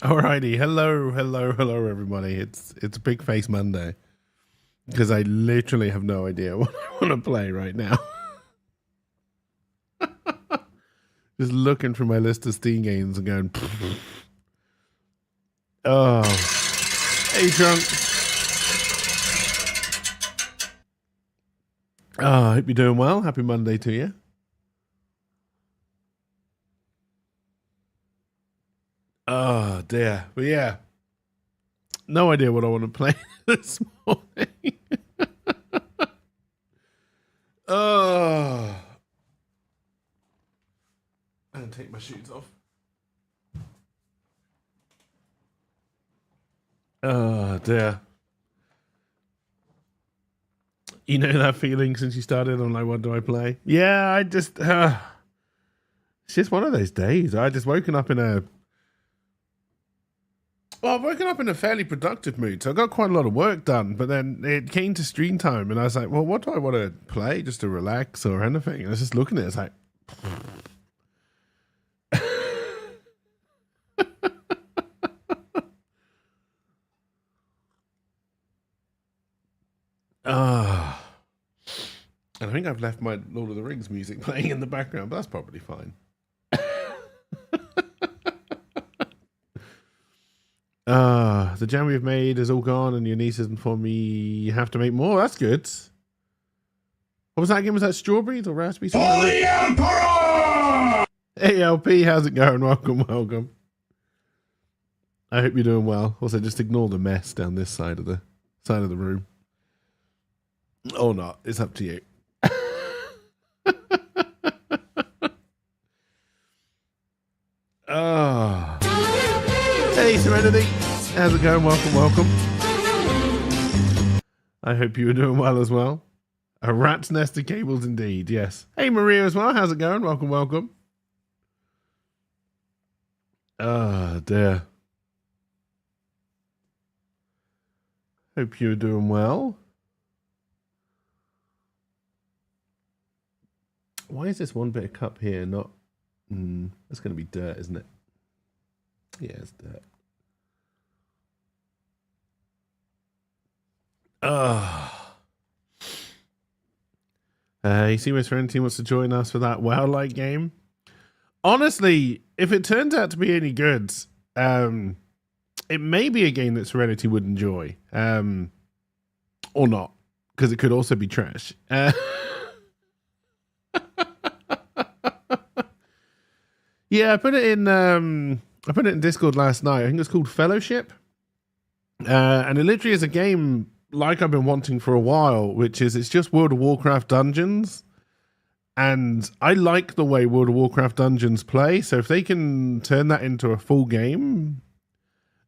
Alrighty, hello, everybody. It's Big Face Monday because I literally have no idea what I want to play right now. Just looking through my list of Steam games and going, oh, hey, drunk. Oh, I hope you're doing well. Happy Monday to you. Oh dear, but yeah, no idea what I want to play this morning. Oh, I'm gonna take my shoes off. Oh dear. You know that feeling since you started. I'm like, what do I play? Yeah, I just it's just one of those days. I just woken up in a I've woken up in a fairly productive mood, so I got quite a lot of work done. But then it came to stream time, and I was like, "Well, what do I want to play just to relax or anything?" And I was just looking at it, it's like, ah. And I think I've left my Lord of the Rings music playing in the background, but that's probably fine. The jam we've made is all gone, and your niece has informed me you have to make more. That's good. What was that again? Was that strawberries or raspberries? For the Emperor! Hey, LP, how's it going? Welcome. I hope you're doing well. Also, just ignore the mess down this side of the room. Or not. It's up to you. Oh. Hey, Serenity. How's it going? Welcome. I hope you are doing well as well. A rat's nest of cables indeed, yes. Hey, Maria as well. How's it going? Welcome. Oh, dear. Hope you're doing well. Why is this one bit of cup here not... that's going to be dirt, isn't it? Yeah, it's dirt. You see my Serenity wants to join us for that WoW-like game. Honestly, if it turns out to be any good, it may be a game that Serenity would enjoy. Or not, because it could also be trash. Yeah, I put it in Discord last night. I think it's called Fellowship. And it literally is a game like I've been wanting for a while, which is it's just World of Warcraft dungeons. And I like the way World of Warcraft dungeons play. So if they can turn that into a full game,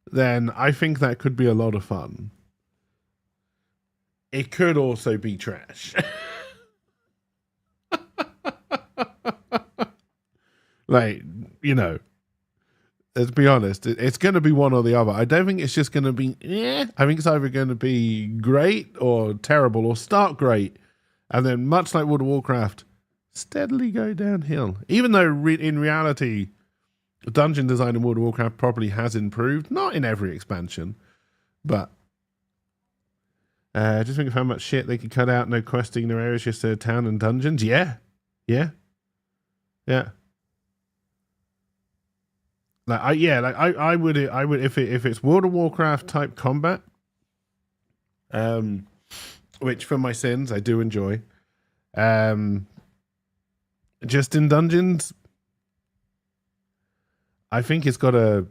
then I think that could be a lot of fun. It could also be trash. Like, you know, let's be honest, it's going to be one or the other. I don't think it's just going to be, I think it's either going to be great or terrible or start great. And then much like World of Warcraft, steadily go downhill. Even though in reality, dungeon design in World of Warcraft probably has improved. Not in every expansion, but just think of how much shit they could cut out. No questing, no areas, just a town and dungeons. Yeah. I would if it's World of Warcraft type combat, which for my sins I do enjoy. Just in dungeons, I think it's got to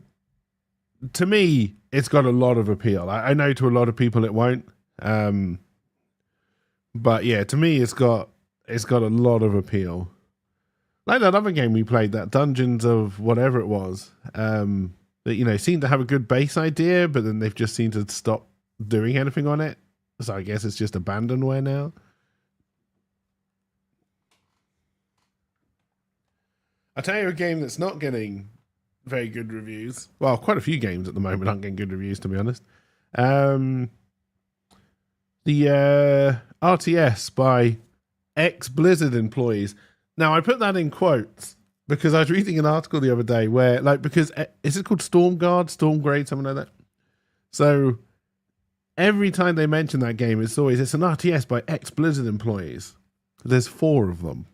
me it's got a lot of appeal. I know to a lot of people it won't, but yeah, to me it's got a lot of appeal. Like that other game we played, that Dungeons of whatever it was, that seemed to have a good base idea, but then they've just seemed to stop doing anything on it. So I guess it's just abandonware now. I'll tell you a game that's not getting very good reviews. Well, quite a few games at the moment aren't getting good reviews, to be honest. The RTS by ex-Blizzard employees. Now, I put that in quotes because I was reading an article the other day where, like, because is it called Stormguard, Stormgrade, something like that? So every time they mention that game, it's an RTS by ex-Blizzard employees. There's 4 of them.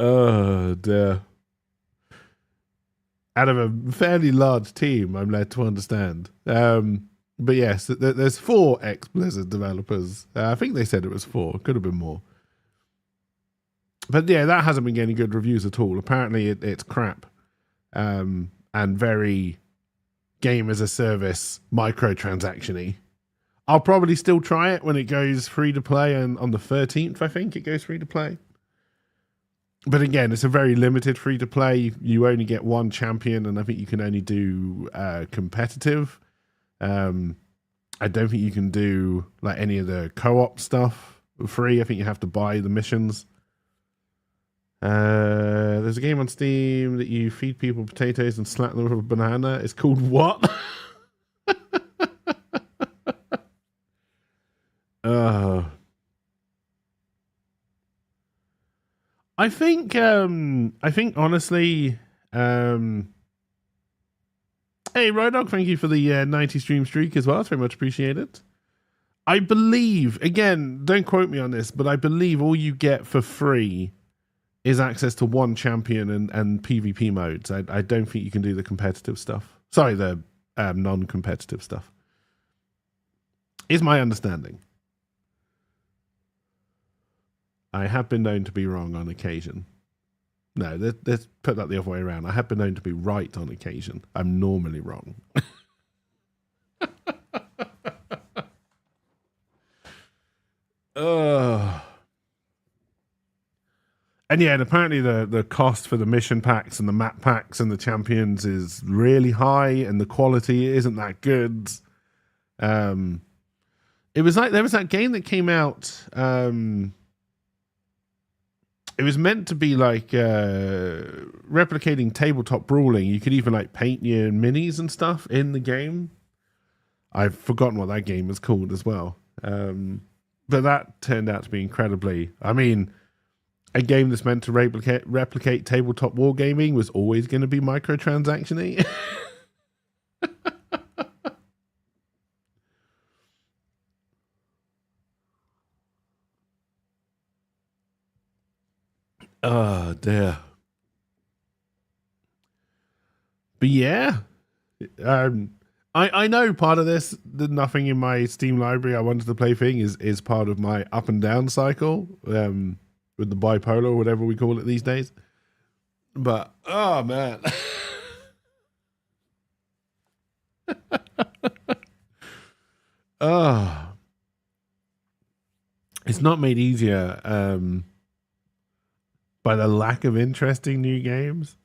Oh dear. Out of a fairly large team, I'm led to understand. But yes, there's 4 ex-Blizzard developers. I think they said it was 4. Could have been more. But yeah, that hasn't been getting good reviews at all. Apparently it's crap. And very game as a service, microtransaction-y. I'll probably still try it when it goes free to play, and on the 13th, I think it goes free to play. But again, it's a very limited free to play. You only get 1 champion, and I think you can only do competitive. I don't think you can do like any of the co-op stuff for free. I think you have to buy the missions. There's a game on Steam that you feed people potatoes and slap them with a banana. It's called what? I think honestly, hey, Rydog, thank you for the 90 stream streak as well. It's very much appreciated. I believe, again, don't quote me on this, but I believe all you get for free is access to 1 champion and PvP modes. I don't think you can do the competitive stuff. Sorry, the non-competitive stuff. Is my understanding. I have been known to be wrong on occasion. No, let's put that the other way around. I have been known to be right on occasion. I'm normally wrong. And yeah, and apparently the cost for the mission packs and the map packs and the champions is really high, and the quality isn't that good. It was like there was that game that came out. It was meant to be like replicating tabletop brawling. You could even like paint your minis and stuff in the game. I've forgotten what that game was called as well. But that turned out to be incredibly... I mean, a game that's meant to replicate tabletop wargaming was always going to be microtransaction-y. Oh, dear. But yeah, I know part of this, the nothing in my Steam library I wanted to play thing is part of my up and down cycle with the bipolar or whatever we call it these days. But, oh, man. Oh. It's not made easier by the lack of interesting new games.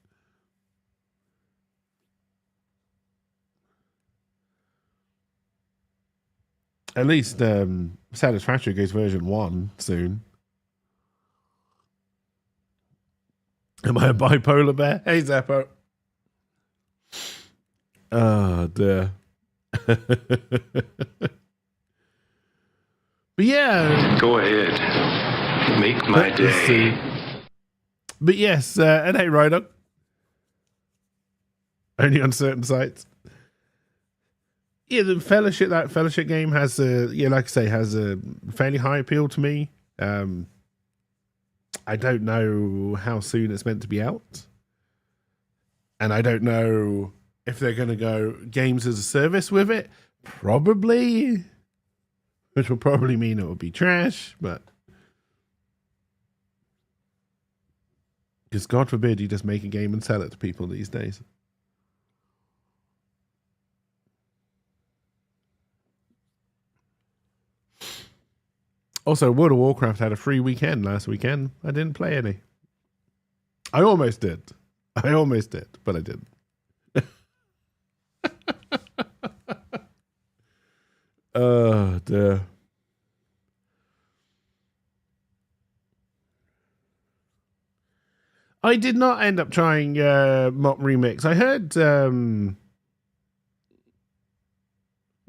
At least Satisfactory goes version 1 soon. Am I a bipolar bear? Hey, Zeppo. Oh, dear. But yeah. Go ahead. Make my day. But yes, and hey, Ryder. Only on certain sites. Yeah, that Fellowship game has like I say, has a fairly high appeal to me. I don't know how soon it's meant to be out. And I don't know if they're going to go games as a service with it. Probably. Which will probably mean it will be trash, but... Because God forbid you just make a game and sell it to people these days. Also, World of Warcraft had a free weekend last weekend. I didn't play any. I almost did, but I didn't. Oh, dear. I did not end up trying Mop Remix. I heard...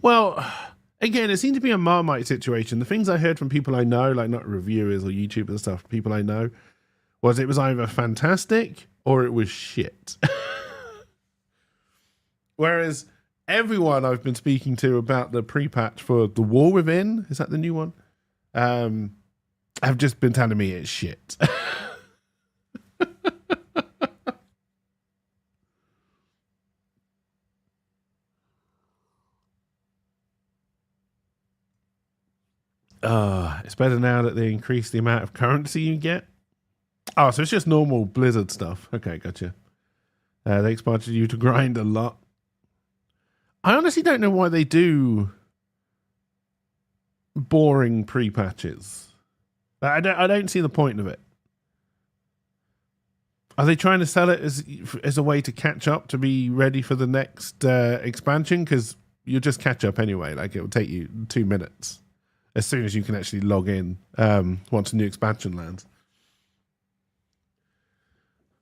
well, Again, it seemed to be a Marmite situation. The things I heard from people I know, like not reviewers or YouTubers and stuff, people I know, was it was either fantastic or it was shit. Whereas everyone I've been speaking to about the pre-patch for The War Within, is that the new one? Have just been telling me it's shit. It's better now that they increase the amount of currency you get. Oh, so it's just normal Blizzard stuff. Okay, gotcha. They expected you to grind a lot. I honestly don't know why they do boring pre-patches. I don't see the point of it. Are they trying to sell it as a way to catch up to be ready for the next expansion? Because you'll just catch up anyway. Like, it'll take you 2 minutes as soon as you can actually log in once a new expansion lands.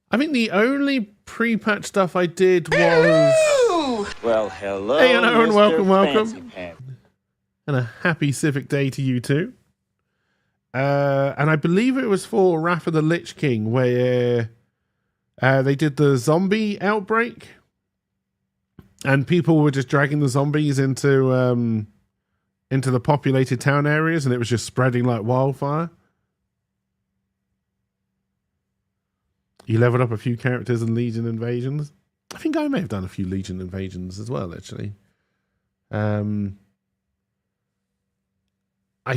I think the only pre-patch stuff I did was... Well, hello, Hey, Aaron, Mr. welcome. Fancy Pants. And a happy Civic Day to you too. And I believe it was for Wrath of the Lich King, where they did the zombie outbreak. And people were just dragging the zombies into the populated town areas, and it was just spreading like wildfire. You leveled up a few characters in Legion Invasions. I think I may have done a few Legion Invasions as well, actually. I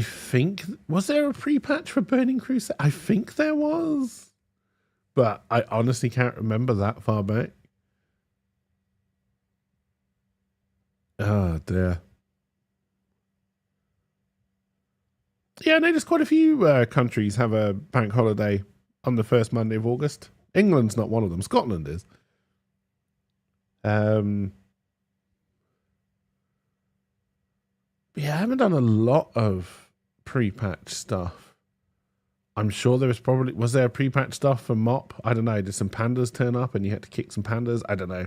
think... Was there a pre-patch for Burning Crusade? I think there was. But I honestly can't remember that far back. Oh, dear. Yeah, I noticed quite a few countries have a bank holiday on the first Monday of August. England's not one of them. Scotland is. Yeah, I haven't done a lot of pre-patch stuff. I'm sure there was probably... Was there a pre-patch stuff for MOP? I don't know. Did some pandas turn up and you had to kick some pandas? I don't know.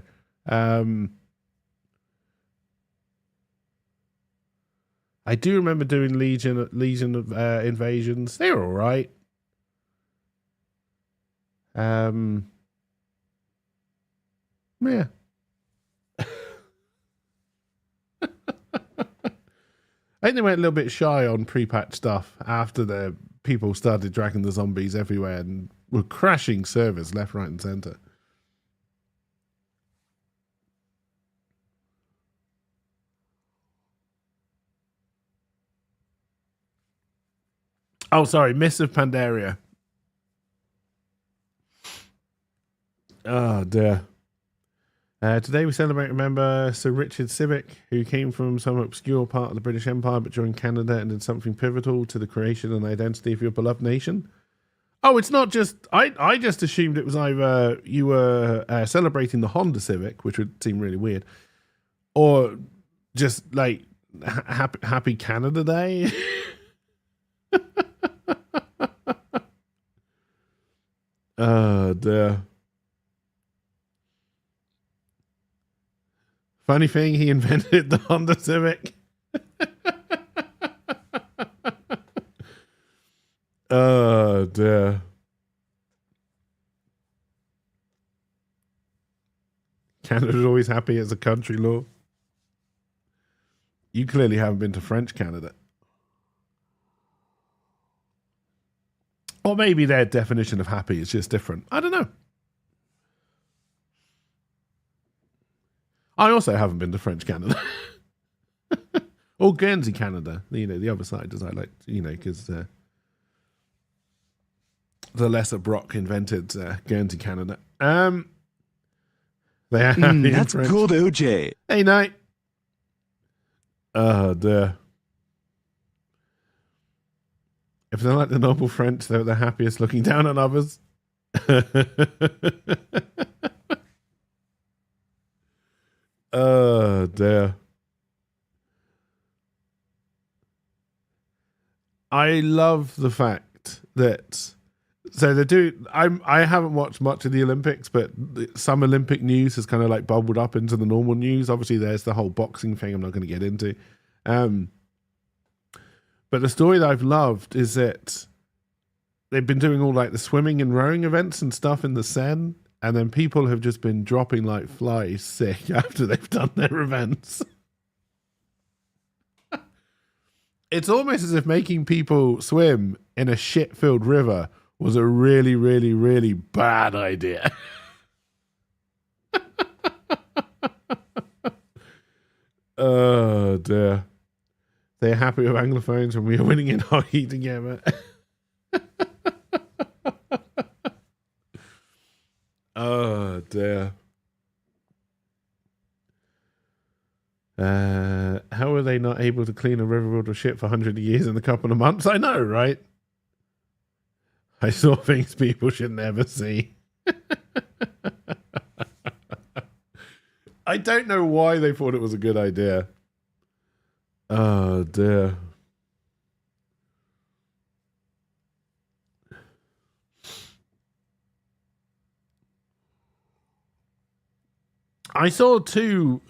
I do remember doing Legion Invasions. They were all right. Yeah. I think they went a little bit shy on pre-patch stuff after the people started dragging the zombies everywhere and were crashing servers left, right, and center. Oh, sorry, Mists of Pandaria. Oh, dear. Today we celebrate and remember Sir Richard Civic, who came from some obscure part of the British Empire but joined Canada and did something pivotal to the creation and identity of your beloved nation. Oh, it's not just... I just assumed it was either you were celebrating the Honda Civic, which would seem really weird, or just like Happy Canada Day. Oh, dear. Funny thing, he invented the Honda Civic. Oh, dear. Canada's always happy as a country, law. You clearly haven't been to French Canada. Or maybe their definition of happy is just different. I don't know. I also haven't been to French Canada. Or Guernsey Canada. You know, the other side, as I like, you know, because the lesser Brock invented Guernsey Canada. They are happy that's good, OJ. Hey, Knight. Oh, dear. If they're like the noble French, they're the happiest looking down on others. Oh, dear. I love the fact that... So they do... I haven't watched much of the Olympics, but some Olympic news has kind of like bubbled up into the normal news. Obviously, there's the whole boxing thing I'm not going to get into. But the story that I've loved is that they've been doing all like the swimming and rowing events and stuff in the Seine, and then people have just been dropping like flies sick after they've done their events. It's almost as if making people swim in a shit-filled river was a really, really, really bad idea. Oh, dear. They're happy with Anglophones when we are winning in hockey together. Oh, dear. How are they not able to clean a river filled with shit for 100 years in a couple of months? I know, right? I saw things people should never see. I don't know why they thought it was a good idea. Oh, dear. I saw two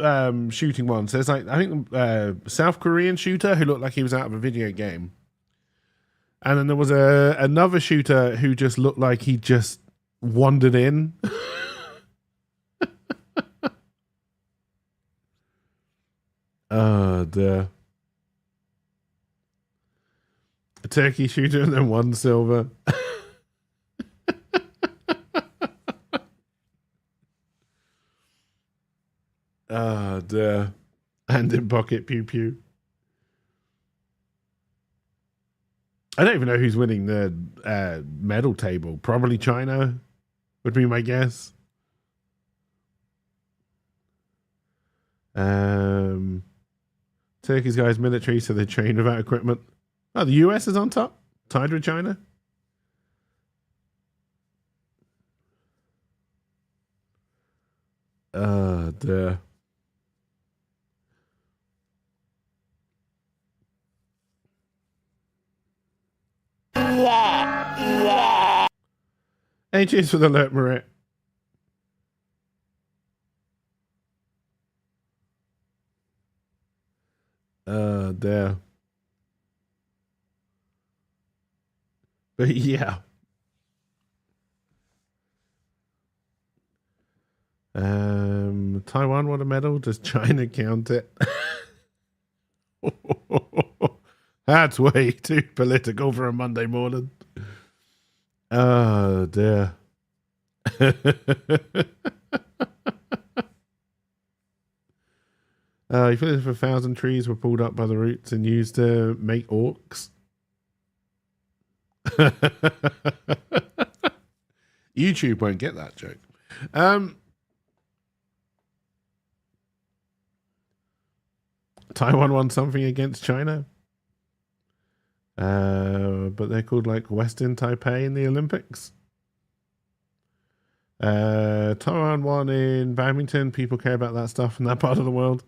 shooting ones. There's like, I think South Korean shooter who looked like he was out of a video game. And then there was another shooter who just looked like he just wandered in. Oh, dear. A turkey shooter and then one silver. Oh, dear. Hand in pocket pew pew. I don't even know who's winning the medal table. Probably China would be my guess. Turkey's guys military, so they train without equipment. Oh, the US is on top, tied with China. Oh, dear. Hey, cheers for the alert, Marit. Dear. But yeah. Taiwan won a medal. Does China count it? That's way too political for a Monday morning. Oh, dear. You feel as if 1,000 trees were pulled up by the roots and used to make orcs? YouTube won't get that joke. Taiwan won something against China. But they're called like Western Taipei in the Olympics. Taiwan won in badminton. People care about that stuff in that part of the world.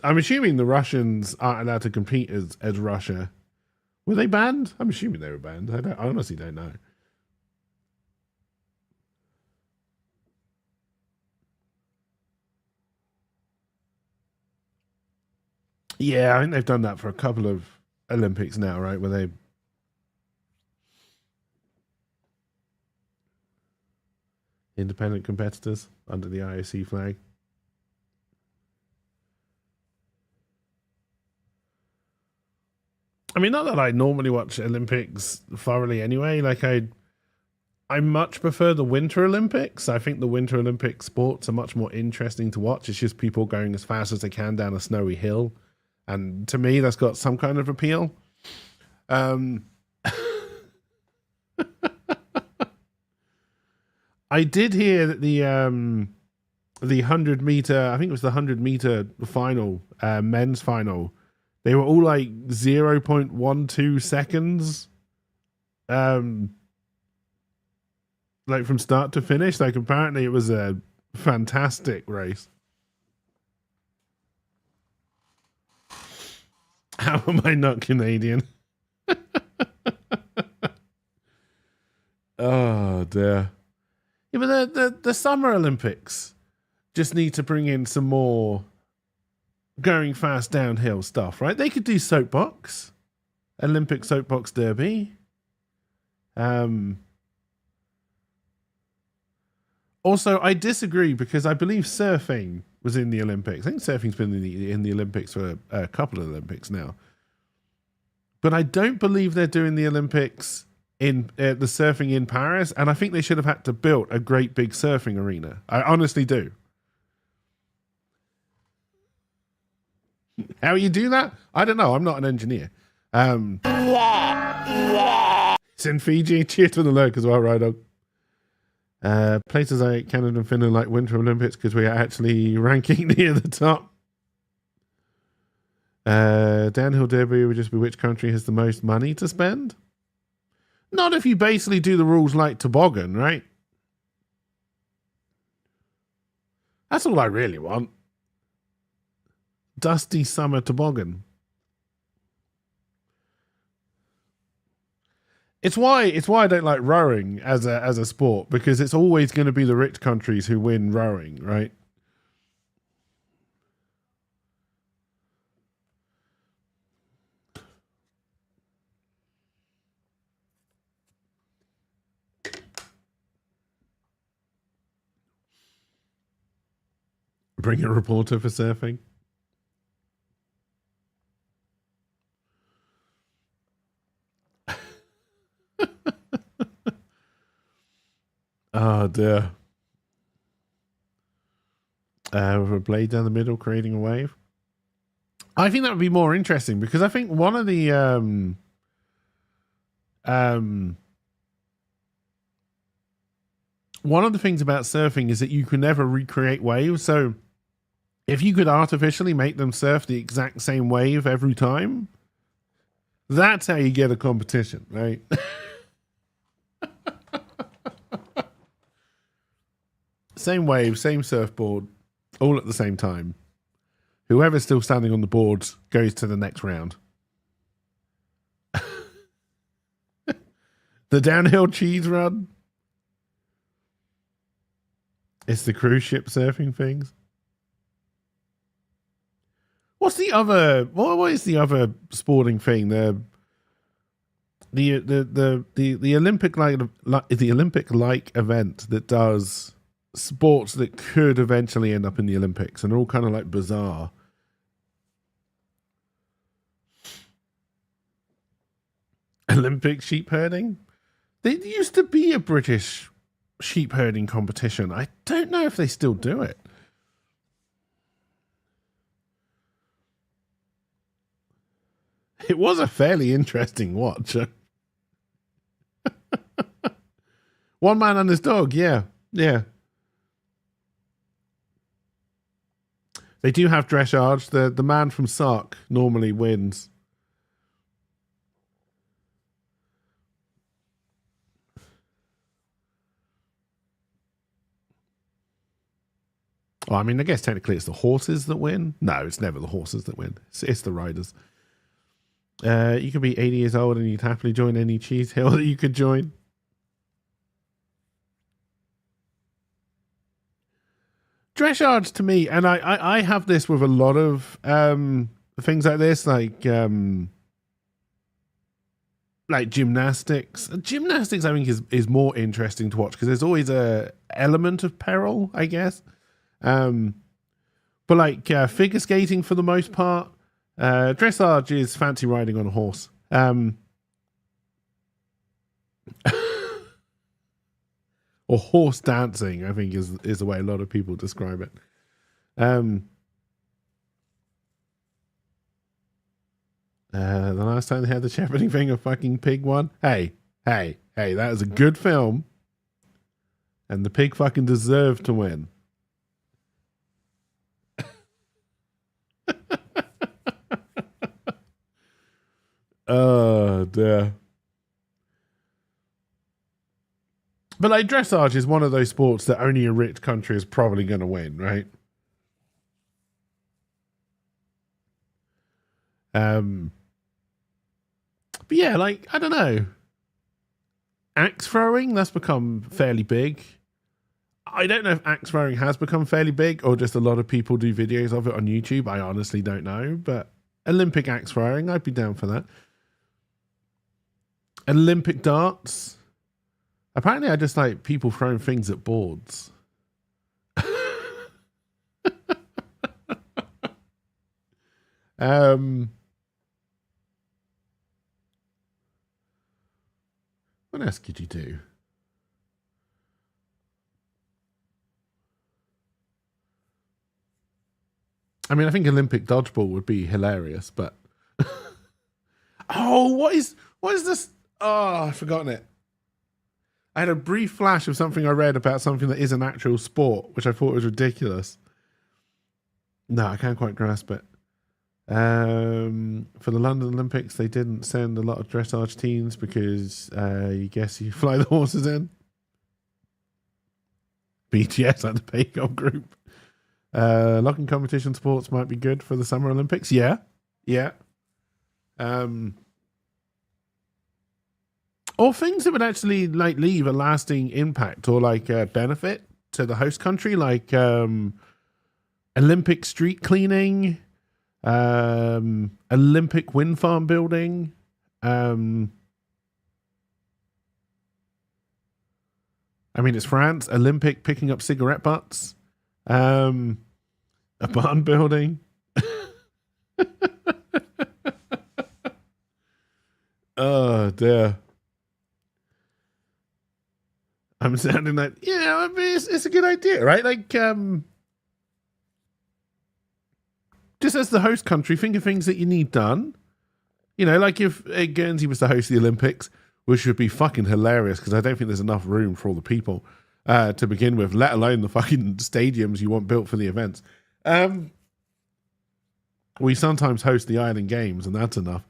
I'm assuming the Russians aren't allowed to compete as Russia. Were they banned? I'm assuming they were banned. I honestly don't know. Yeah, I think they've done that for a couple of Olympics now, right? Where they independent competitors under the IOC flag. I mean, not that I normally watch Olympics thoroughly anyway. Like I much prefer the Winter Olympics. I think the Winter Olympic sports are much more interesting to watch. It's just people going as fast as they can down a snowy hill. And to me, that's got some kind of appeal. I did hear that the 100-meter, I think it was the 100-meter final, men's final, they were all like 0.12 seconds, like from start to finish. Like apparently it was a fantastic race. How am I not Canadian? Oh, dear. Yeah, but the Summer Olympics just need to bring in some more going fast downhill stuff, right? They could do soapbox, Olympic soapbox derby. Also, I disagree because I believe surfing was in the Olympics. I think surfing's been in the Olympics for a couple of Olympics now. But I don't believe they're doing the Olympics in the surfing in Paris, and I think they should have had to build a great big surfing arena. I honestly do. How you do that? I don't know. I'm not an engineer. It's in Fiji. Cheer to the lurk as well, right? Places like Canada and Finland like Winter Olympics because we are actually ranking near the top. Downhill derby would just be which country has the most money to spend. Not if you basically do the rules like toboggan, right? That's all I really want. Dusty summer toboggan. It's why I don't like rowing as a sport, because it's always going to be the rich countries who win rowing, right? Bring a reporter for surfing. Oh dear. With a blade down the middle, creating a wave. I think that would be more interesting because I think one of the things about surfing is that you can never recreate waves. So if you could artificially make them surf the exact same wave every time, that's how you get a competition, right? Same wave, same surfboard, all at the same time. Whoever's still standing on the board goes to the next round. The downhill cheese run. It's the cruise ship surfing things. What's the other? What is the other sporting thing? The Olympic like event that does sports that could eventually end up in the Olympics, and they're all kind of like bizarre. Olympic sheep herding. There used to be a British sheep herding competition. I don't know if they still do it. It was a fairly interesting watch. One man and his dog. Yeah. They do have dressage. The man from Sark normally wins. Well, I mean, I guess technically it's the horses that win. No, it's never the horses that win. It's the riders. You could be 80 years old and you'd happily join any cheese hill that you could join. Dressage to me, and I have this with a lot of things like this, like gymnastics. Gymnastics, I think, is more interesting to watch because there's always a element of peril, I guess. But like figure skating, for the most part, dressage is fancy riding on a horse. Or horse dancing, I think is the way a lot of people describe it. The last time they had the shepherding thing, a fucking pig won. Hey, that is a good film. And the pig fucking deserved to win. Oh, dear. But like dressage is one of those sports that only a rich country is probably going to win, right? But yeah, like, I don't know. Axe throwing, that's become fairly big. I don't know if axe throwing has become fairly big or just a lot of people do videos of it on YouTube. I honestly don't know, but Olympic axe throwing, I'd be down for that. Olympic darts. Apparently, I just like people throwing things at boards. What else could you do? I mean, I think Olympic dodgeball would be hilarious, but oh, what is this? Oh, I've forgotten it. I had a brief flash of something I read about something that is an actual sport, which I thought was ridiculous. No, I can't quite grasp it. For the London Olympics, they didn't send a lot of dressage teams because you guess you fly the horses in. BTS and the Paycom group. Locking competition sports might be good for the Summer Olympics. Yeah. Or things that would actually like leave a lasting impact or like benefit to the host country, like Olympic street cleaning, Olympic wind farm building. I mean, it's France. Olympic picking up cigarette butts. A barn building. Oh dear. I'm sounding like, yeah, I mean, it's a good idea, right? Like, just as the host country, think of things that you need done. You know, like if Guernsey was to host the Olympics, which would be fucking hilarious because I don't think there's enough room for all the people to begin with, let alone the fucking stadiums you want built for the events. We sometimes host the Island Games, and that's enough.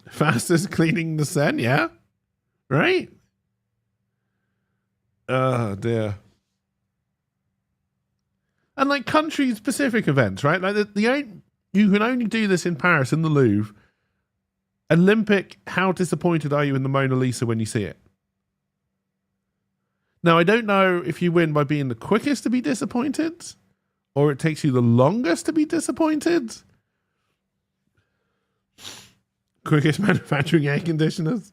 Fastest cleaning the Seine, yeah? Right? Oh, dear. And like country-specific events, right? Like you can only do this in Paris, in the Louvre. Olympic, how disappointed are you in the Mona Lisa when you see it? Now, I don't know if you win by being the quickest to be disappointed, or it takes you the longest to be disappointed. Quickest manufacturing air conditioners.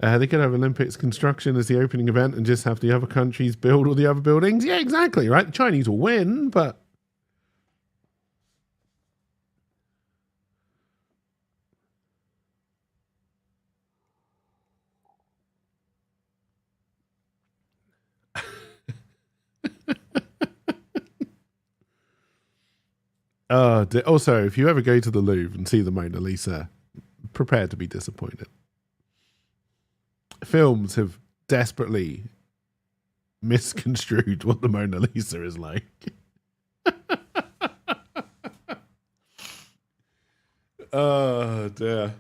They could have Olympics construction as the opening event and just have the other countries build all the other buildings. Yeah, exactly, right? The Chinese will win, but... Also, if you ever go to the Louvre and see the Mona Lisa, prepare to be disappointed. Films have desperately misconstrued what the Mona Lisa is like. Oh, dear.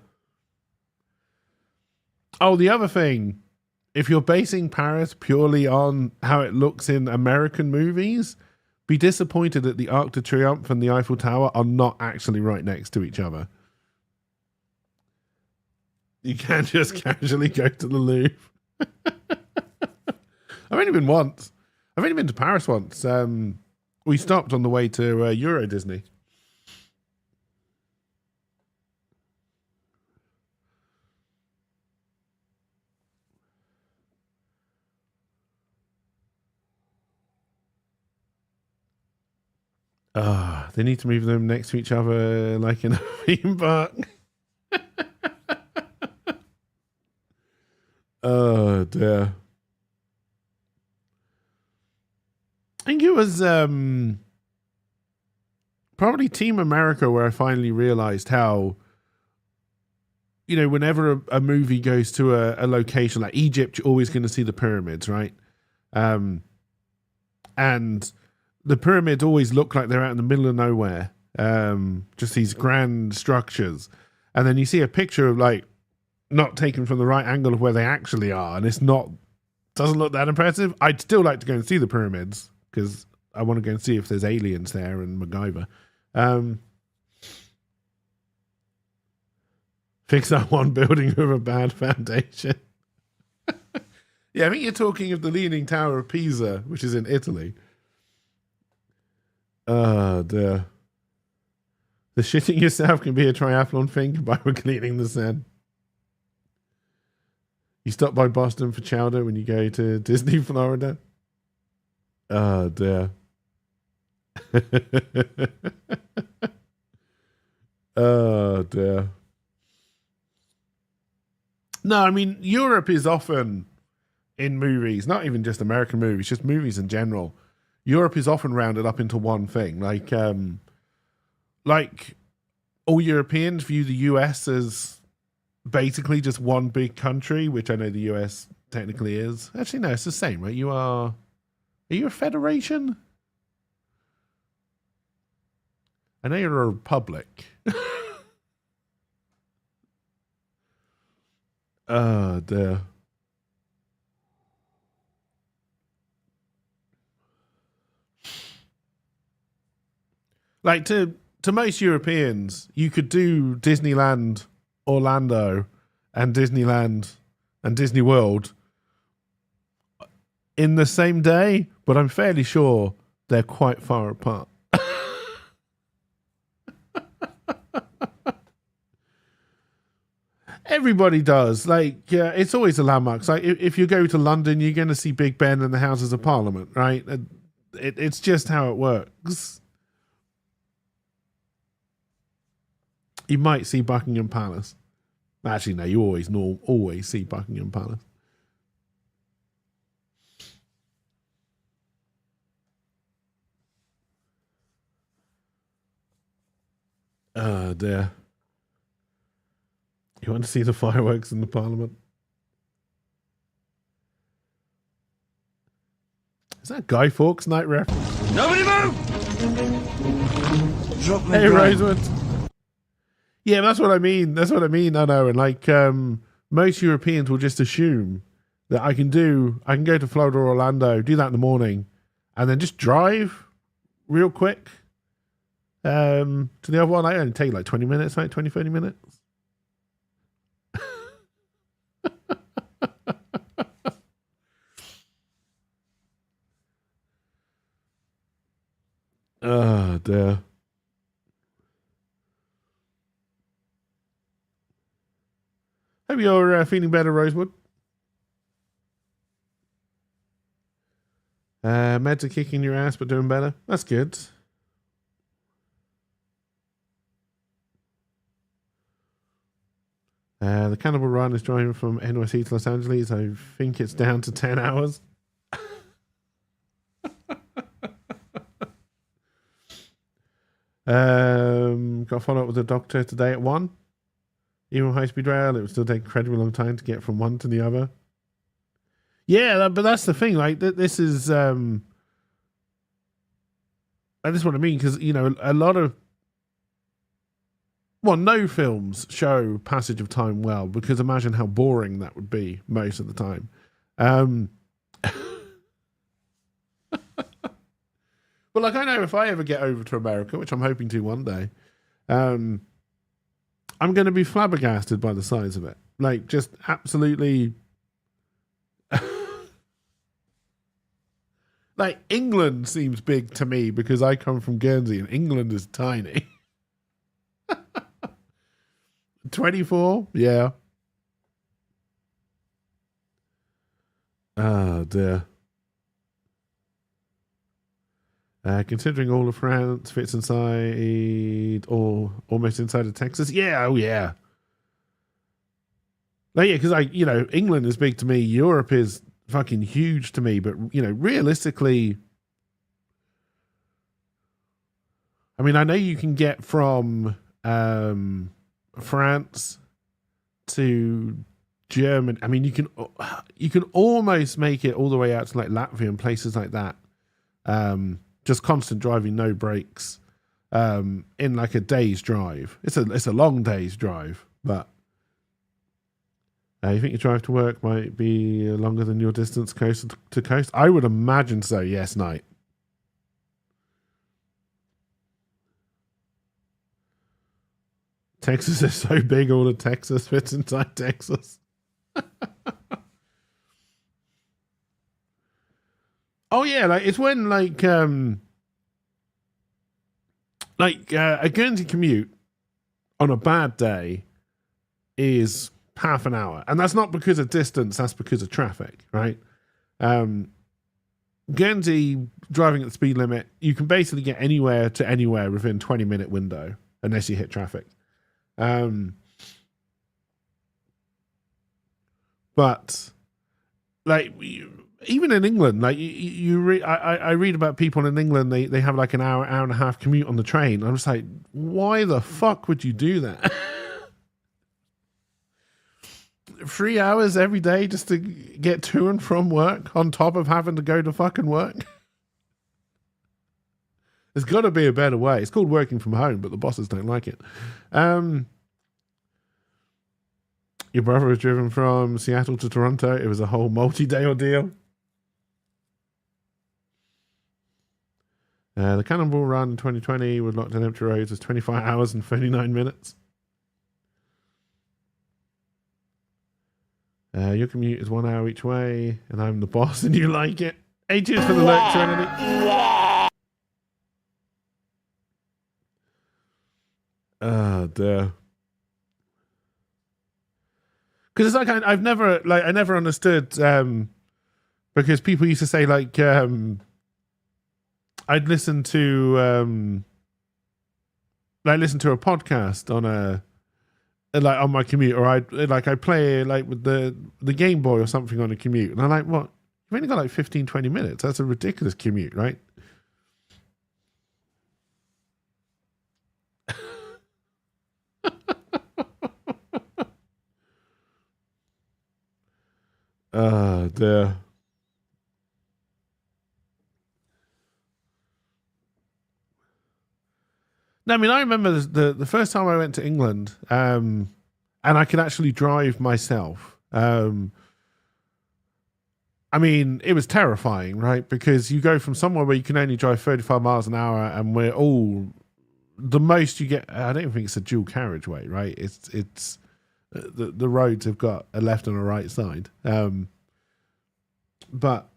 Oh, the other thing, if you're basing Paris purely on how it looks in American movies, be disappointed that the Arc de Triomphe and the Eiffel Tower are not actually right next to each other. You can't just casually go to the Louvre. I've only been once. I've only been to Paris once. We stopped on the way to Euro Disney. They need to move them next to each other like in a theme park. Oh, dear. I think it was probably Team America where I finally realized how, you know, whenever a movie goes to a location like Egypt, you're always going to see the pyramids, right? And the pyramids always look like they're out in the middle of nowhere. Just these grand structures. And then you see a picture of like not taken from the right angle of where they actually are, and doesn't look that impressive. I'd still like to go and see the pyramids because I want to go and see if there's aliens there and MacGyver. Fix that one building with a bad foundation. Yeah, I think you're talking of the Leaning Tower of Pisa, which is in Italy. The shitting yourself can be a triathlon thing by cleaning the sand. You stop by Boston for chowder when you go to Disney, Florida. Oh, dear. Oh, dear. No, I mean, Europe is often in movies, not even just American movies, just movies in general. Europe is often rounded up into one thing. Like all Europeans view the US as basically just one big country, which I know the US technically is. Actually, no, it's the same, right? Are you a federation? I know you're a republic. Oh, dear. Like to most Europeans, you could do Disneyland Orlando and Disneyland and Disney World in the same day, but I'm fairly sure they're quite far apart. Everybody does. Like, it's always a landmark. So, like, if you go to London, you're going to see Big Ben and the Houses of Parliament, right? It's just how it works. You might see Buckingham Palace. Actually, no, you always see Buckingham Palace. Oh, dear. You want to see the fireworks in the Parliament? Is that Guy Fawkes night reference? Nobody move! Drop me. Hey, Rosewood. Yeah, that's what I mean. I know. And like most Europeans will just assume that I can go to Florida or Orlando, do that in the morning, and then just drive real quick to the other one. I only take like 20 minutes, like 20, 30 minutes. Oh, dear. Hope you're feeling better, Rosewood. Meds are kicking your ass, but doing better. That's good. The Cannibal Run is driving from NYC to Los Angeles. I think it's down to 10 hours. Got to follow up with the doctor today at 1. Even high speed rail, it would still take an incredibly long time to get from one to the other. Yeah, but that's the thing. Like, this is and this is what I mean, because a lot of no films show passage of time well, because imagine how boring that would be most of the time. But like, I know if I ever get over to America, which I'm hoping to one day, I'm going to be flabbergasted by the size of it. Like, just absolutely. Like, England seems big to me because I come from Guernsey and England is tiny. 24? Yeah. Oh, dear. Considering all of France fits inside or almost inside of Texas. Yeah, oh yeah. Like, yeah, because England is big to me. Europe is fucking huge to me. But, realistically, I mean, I know you can get from France to Germany. I mean, you can almost make it all the way out to like Latvia and places like that. Just constant driving, no breaks, in like a day's drive. It's a long day's drive, but you think your drive to work might be longer than your distance coast to coast? I would imagine so. Yes, Knight. Texas is so big, all of Texas fits inside Texas. Oh yeah, like it's when a Guernsey commute on a bad day is half an hour, and that's not because of distance, that's because of traffic, right? Guernsey driving at the speed limit, you can basically get anywhere to anywhere within 20-minute window unless you hit traffic. But like even in England, like I read about people in England, they have like an hour and a half commute on the train. I'm just like, why the fuck would you do that? 3 hours every day just to get to and from work on top of having to go to fucking work. There's got to be a better way. It's called working from home, but the bosses don't like it. Your brother was driven from Seattle to Toronto. It was a whole multi-day ordeal. The Cannonball Run in 2020 with locked and empty roads was 25 hours and 39 minutes. Your commute is 1 hour each way, and I'm the boss, and you like it. Hey, cheers for the lurk, Serenity. Oh, dear. Because it's like I never understood. Because people used to say like I'd listen to a podcast on on my commute, or I play like with the Game Boy or something on a commute, and I'm like, what? You've only got like 15-20 minutes. That's a ridiculous commute, right? Oh dear. No, I mean, I remember the first time I went to England, and I could actually drive myself. I mean, it was terrifying, right? Because you go from somewhere where you can only drive 35 miles an hour, and we're all the most you get. I don't think it's a dual carriageway, right? It's the roads have got a left and a right side. But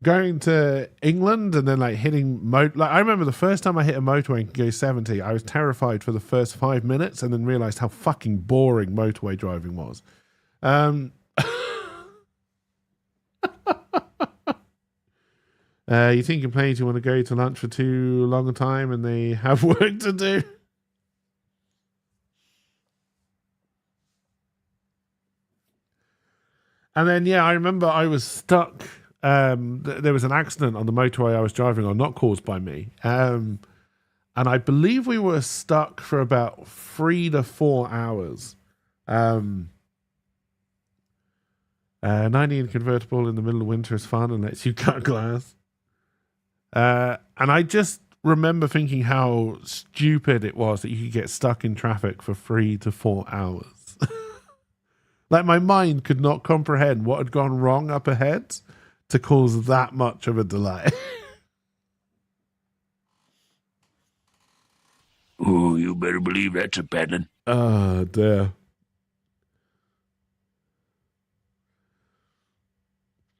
going to England and then like hitting I remember the first time I hit a motorway and could go 70, I was terrified for the first 5 minutes, and then realized how fucking boring motorway driving was. You think in planes you want to go to lunch for too long a time and they have work to do? And then, yeah, I remember I was stuck. There was an accident on the motorway I was driving on, not caused by me. And I believe we were stuck for about 3 to 4 hours. 90 convertible in the middle of winter is fun and lets you cut glass. And I just remember thinking how stupid it was that you could get stuck in traffic for 3 to 4 hours. Like, my mind could not comprehend what had gone wrong up ahead to cause that much of a delay. Oh, you better believe that's a pattern. Oh, dear.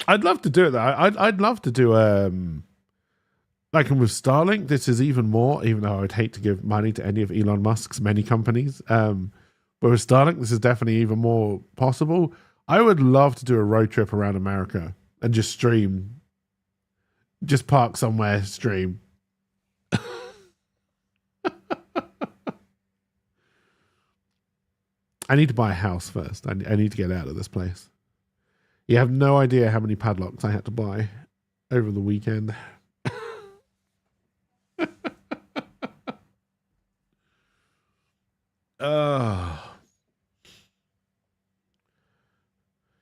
I'd love to do it, though. I'd love to do, like, and with Starlink, this is even more, even though I'd hate to give money to any of Elon Musk's many companies. But with Starlink, this is definitely even more possible. I would love to do a road trip around America and just stream. Just park somewhere, stream. I need to buy a house first. I need to get out of this place. You have no idea how many padlocks I had to buy over the weekend.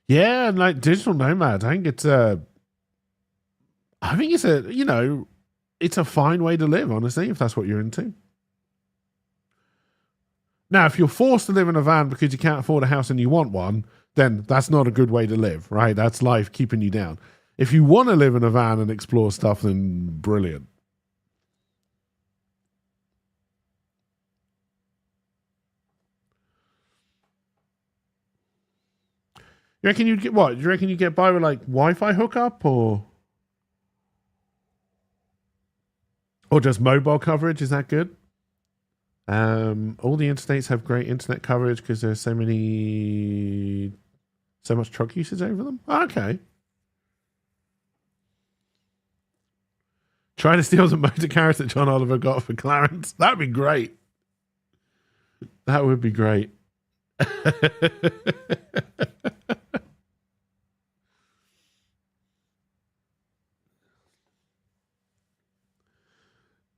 Yeah, and like digital nomad, I think it's a, it's a fine way to live, honestly, if that's what you're into. Now, if you're forced to live in a van because you can't afford a house and you want one, then that's not a good way to live, right? That's life keeping you down. If you want to live in a van and explore stuff, then brilliant. You reckon you'd get what? Do you reckon you get by with like Wi-Fi hookup or? Or just mobile coverage, is that good? All the interstates have great internet coverage because there's so much truck usage over them. Okay. Trying to steal the motor carriage that John Oliver got for Clarence. That'd be great. That would be great.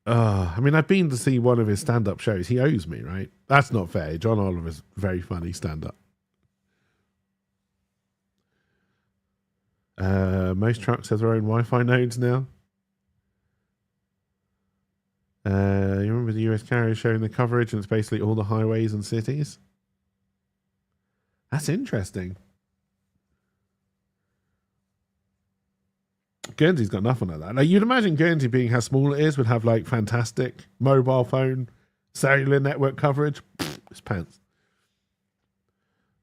I mean, I've been to see one of his stand-up shows. He owes me, right? That's not fair. John Oliver's very funny stand-up. Most trucks have their own Wi-Fi nodes now. You remember the US carrier showing the coverage, and it's basically all the highways and cities? That's interesting. Guernsey's got nothing like that. Like, you'd imagine Guernsey, being how small it is, would have like fantastic mobile phone, cellular network coverage. It's pants.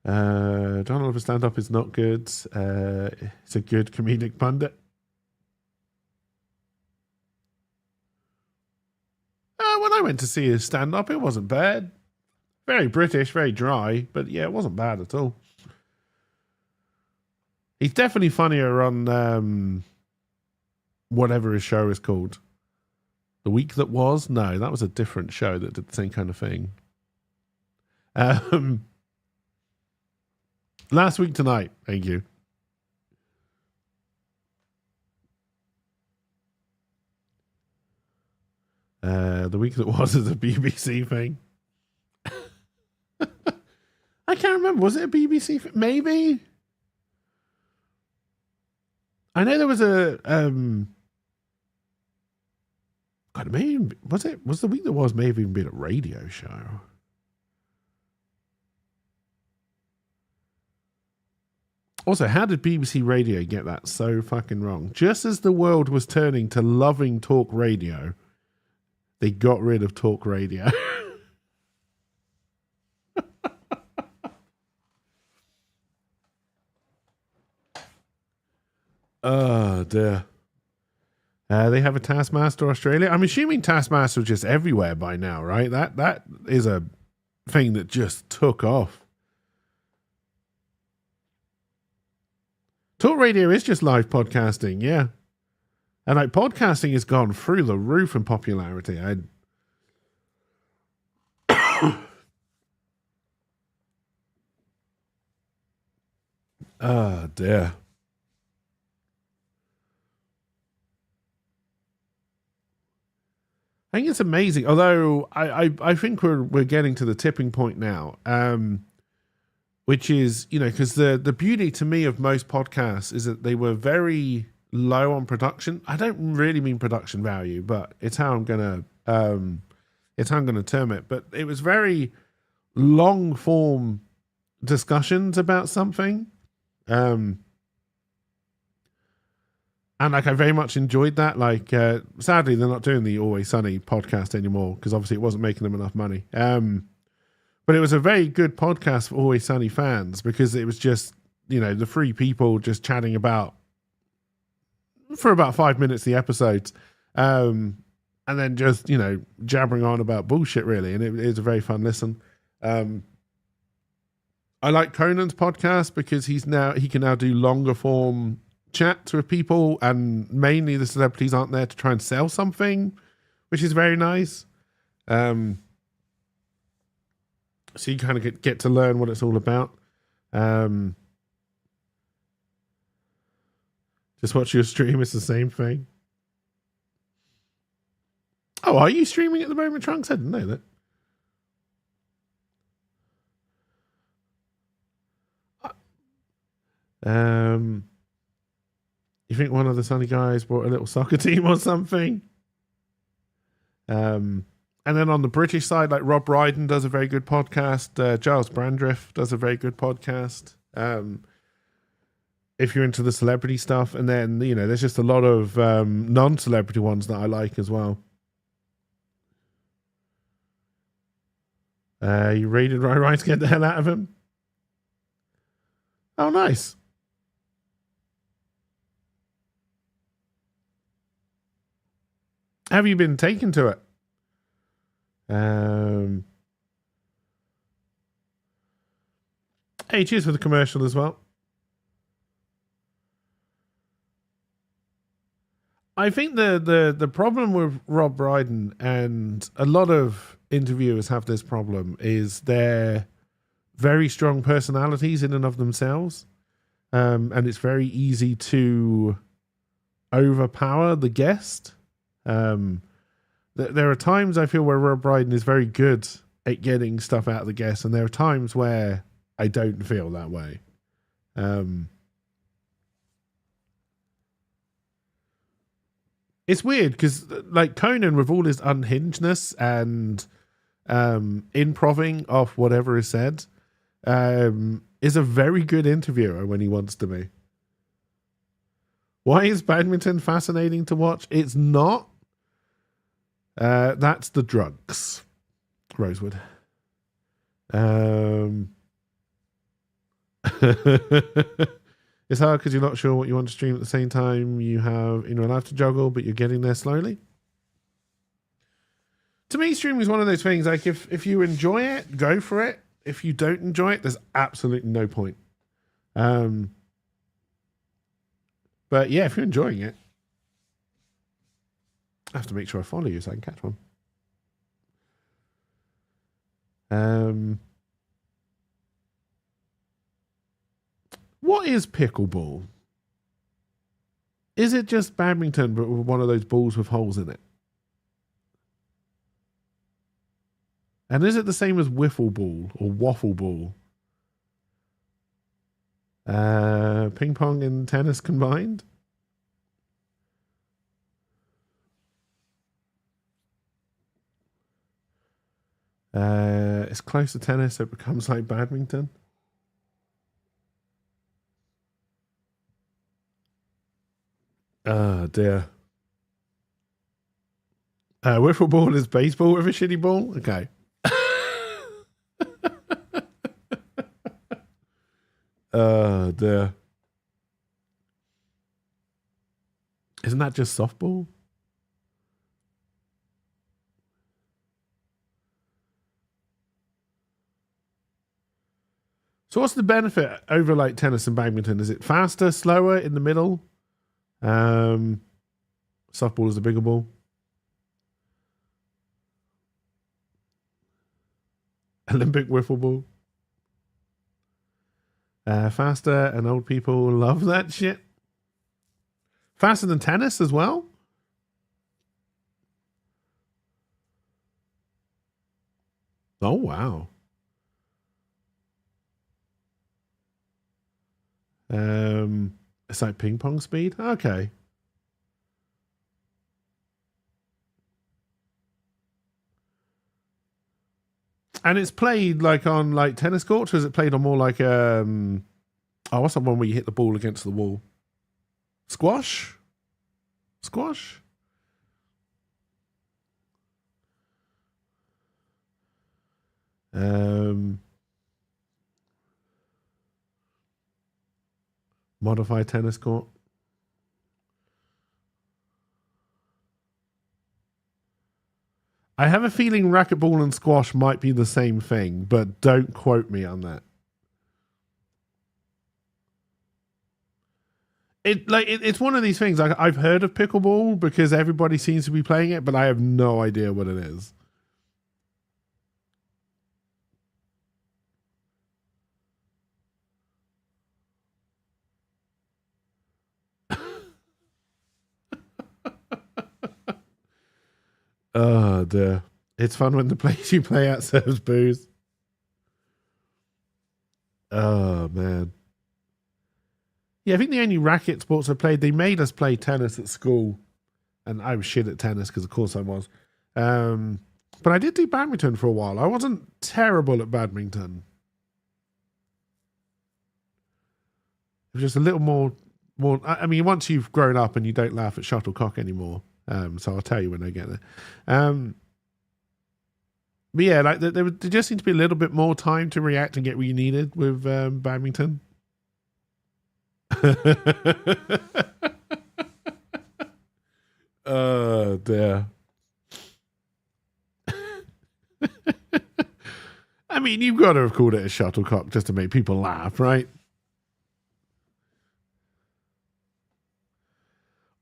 John Oliver stand-up is not good. It's a good comedic pundit. When I went to see his stand-up, it wasn't bad. Very British, very dry, but yeah, it wasn't bad at all. He's definitely funnier on whatever his show is called. The Week That Was? No, that was a different show that did the same kind of thing. Last Week Tonight. Thank you. The Week That Was is a BBC thing. I can't remember. Was it a BBC thing? Maybe. I know there was a God, maybe was the Week That Was may have even been a radio show. Also, how did BBC Radio get that so fucking wrong? Just as the world was turning to loving talk radio, they got rid of talk radio. Oh, dear. They have a Taskmaster Australia. I'm assuming Taskmaster is just everywhere by now, right? That is a thing that just took off. Talk radio is just live podcasting, yeah. And like podcasting has gone through the roof in popularity. Oh, dear. I think it's amazing. Although I think we're getting to the tipping point now, which is, you know, because the beauty to me of most podcasts is that they were very low on production. I don't really mean production value, but it's how I'm gonna term it. But it was very long form discussions about something. And like, I very much enjoyed that. Like, sadly, they're not doing the Always Sunny podcast anymore because obviously it wasn't making them enough money. But it was a very good podcast for Always Sunny fans because it was just, you know, the three people just chatting about for about 5 minutes the episodes, and then just, you know, jabbering on about bullshit really. And it was a very fun listen. I like Conan's podcast because he can now do longer form chats with people, and mainly the celebrities aren't there to try and sell something, which is very nice. So you kind of get to learn what it's all about. Just watch your stream, it's the same thing. Oh, are you streaming at the moment, Trunks? I didn't know that. You think one of the Sunny guys bought a little soccer team or something? And then on the British side, like Rob Brydon does a very good podcast. Giles Brandreth does a very good podcast. If you're into the celebrity stuff, and then, you know, there's just a lot of non-celebrity ones that I like as well. You raided Rai to get the hell out of him? Oh, nice. Have you been taken to it? Hey, cheers for the commercial as well. I think the problem with Rob Brydon, and a lot of interviewers have this problem, is they're very strong personalities in and of themselves. And it's very easy to overpower the guest. There are times I feel where Rob Brydon is very good at getting stuff out of the guest, and there are times where I don't feel that way. It's weird because, like, Conan, with all his unhingedness and improving off whatever is said, is a very good interviewer when he wants to be. Why is badminton fascinating to watch? It's not. That's the drugs, Rosewood. It's hard because you're not sure what you want to stream at the same time you have in your life to juggle, but you're getting there slowly. To me, streaming is one of those things, like, if you enjoy it, go for it. If you don't enjoy it, there's absolutely no point. But yeah, if you're enjoying it, I have to make sure I follow you so I can catch one. What is pickleball? Is it just badminton, but with one of those balls with holes in it? And is it the same as wiffle ball or waffle ball? Ping pong and tennis combined? It's close to tennis, so it becomes like badminton. Oh dear. Wiffle ball is baseball with a shitty ball? Okay. Oh dear. Isn't that just softball? So what's the benefit over like tennis and badminton? Is it faster, slower, in the middle? Softball is a bigger ball. Olympic wiffle ball. Faster, and old people love that shit. Faster than tennis as well? Oh, wow. It's like ping pong speed? Okay. And it's played like on like tennis courts, or is it played on more like what's that one where you hit the ball against the wall? Squash? Squash? Modified tennis court. I have a feeling racquetball and squash might be the same thing, but don't quote me on that. It's one of these things. I've heard of pickleball because everybody seems to be playing it, but I have no idea what it is. Oh dear. It's fun when the place you play at serves booze. Oh man. Yeah, I think the only racket sports I played, they made us play tennis at school. And I was shit at tennis because of course I was. But I did do badminton for a while. I wasn't terrible at badminton. It was just a little more. I mean, once you've grown up and you don't laugh at shuttlecock anymore. So I'll tell you when I get there. But yeah, like there just seemed to be a little bit more time to react and get what you needed with badminton. Oh dear. mean, you've got to have called it a shuttlecock just to make people laugh, right?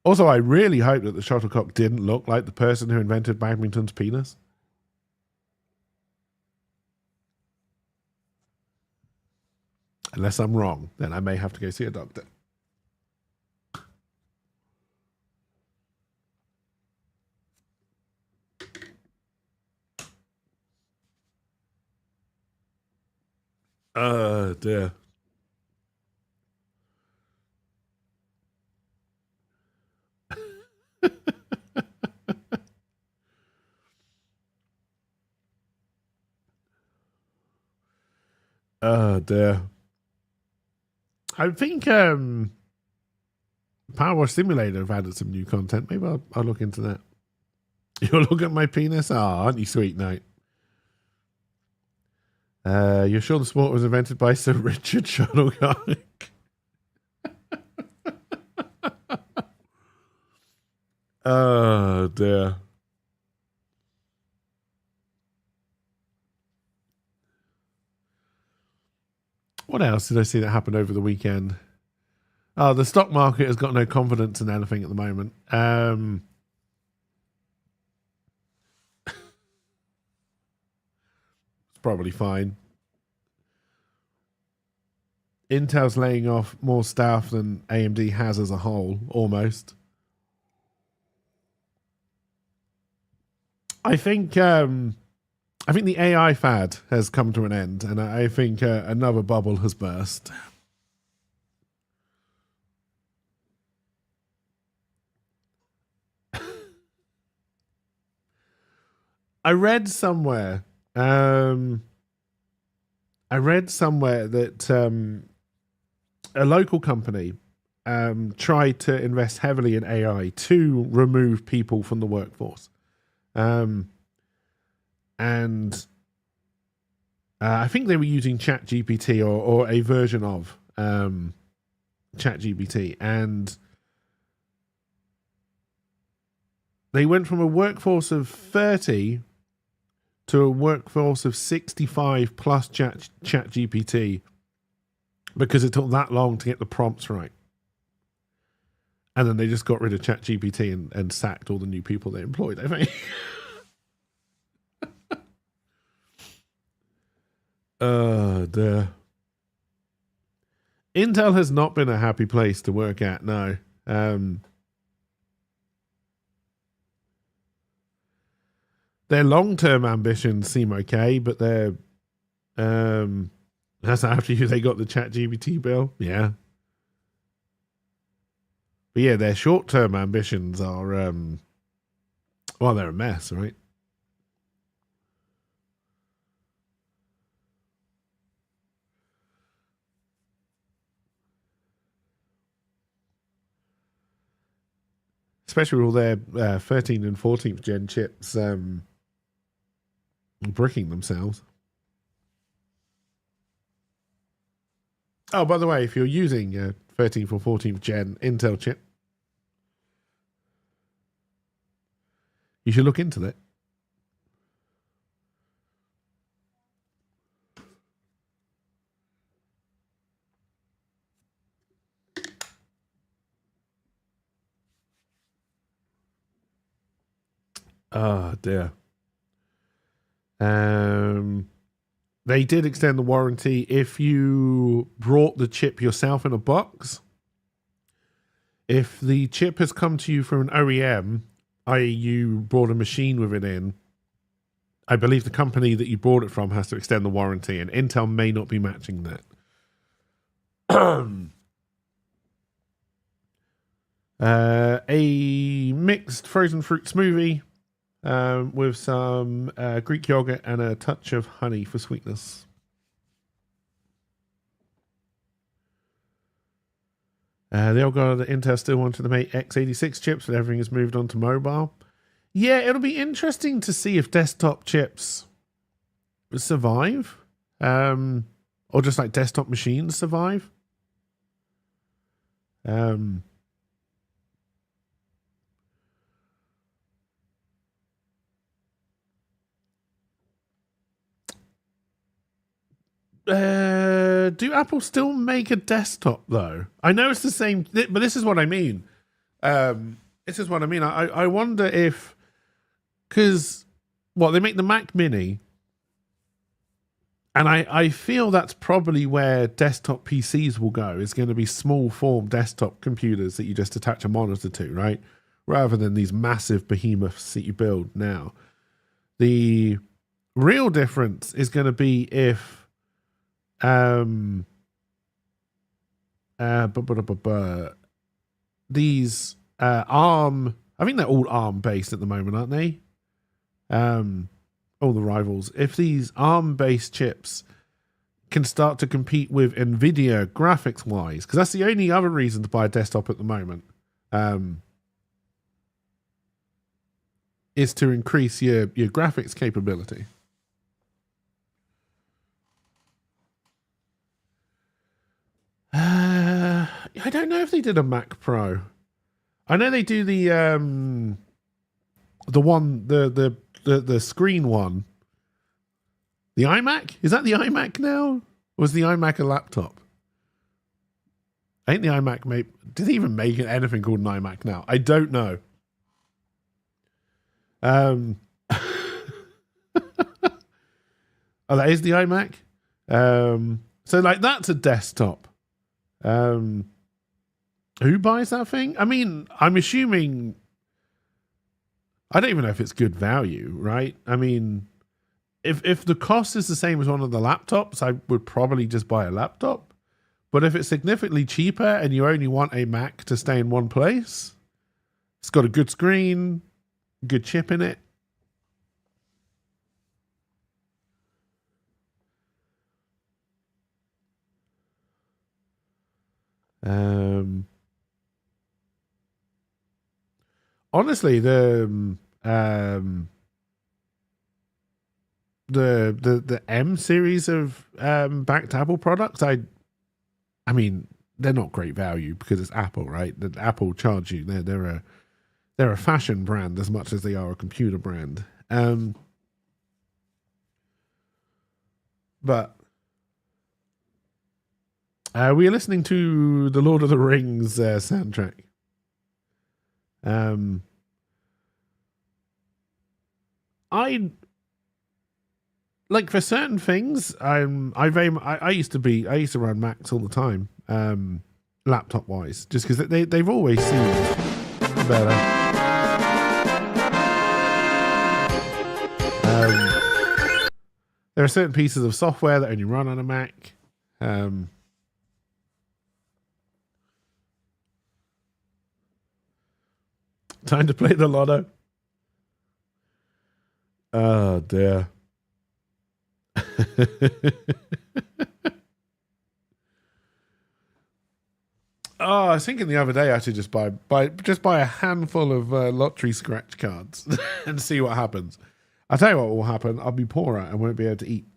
Also, I really hope that the shuttlecock didn't look like the person who invented badminton's penis. Unless I'm wrong, then I may have to go see a doctor. Dear. Dear. I think Power Simulator have added some new content. Maybe I'll look into that. You'll look at my penis? Aren't you sweet, Knight? You're sure the sport was invented by Sir Richard Shuttlecock? Oh, dear. What else did I see that happened over the weekend? Oh, the stock market has got no confidence in anything at the moment. It's probably fine. Intel's laying off more staff than AMD has as a whole, almost. I think the AI fad has come to an end, and I think another bubble has burst. I read somewhere that a local company tried to invest heavily in AI to remove people from the workforce. And I think they were using ChatGPT or a version of ChatGPT, and they went from a workforce of 30 to a workforce of 65 plus ChatGPT because it took that long to get the prompts right. And then they just got rid of ChatGPT and sacked all the new people they employed, I think. Dear. Intel has not been a happy place to work at, no. Their long-term ambitions seem okay, but they're that's after they got the ChatGPT bill, yeah. But yeah, their short-term ambitions are well, they're a mess, right? Especially with all their 13th and 14th gen chips bricking themselves. Oh, by the way, if you're using 13th or 14th gen Intel chip, you should look into that. Oh, dear. They did extend the warranty if you brought the chip yourself in a box. If the chip has come to you from an OEM, i.e. you brought a machine with it in, I believe the company that you bought it from has to extend the warranty, and Intel may not be matching that. A mixed frozen fruit smoothie with some Greek yogurt and a touch of honey for sweetness. They all got Intel still wanted to make x86 chips, but everything has moved on to mobile. Yeah, it'll be interesting to see if desktop chips survive, or just like desktop machines survive. Do Apple still make a desktop though? I know it's the same, but this is what I mean. This is what I mean. I wonder if, because they make the Mac Mini, and I feel that's probably where desktop PCs will go. It's going to be small form desktop computers that you just attach a monitor to, right? Rather than these massive behemoths that you build now. The real difference is going to be if these ARM, I think they're all ARM based at the moment, aren't they? All the rivals. If these ARM based chips can start to compete with NVIDIA graphics wise, because that's the only other reason to buy a desktop at the moment, is to increase your graphics capability. I don't know if they did a Mac Pro. I know they do the one, the screen one. The iMac? Is that the iMac now? Or was the iMac a laptop? I think the iMac did they even make anything called an iMac now? I don't know. Oh, that is the iMac. So like that's a desktop. Who buys that thing? I mean, I'm assuming, I don't even know if it's good value, right? I mean, if the cost is the same as one of the laptops, I would probably just buy a laptop. But if it's significantly cheaper and you only want a Mac to stay in one place, it's got a good screen, good chip in it. Honestly, the M series of backed Apple products, I mean, they're not great value because it's Apple, right? That Apple charge you. They're a fashion brand as much as they are a computer brand. But we are listening to the Lord of the Rings soundtrack. I like for certain things. I used to run Macs all the time, laptop wise, just because they've always seemed better. There are certain pieces of software that only run on a Mac. Time to play the lotto. Oh dear. Oh, I was thinking the other day I should just buy a handful of lottery scratch cards and see what happens. I'll tell you what will happen. I'll be poorer and won't be able to eat.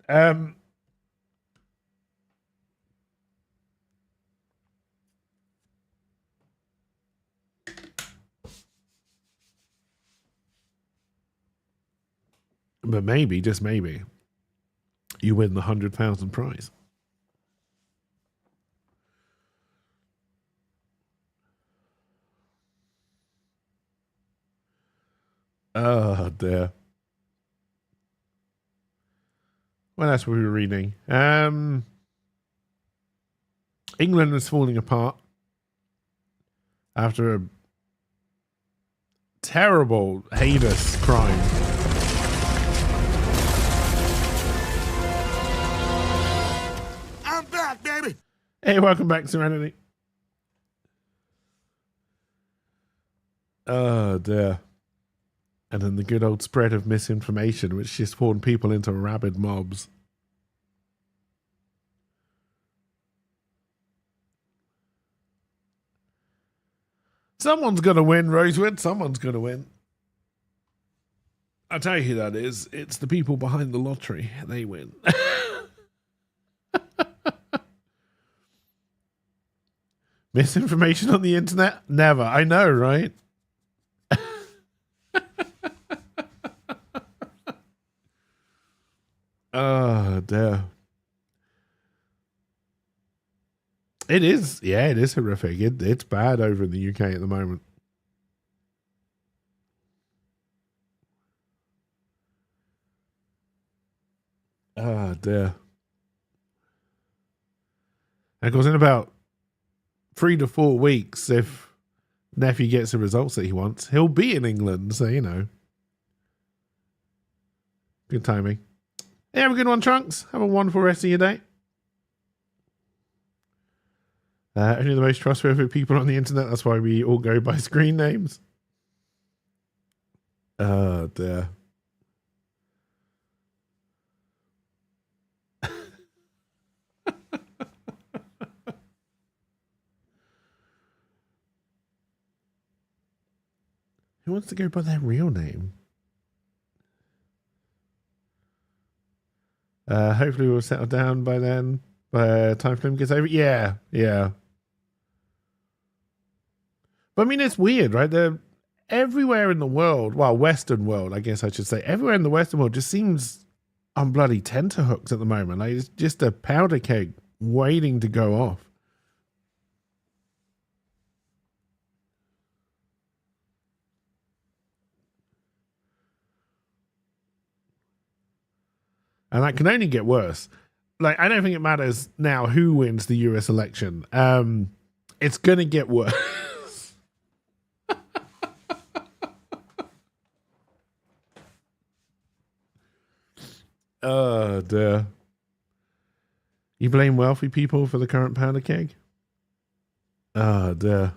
But maybe, just maybe, you win the 100,000 prize. Oh dear. What else were we reading? England is falling apart after a terrible, heinous crime. I'm back, baby. Hey, welcome back, Serenity. Oh dear. And then the good old spread of misinformation, which just spawned people into rabid mobs. Someone's going to win, Rosewood. Someone's going to win. I'll tell you who that is. It's the people behind the lottery. They win. Misinformation on the internet? Never. I know, right? Oh, dear. It is. Yeah, it is horrific. It's bad over in the UK at the moment. Oh, dear. And of course, in about 3 to 4 weeks, if Nephew gets the results that he wants, he'll be in England. So, you know. Good timing. Hey, have a good one, Trunks. Have a wonderful rest of your day. Only the most trustworthy people on the internet. That's why we all go by screen names. Oh, dear. Who wants to go by their real name? Hopefully we'll settle down by then. Time for him gets over. Yeah. But I mean, it's weird, right? They're everywhere in the world. Well, Western world, I guess I should say. Everywhere in the Western world just seems on bloody tenterhooks at the moment. Like it's just a powder keg waiting to go off. And that can only get worse. Like, I don't think it matters now who wins the US election. It's going to get worse. Oh, dear. You blame wealthy people for the current powder keg? Oh, dear.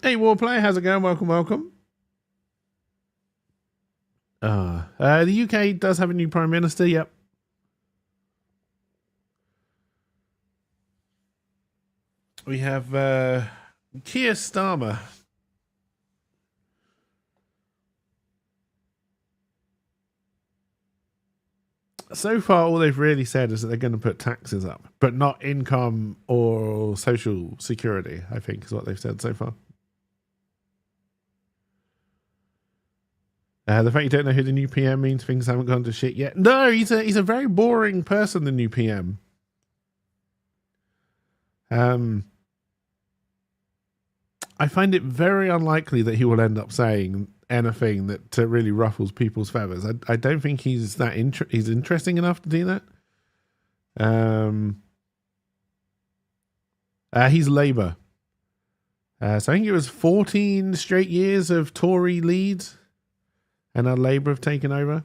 Hey, Warplayer, how's it going? Welcome. The UK does have a new Prime Minister, yep. We have Keir Starmer. So far, all they've really said is that they're going to put taxes up, but not income or social security, I think is what they've said so far. The fact you don't know who the new PM means things haven't gone to shit yet. No, he's a very boring person, the new PM. I find it very unlikely that he will end up saying anything that really ruffles people's feathers. I don't think he's that he's interesting enough to do that. He's Labour. So I think it was 14 straight years of Tory lead, and now Labour have taken over.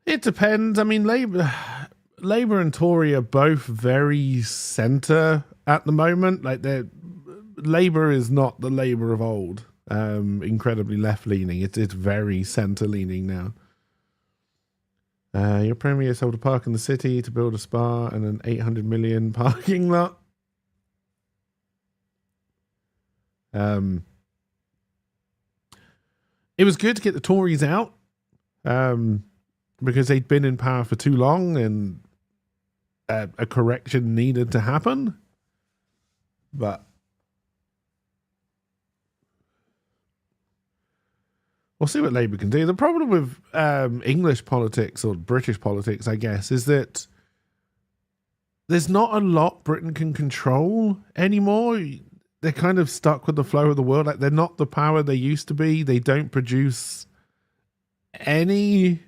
It depends. I mean, Labour and Tory are both very centre at the moment. Like, Labour is not the Labour of old. Incredibly left leaning. It's very centre leaning now. Your premier sold a park in the city to build a spa and an 800 million parking lot. It was good to get the Tories out. Because they'd been in power for too long and a correction needed to happen. But we'll see what Labour can do. The problem with English politics or British politics, I guess, is that there's not a lot Britain can control anymore. They're kind of stuck with the flow of the world. Like, they're not the power they used to be. They don't produce any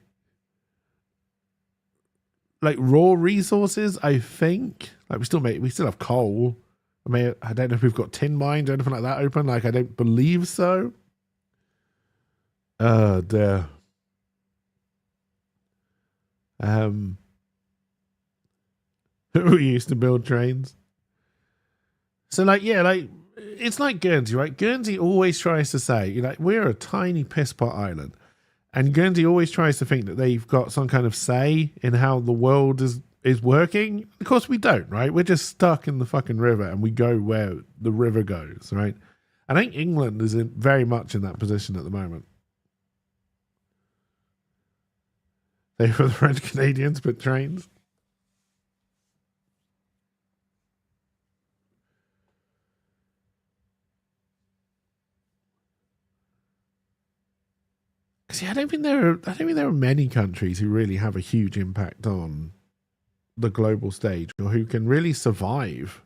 like raw resources, I think. Like, we still have coal. I mean, I don't know if we've got tin mines or anything like that open. Like, I don't believe so. Oh, dear. We used to build trains. So, like, yeah, like, it's like Guernsey, right? Guernsey always tries to say, you know, we're a tiny piss pot island. And Guernsey always tries to think that they've got some kind of say in how the world is working. Of course, we don't, right? We're just stuck in the fucking river and we go where the river goes, right? I think England is very much in that position at the moment. They were the French Canadians, but trains. See, I don't think there are many countries who really have a huge impact on the global stage, or who can really survive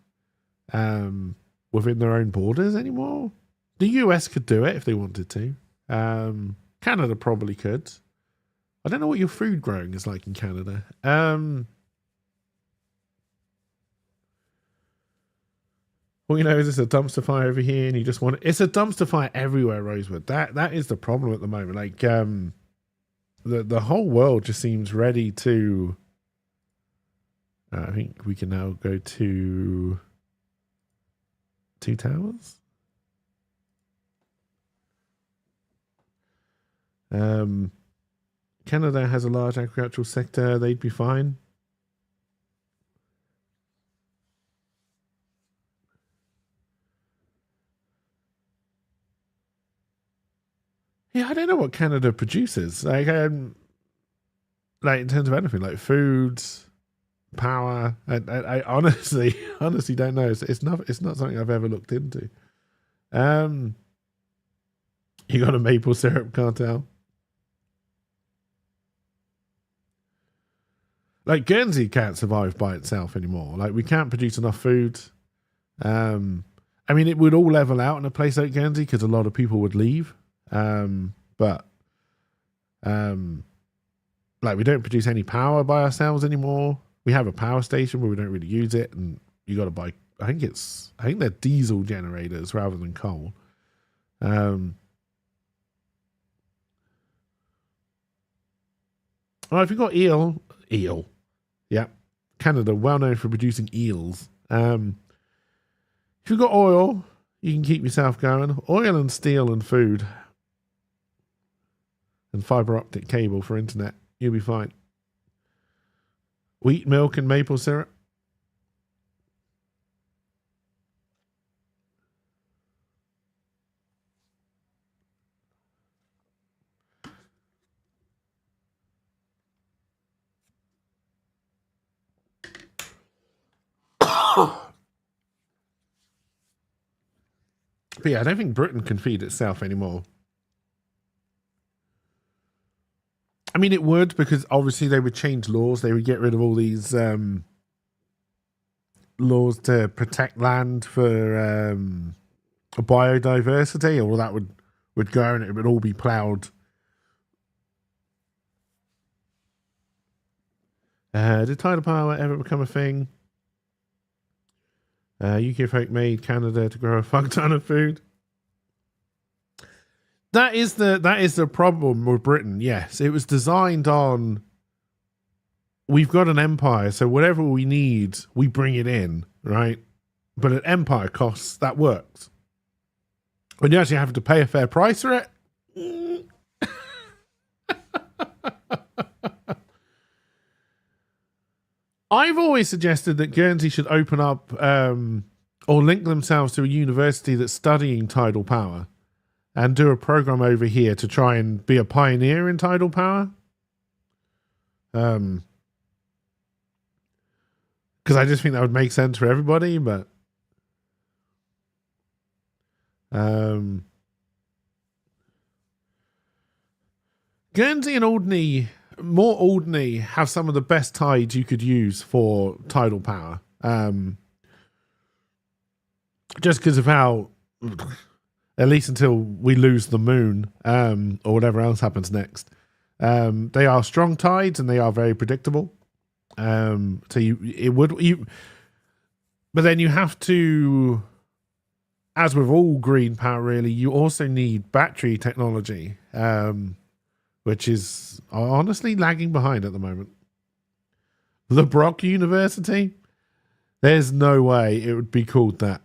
within their own borders anymore. The US could do it if they wanted to. Canada probably could. I don't know what your food growing is like in Canada. Well, you know, is this a dumpster fire over here, and you just want it's a dumpster fire everywhere, Rosewood. That is the problem at the moment. Like, the whole world just seems ready to. I think we can now go to 2 towers. Canada has a large agricultural sector. They'd be fine. Yeah, I don't know what Canada produces. Like in terms of anything, like foods, power. I honestly don't know. It's not something I've ever looked into. You got a maple syrup cartel. Like Guernsey can't survive by itself anymore. Like we can't produce enough food. I mean, it would all level out in a place like Guernsey because a lot of people would leave. But like we don't produce any power by ourselves anymore. We have a power station, but we don't really use it, and you got to buy. I think they're diesel generators rather than coal. Well, if you've got eel, yeah, Canada well known for producing eels. If you've got oil, you can keep yourself going. Oil and steel and food. And fiber optic cable for internet. You'll be fine. Wheat, milk, and maple syrup. But yeah, I don't think Britain can feed itself anymore. I mean, it would, because obviously they would change laws. They would get rid of all these laws to protect land for biodiversity. All that would go, and it would all be ploughed. Did tidal power ever become a thing? UK folk made Canada to grow a fuck ton of food. That is the problem with Britain. Yes, it was designed on. We've got an empire, so whatever we need, we bring it in, right? But at empire costs, that works. When you actually have to pay a fair price for it. I've always suggested that Guernsey should open up or link themselves to a university that's studying tidal power and do a program over here to try and be a pioneer in tidal power. Because I just think that would make sense for everybody, but Guernsey and Alderney, more Alderney, have some of the best tides you could use for tidal power. Just because of how, at least until we lose the moon, or whatever else happens next, they are strong tides and they are very predictable. So but then you have to, as with all green power, really, you also need battery technology, which is honestly lagging behind at the moment. The Brock University, there's no way it would be called that.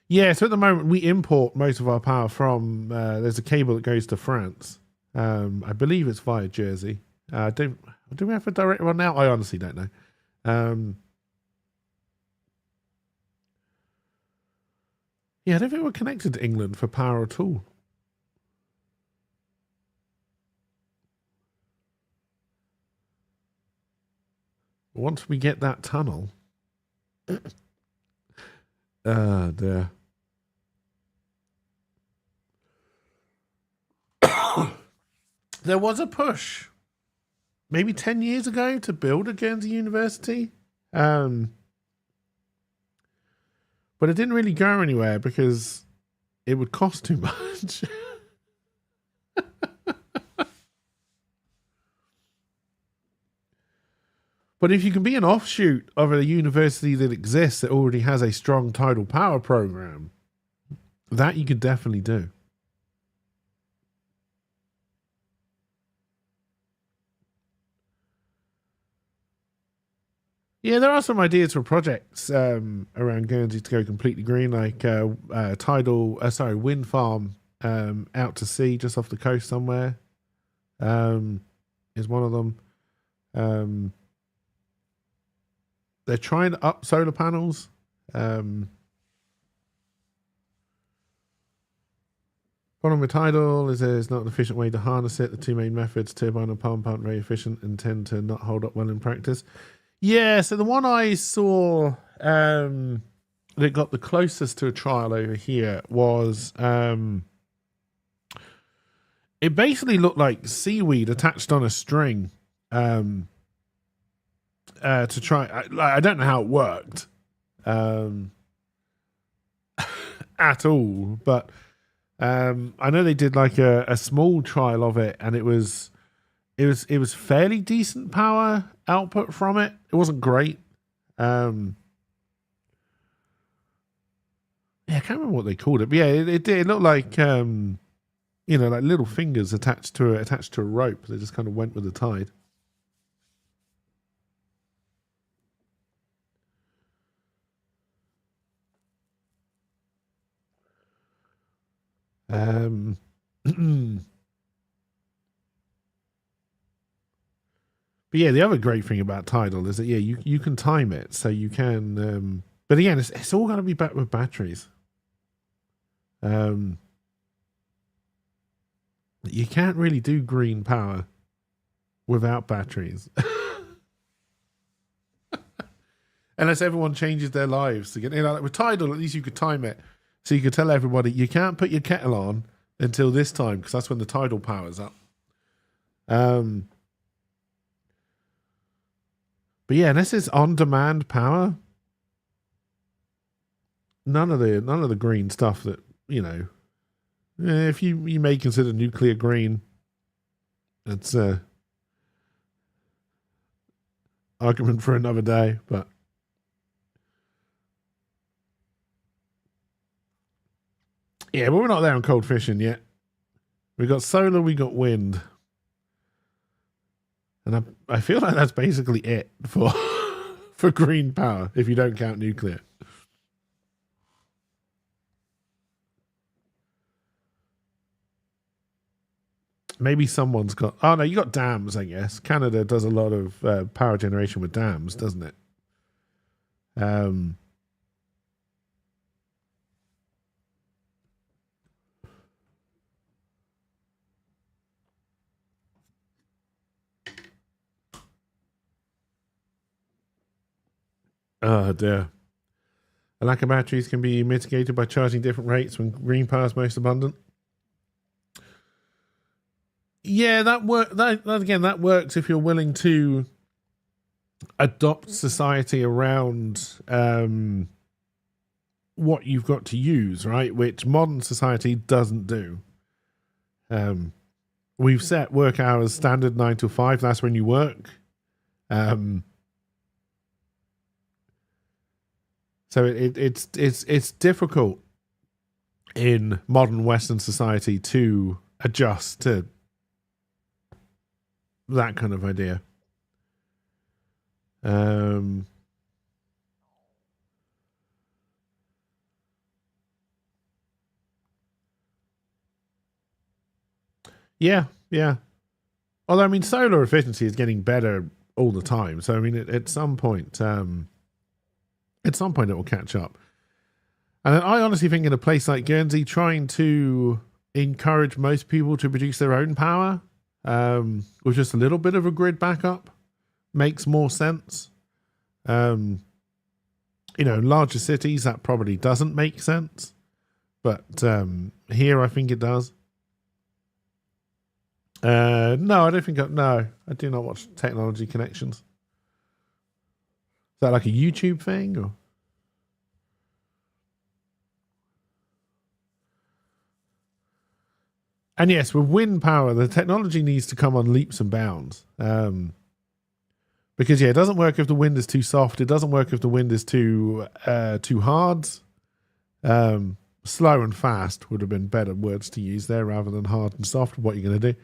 Yeah, so at the moment we import most of our power from there's a cable that goes to France. I believe it's via Jersey. Do we have a direct one now? I honestly don't know. Yeah, I don't think we're connected to England for power at all. Once we get that tunnel. Dear. There was a push maybe 10 years ago to build a Guernsey University. But it didn't really go anywhere because it would cost too much. But if you can be an offshoot of a university that exists that already has a strong tidal power program, that you could definitely do. Yeah, there are some ideas for projects around Guernsey to go completely green, like wind farm out to sea just off the coast somewhere is one of them. They're trying to up solar panels. Problem with tidal is there's not an efficient way to harness it. The two main methods, turbine and pump, aren't very efficient and tend to not hold up well in practice. Yeah, so the one I saw that got the closest to a trial over here was it basically looked like seaweed attached on a string to try. I don't know how it worked at all, but I know they did like a small trial of it, and it was fairly decent power output from it. It wasn't great. Yeah, I can't remember what they called it, but yeah, it looked like like little fingers attached to a rope. They just kind of went with the tide. But yeah, the other great thing about tidal is that you can time it, so you can. But again, it's all going to be back with batteries. You can't really do green power without batteries, unless everyone changes their lives to get. Like with tidal, at least you could time it, so you could tell everybody you can't put your kettle on until this time because that's when the tidal power's up. But yeah, this is on-demand power. None of the green stuff that if you may consider nuclear green, that's argument for another day. But yeah, but we're not there on cold fission yet. We got solar, we got wind. And I feel like that's basically it for for green power, if you don't count nuclear. Maybe someone's got... Oh, no, you got dams, I guess. Canada does a lot of power generation with dams, doesn't it? Oh, dear. A lack of batteries can be mitigated by charging different rates when green power is most abundant. Yeah, that works if you're willing to adopt society around what you've got to use, right? Which modern society doesn't do. We've set work hours standard 9 to 5. That's when you work. So it's difficult in modern Western society to adjust to that kind of idea. Yeah. Although, I mean, solar efficiency is getting better all the time. So, I mean, at some point it will catch up. And I honestly think in a place like Guernsey, trying to encourage most people to produce their own power with just a little bit of a grid backup makes more sense. In larger cities, that probably doesn't make sense. But here, I think it does. No, I don't think. No, I do not watch Technology Connections. Is that like a YouTube thing, or? And yes, with wind power, the technology needs to come on leaps and bounds. Because it doesn't work if the wind is too soft. It doesn't work if the wind is too hard. Slow and fast would have been better words to use there rather than hard and soft. What you're going to do?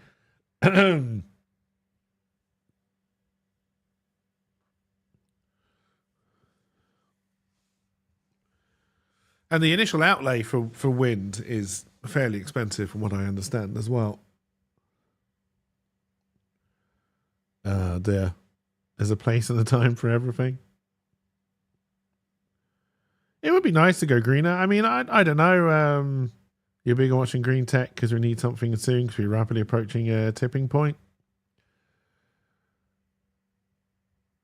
And the initial outlay for wind is fairly expensive from what I understand as well. There's a place and a time for everything. It would be nice to go greener. I mean, I don't know. You're big on watching green tech because we need something soon because we're rapidly approaching a tipping point.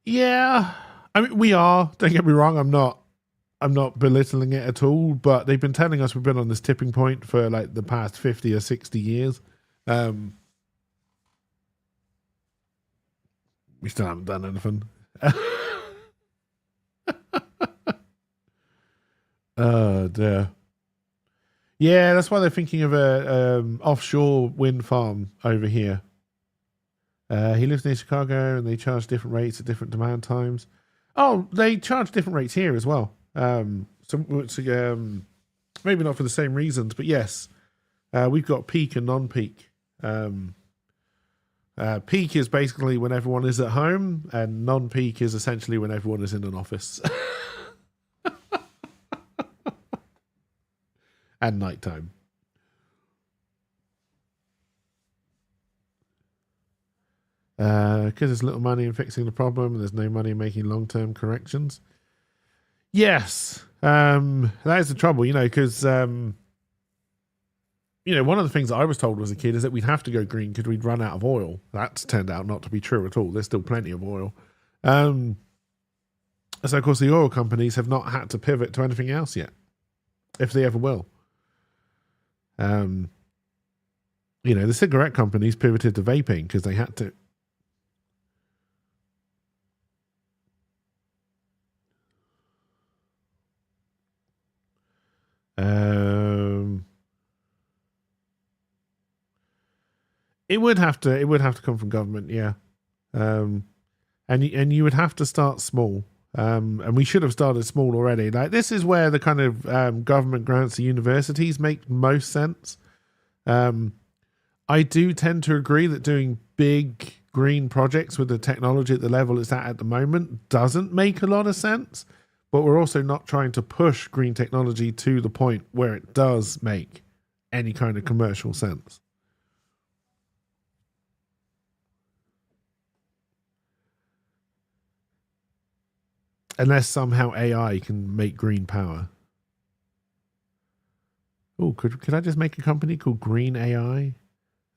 Yeah, I mean, we are. Don't get me wrong. I'm not belittling it at all, but they've been telling us we've been on this tipping point for like the past 50 or 60 years. We still haven't done anything. Oh dear. Yeah, that's why they're thinking of a offshore wind farm over here. He lives near Chicago, and they charge different rates at different demand times. Oh, they charge different rates here as well. Maybe not for the same reasons, but yes, we've got peak and non-peak. Peak is basically when everyone is at home, and non-peak is essentially when everyone is in an office. And nighttime. Because there's little money in fixing the problem, and there's no money in making long-term corrections. Yes, that is the trouble, because one of the things that I was told as a kid is that we'd have to go green because we'd run out of oil. That's turned out not to be true at all. There's still plenty of oil. So, of course, the oil companies have not had to pivot to anything else yet, if they ever will. The cigarette companies pivoted to vaping because they had to. It would have to come from government, yeah. And you would have to start small. And we should have started small already. Like, this is where the kind of government grants to universities make most sense. I do tend to agree that doing big green projects with the technology at the level it's at the moment doesn't make a lot of sense. But we're also not trying to push green technology to the point where it does make any kind of commercial sense. Unless somehow AI can make green power. Oh, could I just make a company called Green AI?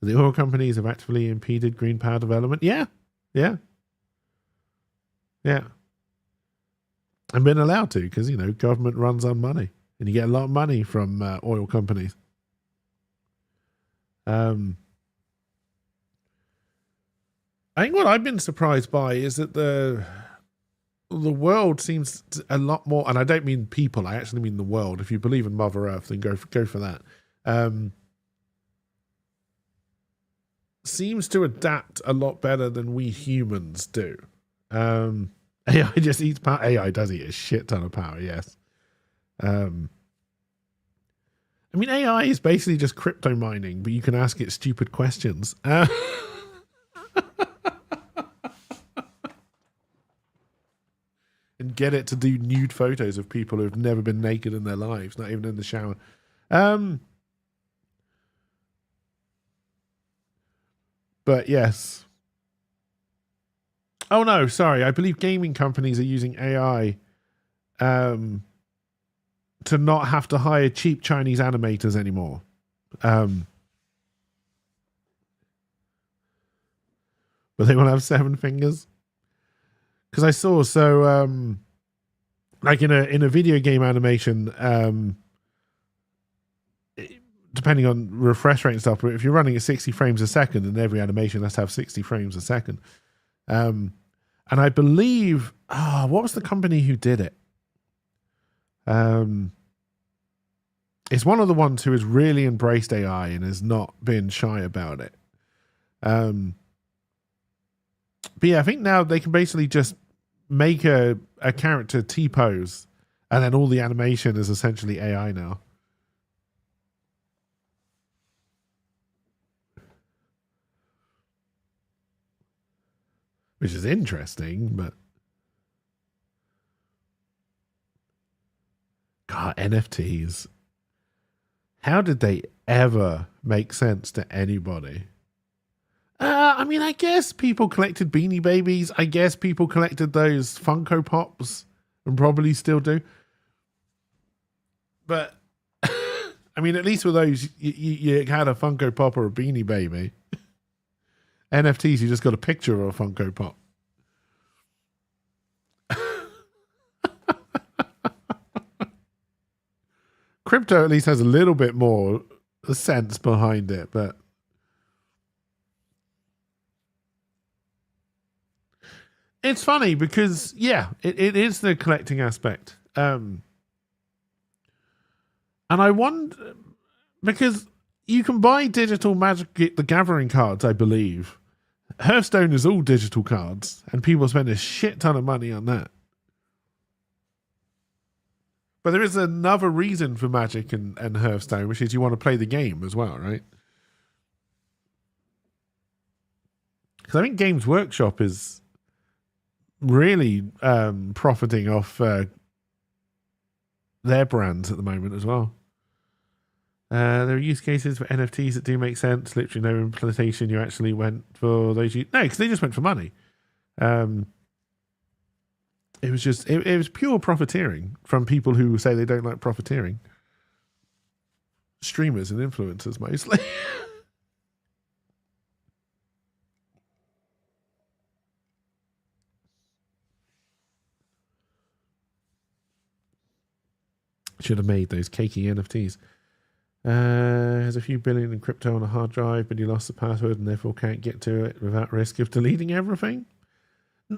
The oil companies have actively impeded green power development. Yeah. And been allowed to because, government runs on money. And you get a lot of money from oil companies. I think what I've been surprised by is that the world seems a lot more, and I don't mean people, I actually mean the world. If you believe in Mother Earth, then go for that. Seems to adapt a lot better than we humans do. AI just eats power. AI does eat a shit ton of power, yes. I mean, AI is basically just crypto mining, but you can ask it stupid questions. And get it to do nude photos of people who have never been naked in their lives, not even in the shower. But yes. Oh no, sorry. I believe gaming companies are using AI to not have to hire cheap Chinese animators anymore. But they will have 7 fingers. Because I saw, like in a video game animation, depending on refresh rate and stuff, but if you're running at 60 frames a second, then every animation has to have 60 frames a second. And I believe, what was the company who did it? It's one of the ones who has really embraced AI and has not been shy about it. But yeah, I think now they can basically just make a character T-pose, and then all the animation is essentially AI now. Which is interesting, but God, NFTs. How did they ever make sense to anybody? I mean, I guess people collected Beanie Babies. I guess people collected those Funko Pops and probably still do. But, I mean, at least with those, you had a Funko Pop or a Beanie Baby. NFTs, you just got a picture of a Funko Pop. Crypto at least has a little bit more sense behind it, but it's funny because, yeah, it is the collecting aspect. And I wonder, because you can buy digital Magic the Gathering cards, I believe. Hearthstone is all digital cards, and people spend a shit ton of money on that. But there is another reason for Magic and Hearthstone, which is you want to play the game as well, right? Because I think Games Workshop is really profiting off their brands at the moment as well. There are use cases for NFTs that do make sense. Literally no implementation. You actually went for those. No, because they just went for money. It was just, it was pure profiteering from people who say they don't like profiteering. Streamers and influencers mostly. Should have made those cakey NFTs. Has a few billion in crypto on a hard drive, but he lost the password and therefore can't get to it without risk of deleting everything.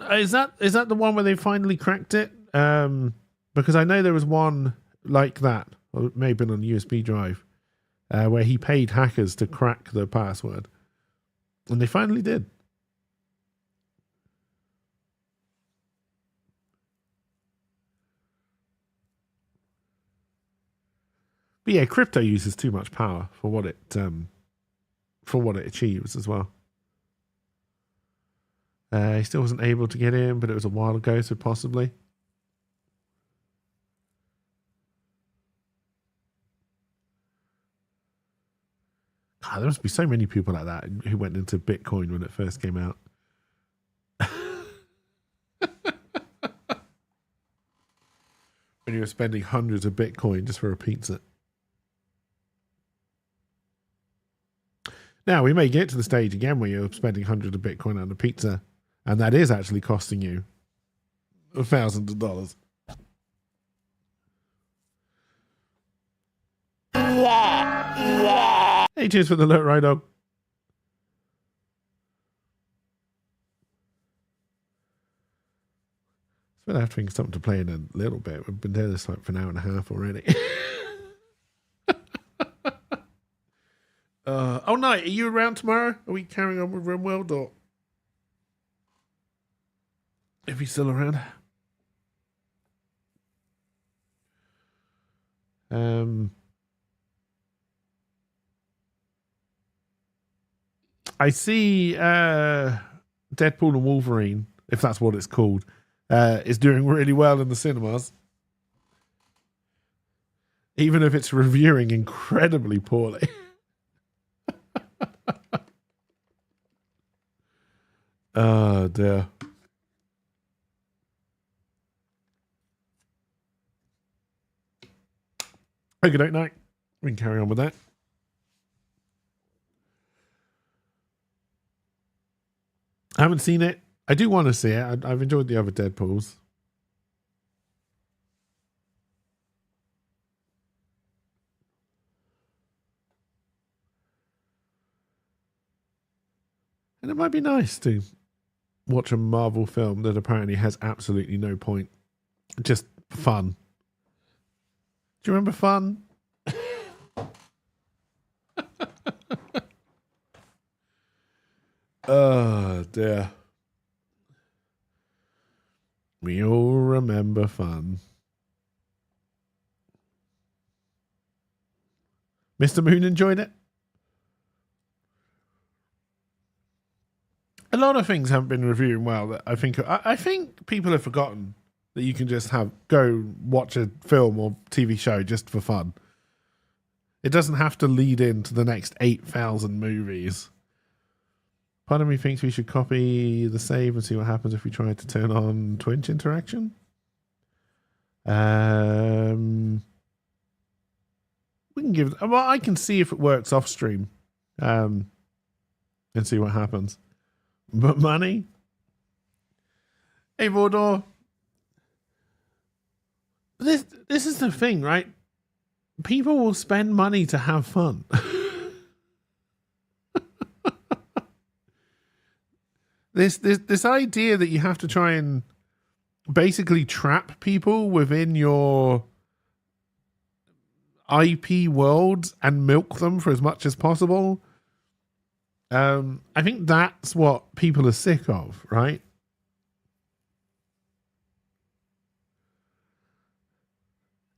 Is that the one where they finally cracked it? Because I know there was one like that, or it may have been on a USB drive, where he paid hackers to crack the password, and they finally did. But yeah, crypto uses too much power for what it achieves as well. He still wasn't able to get in, but it was a while ago, so possibly. God, there must be so many people like that who went into Bitcoin when it first came out. When you were spending hundreds of Bitcoin just for a pizza. Now, we may get to the stage again where you're spending hundreds of Bitcoin on a pizza, and that is actually costing you thousands of dollars. Hey, cheers for the alert, right dog. So I have to think of something to play in a little bit. We've been doing this like for an hour and a half already. Oh, no, are you around tomorrow? Are we carrying on with RimWorld, or if he's still around? I see Deadpool and Wolverine, if that's what it's called, is doing really well in the cinemas. Even if it's reviewing incredibly poorly. Oh, dear. Okay, good night. We can carry on with that. I haven't seen it. I do want to see it. I've enjoyed the other Deadpools. And it might be nice to watch a Marvel film that apparently has absolutely no point. Just fun. Do you remember Fun? Oh, dear. We all remember Fun. Mr. Moon enjoyed it. A lot of things haven't been reviewing well. That I think people have forgotten that you can just go watch a film or TV show just for fun. It doesn't have to lead into the next 8,000 movies. Part of me thinks we should copy the save and see what happens if we try to turn on Twitch interaction. We can give. Well, I can see if it works off stream, and see what happens. But money. Hey, Vordor. This is the thing, right? People will spend money to have fun. This idea that you have to try and basically trap people within your IP world and milk them for as much as possible. I think that's what people are sick of, right?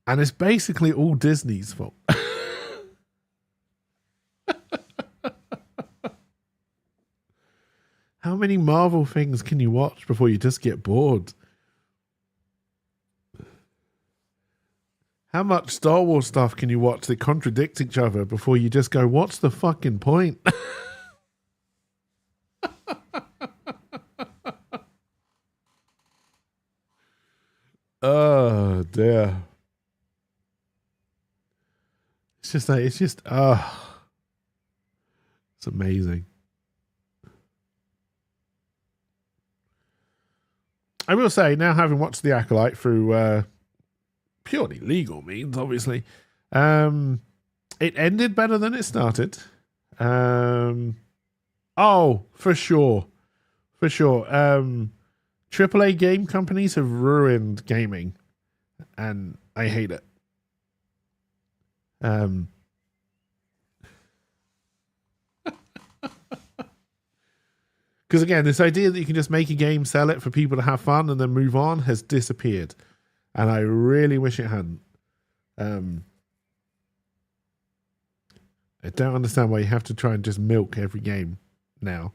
And it's basically all Disney's fault. How many Marvel things can you watch before you just get bored? How much Star Wars stuff can you watch that contradicts each other before you just go, what's the fucking point? Oh, dear. It's amazing. I will say, now having watched The Acolyte through purely legal means, obviously, it ended better than it started. Oh, for sure. For sure. AAA game companies have ruined gaming, and I hate it. Because again, this idea that you can just make a game, sell it for people to have fun, and then move on has disappeared. And I really wish it hadn't. I don't understand why you have to try and just milk every game now.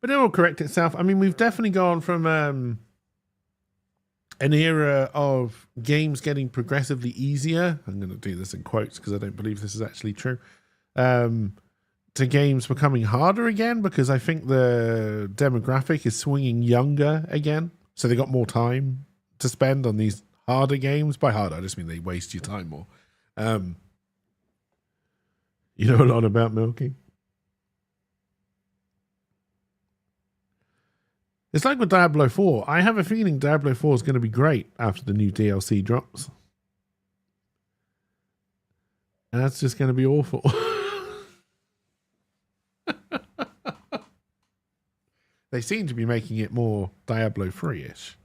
But it will correct itself. I mean, we've definitely gone from an era of games getting progressively easier. I'm going to do this in quotes because I don't believe this is actually true. To games becoming harder again, because I think the demographic is swinging younger again. So they got more time to spend on these harder games. By harder, I just mean they waste your time more. You know a lot about milking. It's like with Diablo 4. I have a feeling Diablo 4 is going to be great after the new DLC drops. And that's just going to be awful. They seem to be making it more Diablo 3-ish.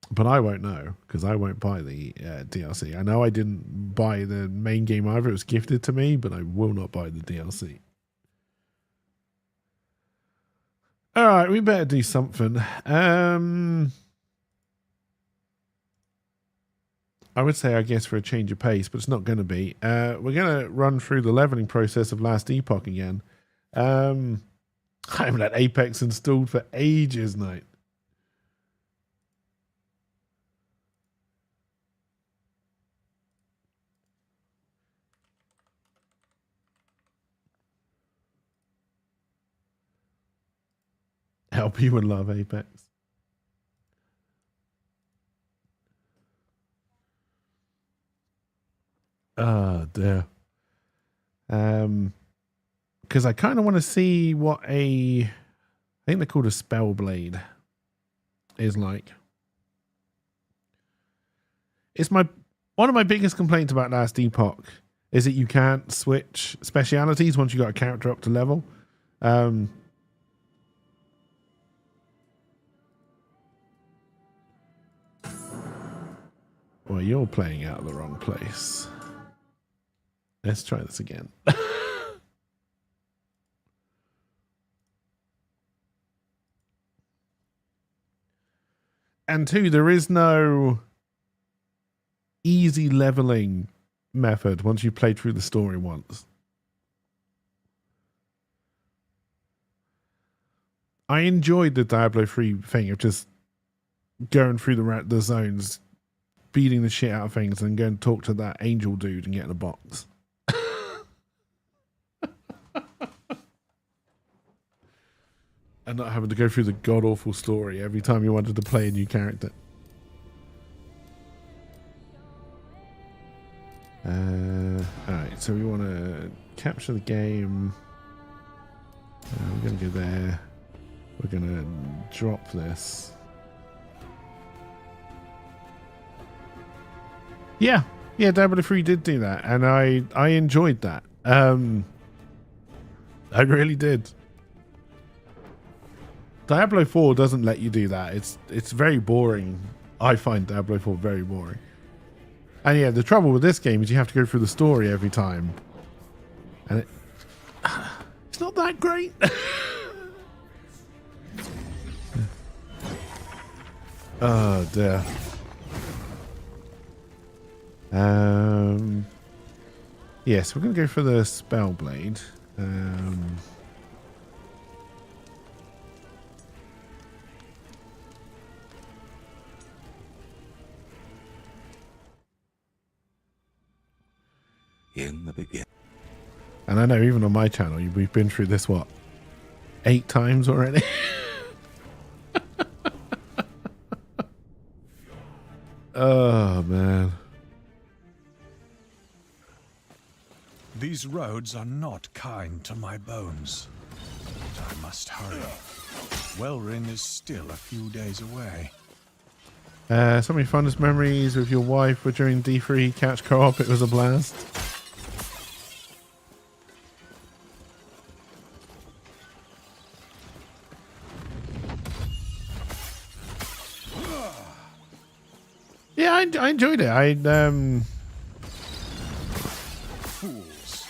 But I won't know, because I won't buy the DLC. I know I didn't buy the main game either. It was gifted to me, but I will not buy the DLC. All right, we better do something. I would say, I guess, for a change of pace, but it's not going to be. We're going to run through the leveling process of Last Epoch again. I haven't had Apex installed for ages, mate. Help you would love Apex. Oh, dear. Because I kind of want to see what a think they're called a spell blade. Is like, it's one of my biggest complaints about Last Epoch is that you can't switch specialities once you got a character up to level. Well, you're playing out of the wrong place. Let's try this again. And two, there is no easy leveling method once you've played through the story once. I enjoyed the Diablo 3 thing of just going through the zones, beating the shit out of things, and going to talk to that angel dude and getting a box. And not having to go through the god-awful story every time you wanted to play a new character. Alright, so we want to capture the game. We're going to go there. We're going to drop this. Yeah, Diablo 3 did do that, and I enjoyed that. I really did. Diablo 4 doesn't let you do that. It's very boring. I find Diablo 4 very boring. And yeah, the trouble with this game is you have to go through the story every time. And it's not that great. Oh dear. Yes, we're going to go for the spell blade. In the beginning. And I know even on my channel, we've been through this, what, 8 times already? Oh, man. These roads are not kind to my bones. But I must hurry. Welrin is still a few days away. Some of your fondest memories with your wife were during D3 couch co-op. It was a blast. Yeah, I enjoyed it. Fools.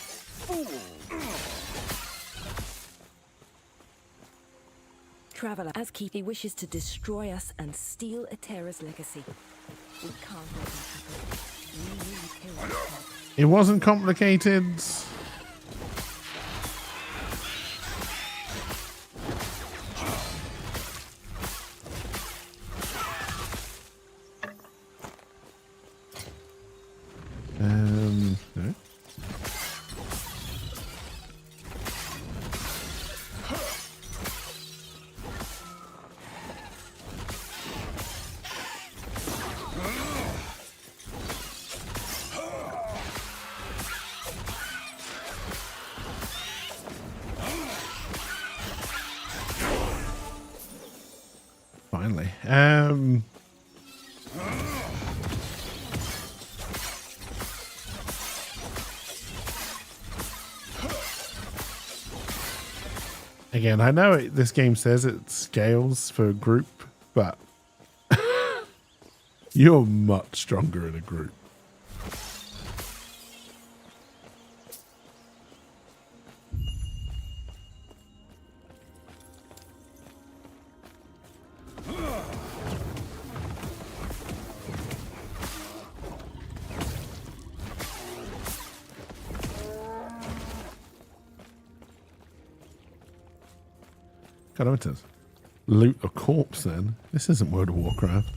Traveler, as Keithy wishes to destroy us and steal Atera's legacy. We can't let that happen. We need heroes. It wasn't complicated. No. Finally. Again, I know this game says it scales for a group, but you're much stronger in a group. God, I to loot a corpse then. This isn't World of Warcraft.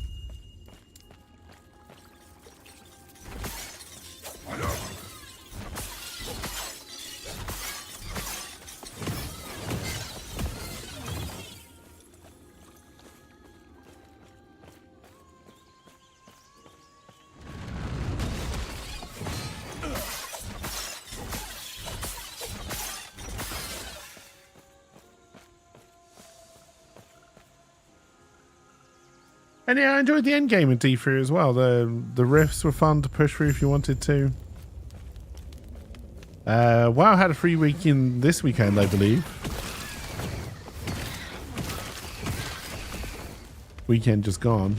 And yeah, I enjoyed the end game in D3 as well. The rifts were fun to push through if you wanted to. WoW had a free week in this weekend, I believe. Weekend just gone.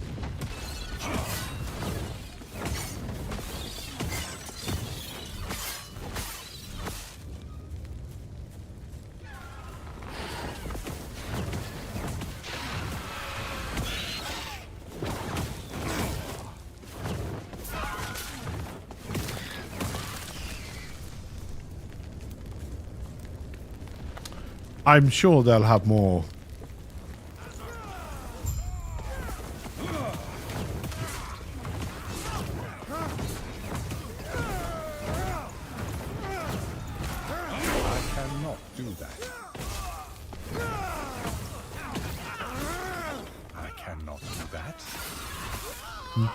I'm sure they'll have more. I cannot do that. I cannot do that.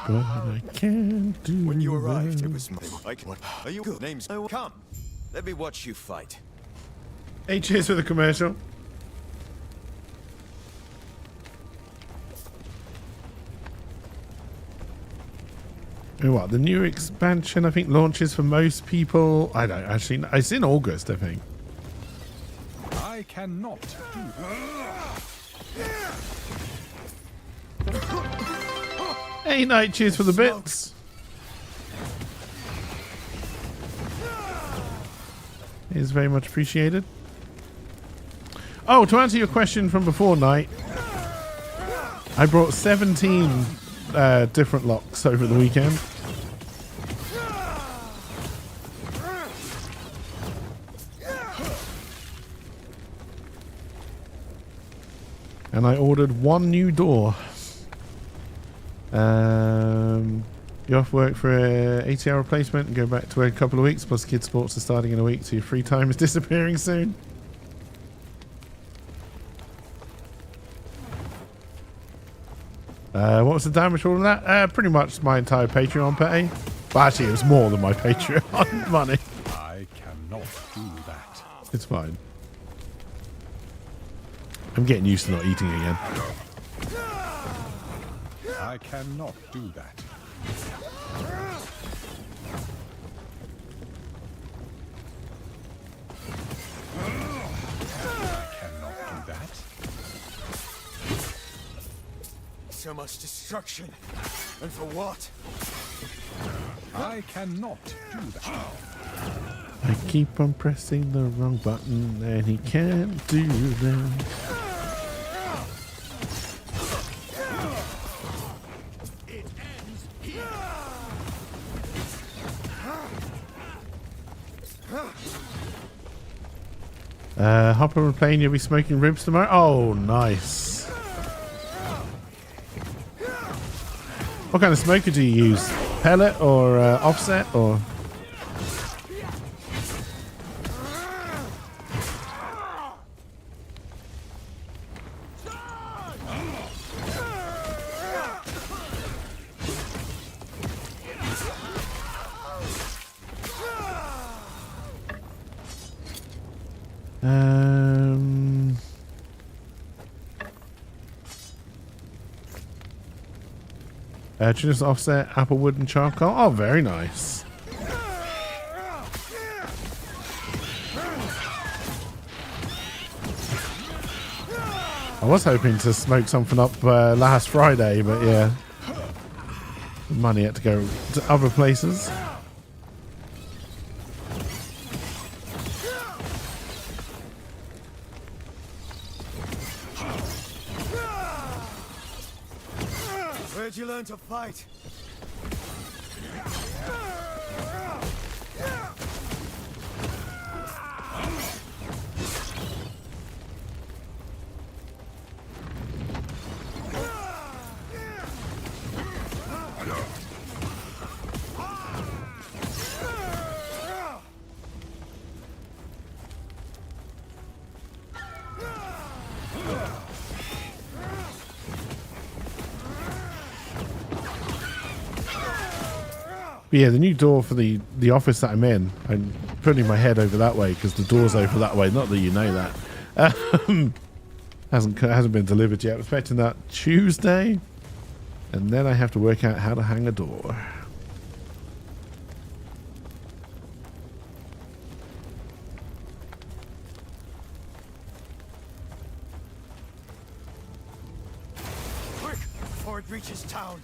But I can't do When you arrived, that. it was like, what are you good? Names? Oh, come. Let me watch you fight. Hey, cheers for the commercial. And what, the new expansion I think launches for most people. I don't actually know. It's in August, I think. I cannot do that. Hey, Night, cheers for the bits. Is very much appreciated. Oh, to answer your question from before, Night, I brought 17 different locks over the weekend. And I ordered one new door. You're off work for a 80-hour replacement and go back to work a couple of weeks, plus kids' sports are starting in a week, so your free time is disappearing soon. What was the damage for all of that? Pretty much my entire Patreon pay. But actually, it was more than my Patreon money. I cannot do that. It's fine. I'm getting used to not eating again. I cannot do that. I cannot do that. So much destruction. And for what? I cannot do that. I keep on pressing the wrong button and he can't do that. Hop on a plane, you'll be smoking ribs tomorrow? Oh, nice. What kind of smoker do you use? Pellet or offset or? Just offset, applewood and charcoal. Oh, very nice. I was hoping to smoke something up last Friday, but yeah. Money had to go to other places. Where'd you learn to fight? But yeah, the new door for the office that I'm in, I'm putting my head over that way because the door's over that way. Not that you know that. Hasn't been delivered yet. I'm expecting that Tuesday. And then I have to work out how to hang a door. Quick, before it reaches town.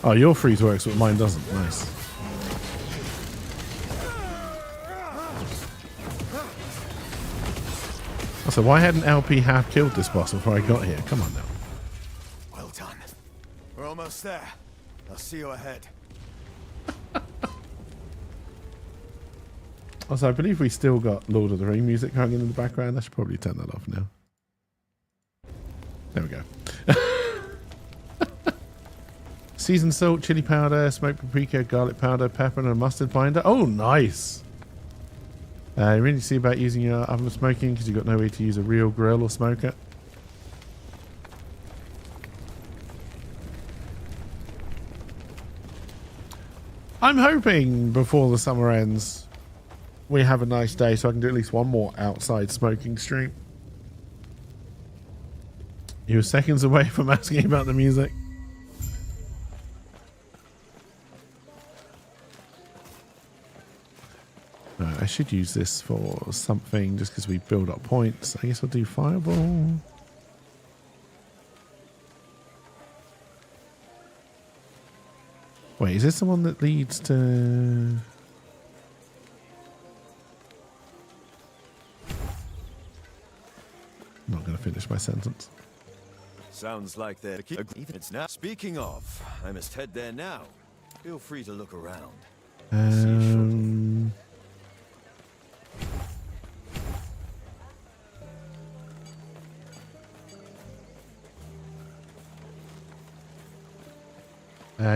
Oh, your freeze works, but mine doesn't. Nice. So why hadn't LP half killed this boss before I got here? Come on now. Well done. We're almost there. I'll see you ahead. Also, I believe we still got Lord of the Ring music going in the background. I should probably turn that off now. There we go. Seasoned salt, chili powder, smoked paprika, garlic powder, pepper, and a mustard binder. Oh, nice. You really see about using your oven smoking because you've got no way to use a real grill or smoker. I'm hoping before the summer ends we have a nice day so I can do at least one more outside smoking stream. You were seconds away from asking about the music. I should use this for something just because we build up points. I guess I'll do fireball. Wait, is this the one that leads to... I'm not going to finish my sentence. Sounds like they're it's now. Speaking of, I must head there now. Feel free to look around.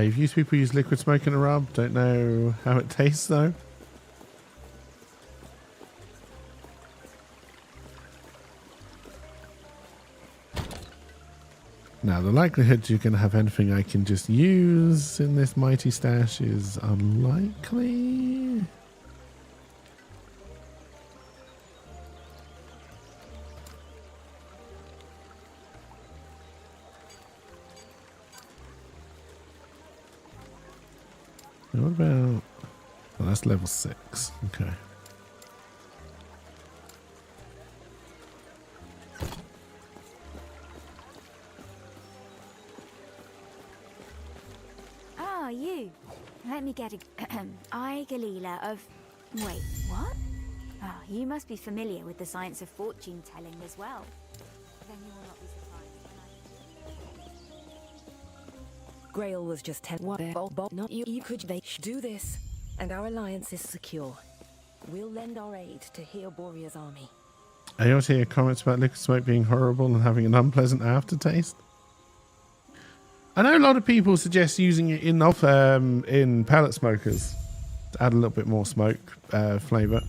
You've used people use liquid smoke in a rub. Don't know how it tastes though. Now the likelihood you're going to have anything I can just use in this mighty stash is unlikely. What about... Oh, that's level 6. Okay. Ah, you. Let me get a... I, Galila of... Wait, what? Oh, you must be familiar with the science of fortune telling as well. Then you will not be surprised. Grail was just telling what not you could they do this, and our alliance is secure. We'll lend our aid to Heoboria's army. I also hear comments about liquid smoke being horrible and having an unpleasant aftertaste. I know a lot of people suggest using it in pellet smokers to add a little bit more smoke flavor.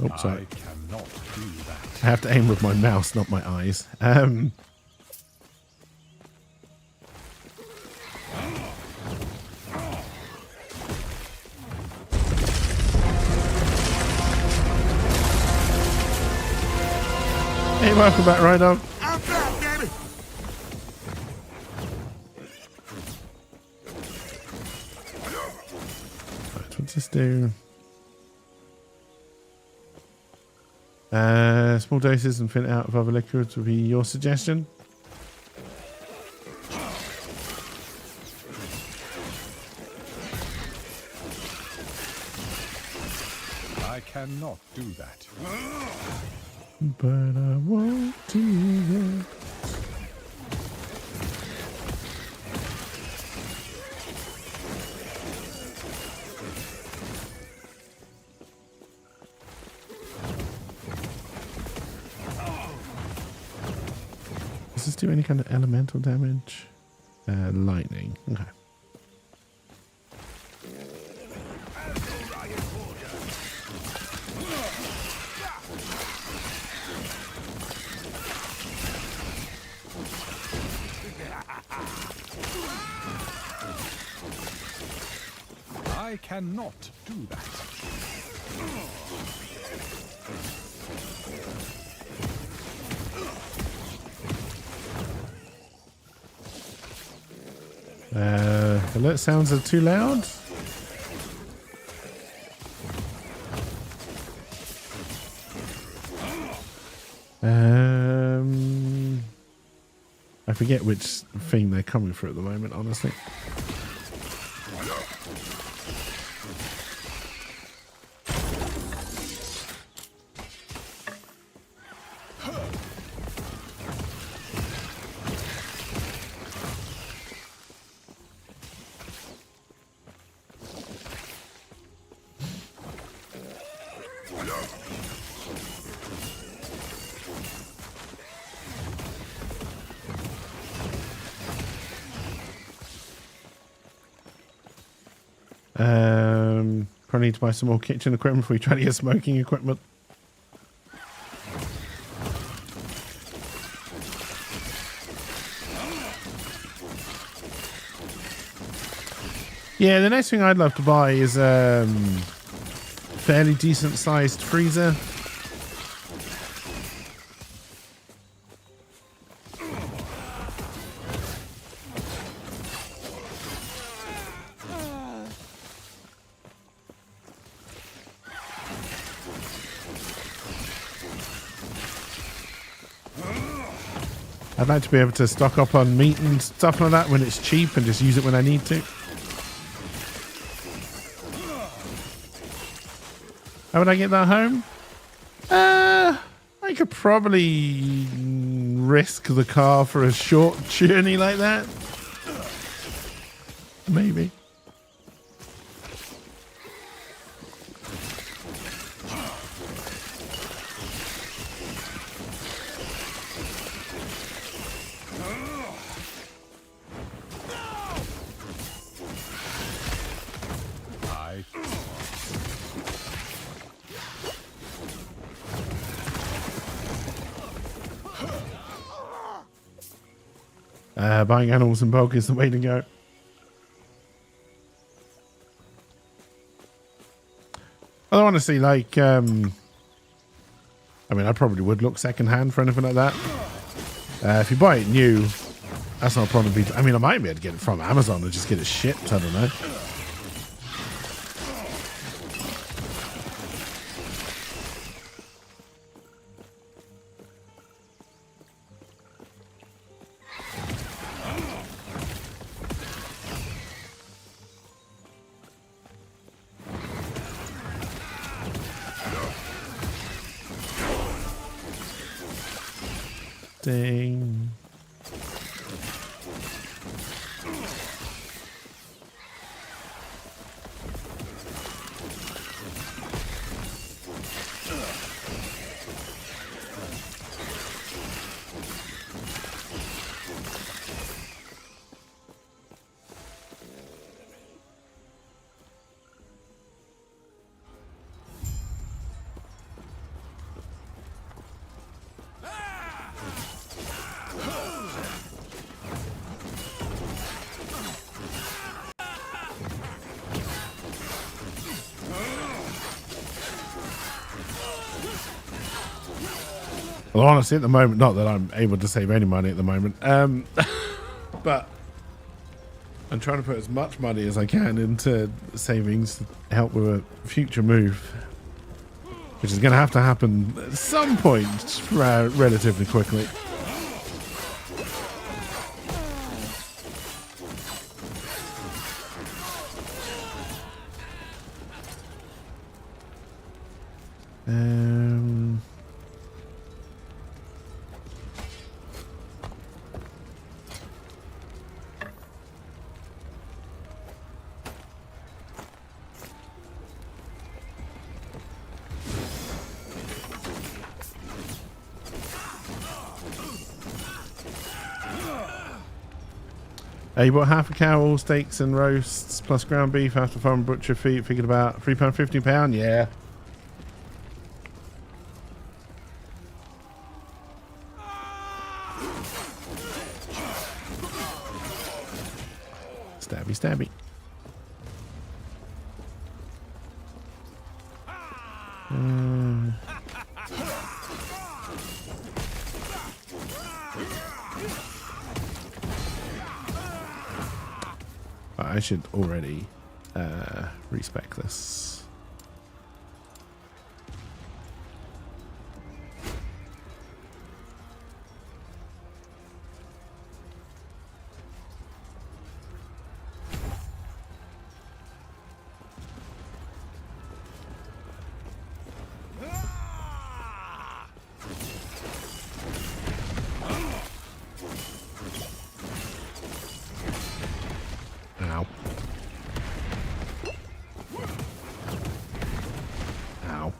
Oops, sorry. I cannot do that. I have to aim with my mouse, not my eyes. Hey, welcome back, Rhydog. I'm back, baby. Right, what's this do? Small doses and thin it out of other liquids would be your suggestion. I cannot do that. But I won't do that. Does this do any kind of elemental damage? Lightning. Okay. I cannot do that. Alert sounds are too loud. I forget which thing they're coming for at the moment, honestly. Probably need to buy some more kitchen equipment before we try to get smoking equipment. Yeah, the next thing I'd love to buy is fairly decent sized freezer. I'd like to be able to stock up on meat and stuff like that when it's cheap and just use it when I need to. How would I get that home? I could probably risk the car for a short journey like that. Maybe. Buying animals in bulk is the way to go. Although honestly, like, I mean, I probably would look secondhand for anything like that. If you buy it new, that's not a problem. I mean, I might be able to get it from Amazon and just get it shipped. I don't know. Dang. Well, honestly, at the moment, not that I'm able to save any money at the moment, but I'm trying to put as much money as I can into savings to help with a future move, which is going to happen at some point relatively quickly. You bought half a cow, all steaks and roasts, plus ground beef after farm butcher feet. Figured about £3.50. Yeah. Stabby, stabby. I should already respec this. Ow. Ow.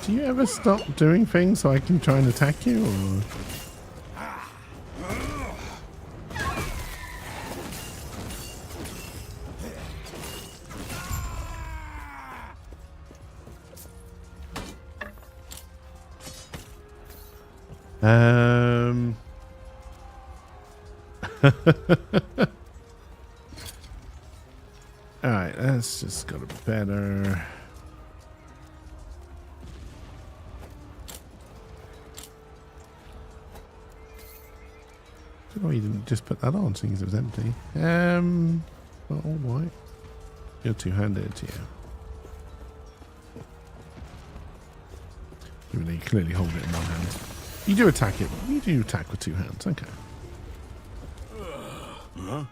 Do you ever stop doing things so I can try and attack you, or? Alright, that's just got a better. Oh, you didn't just put that on, seeing as it was empty. Well, all white. You're two-handed, yeah. Even though you clearly hold it in one hand. You do attack it. You do attack with two hands. Okay. Huh?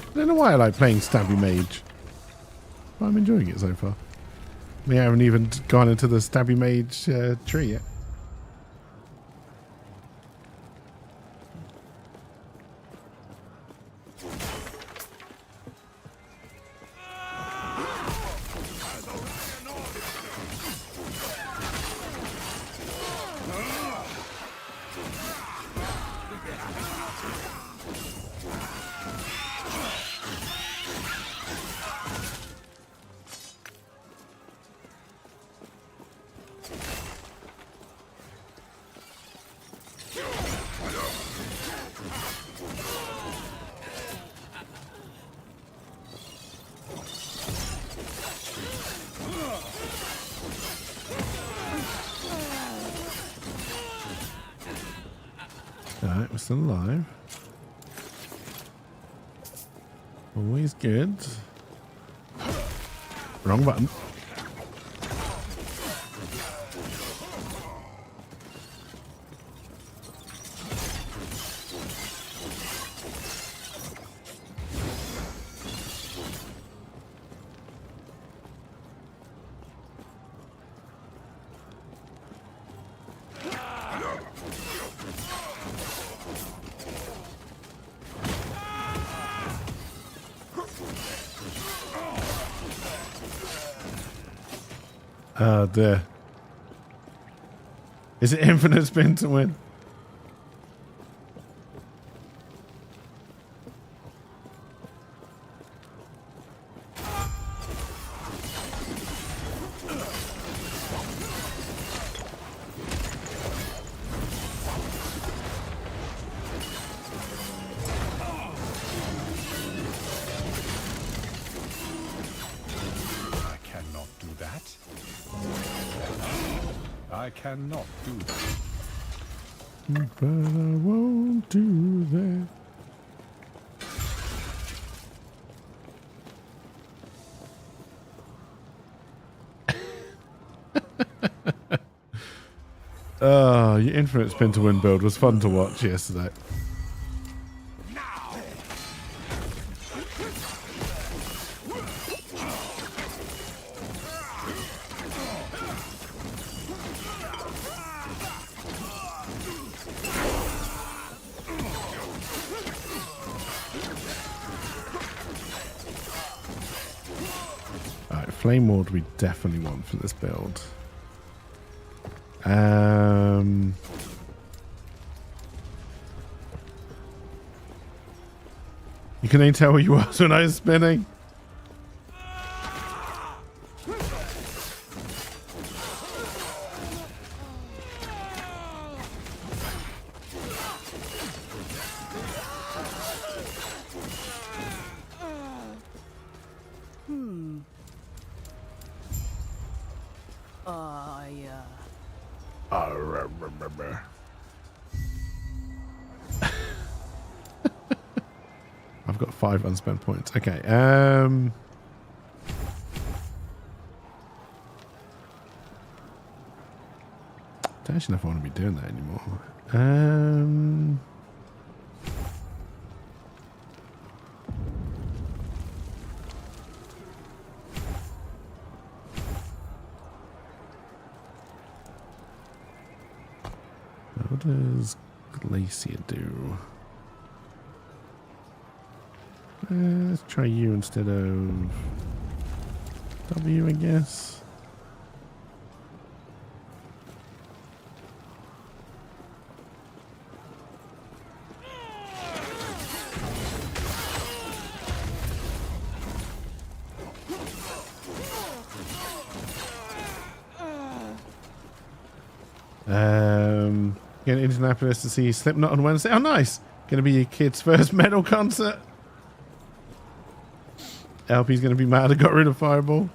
I don't know why I like playing Stabby Mage. But I'm enjoying it so far. We haven't even gone into the Stabby Mage tree yet. Alright, we're still alive. Always good. Wrong button. Oh dear. Is it infinite spin to win? I cannot do that. But I won't do that. Oh, your infinite spin to win build was fun to watch yesterday. Flame Ward we definitely want for this build. You can only tell where you was when I was spinning. I've got 5 unspent points. Okay. Don't actually know if I want to be doing that anymore. What does Glacier do? Let's try you instead of W, I guess. Going to Indianapolis to see Slipknot on Wednesday. Oh, nice! Going to be your kid's first metal concert. LP's going to be mad I got rid of Fireball.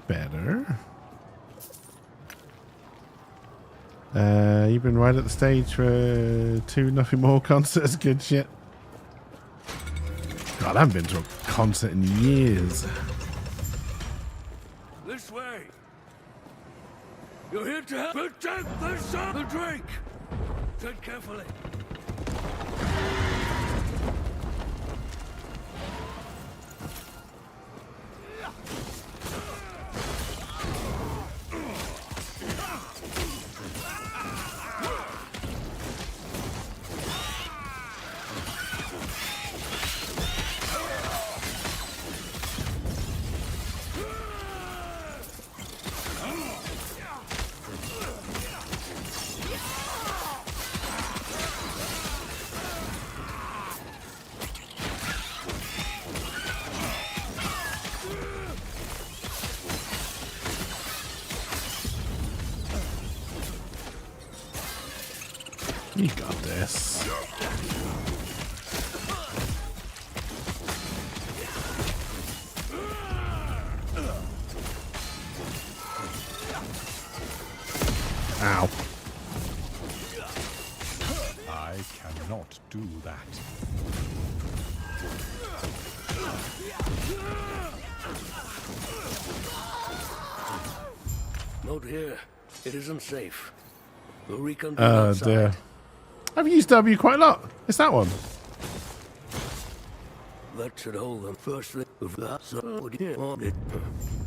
Better. You've been right at the stage for 2 Nothing More concerts. Good shit. God, I haven't been to a concert in years. This way. You're here to help protect the son, the Drake. Tread carefully. You got this. Ow. I cannot do that. Not here. It isn't safe. We'll reconvene Oh outside. dear. I've used W quite a lot. It's that one. That should hold them. First thing,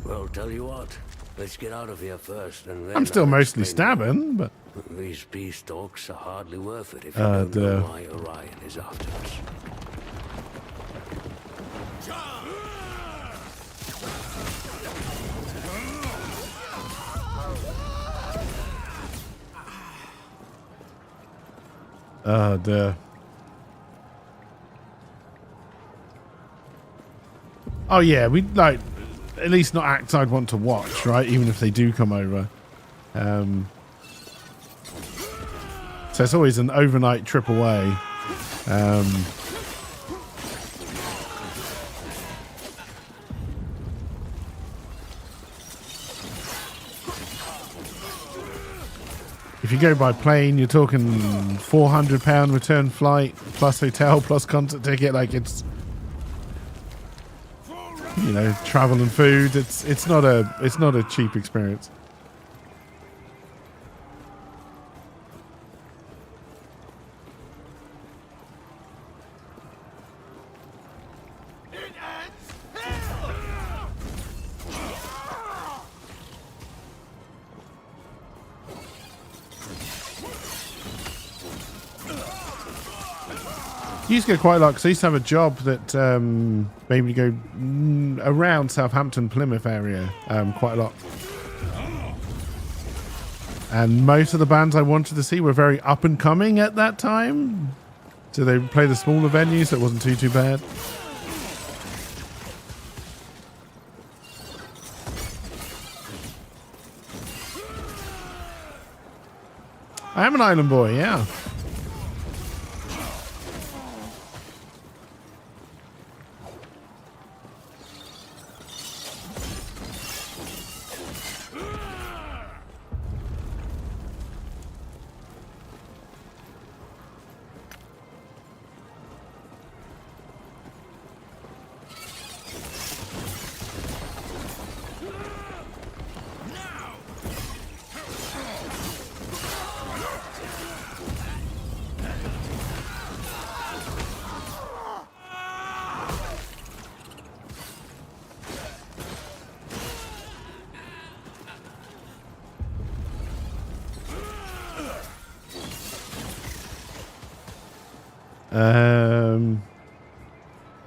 well, tell you what. Let's get out of here first, and then I'm still I'll mostly explain stabbing, but These peace talks are hardly worth it if you Oh, don't dear. know why Orion is after us. oh dear. Oh yeah, we like at least not acts I'd want to watch, right? Even if they do come over. So it's always an overnight trip away. If you go by plane, you're talking £400 return flight plus hotel plus concert ticket. Like it's, you know, travel and food. It's not a cheap experience. I used to go quite a lot because I used to have a job that made me go around Southampton, Plymouth area quite a lot. And most of the bands I wanted to see were very up and coming at that time. So they play the smaller venues, so it wasn't too bad. I am an island boy, yeah.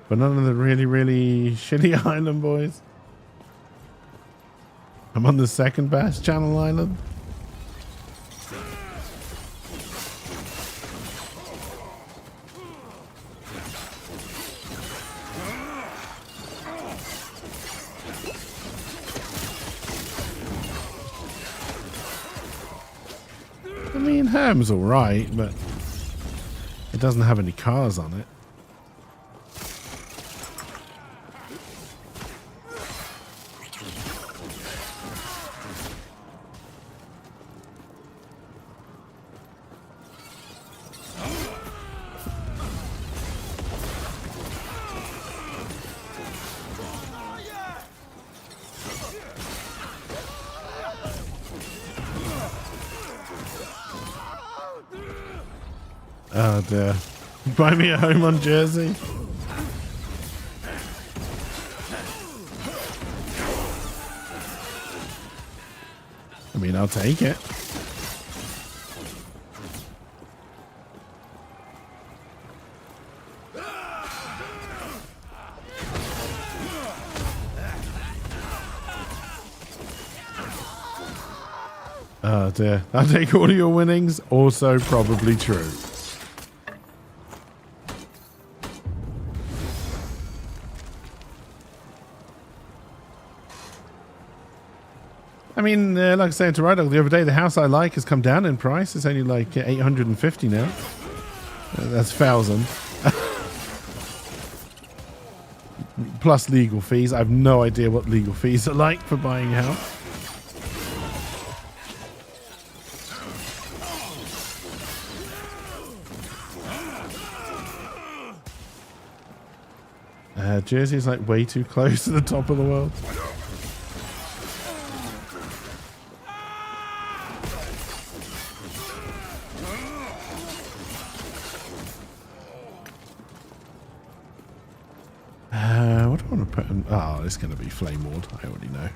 But none of the really shitty island boys. I'm on the second best channel island. I mean, Herm's alright, but it doesn't have any cars on it. Oh dear. Buy me a home on Jersey. I mean, I'll take it. Oh dear. I'll take all of your winnings. Also probably true. I mean, like I said to Rydog the other day, the house I like has come down in price. It's only like 850 now. That's 1,000. Plus legal fees. I have no idea what legal fees are like for buying a house. Jersey's like way too close to the top of the world. putting... Oh, it's going to be Flame Ward. I already know.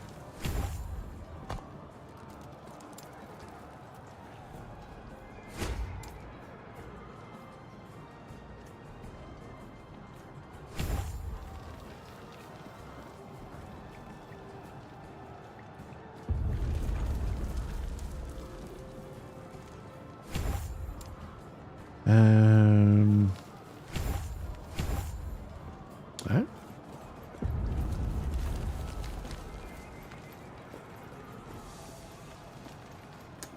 Oh.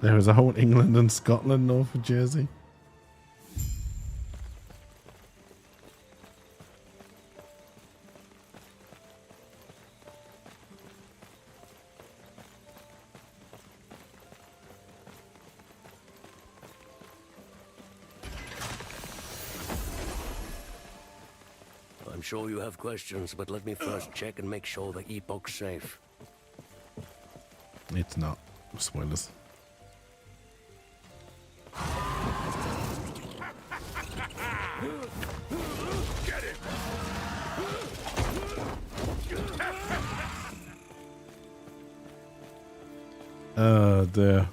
There was a whole England and Scotland north of Jersey. I'm sure you have questions, but let me first check and make sure the epoch's safe. It's not. Spoilers. Get it! Oh dear.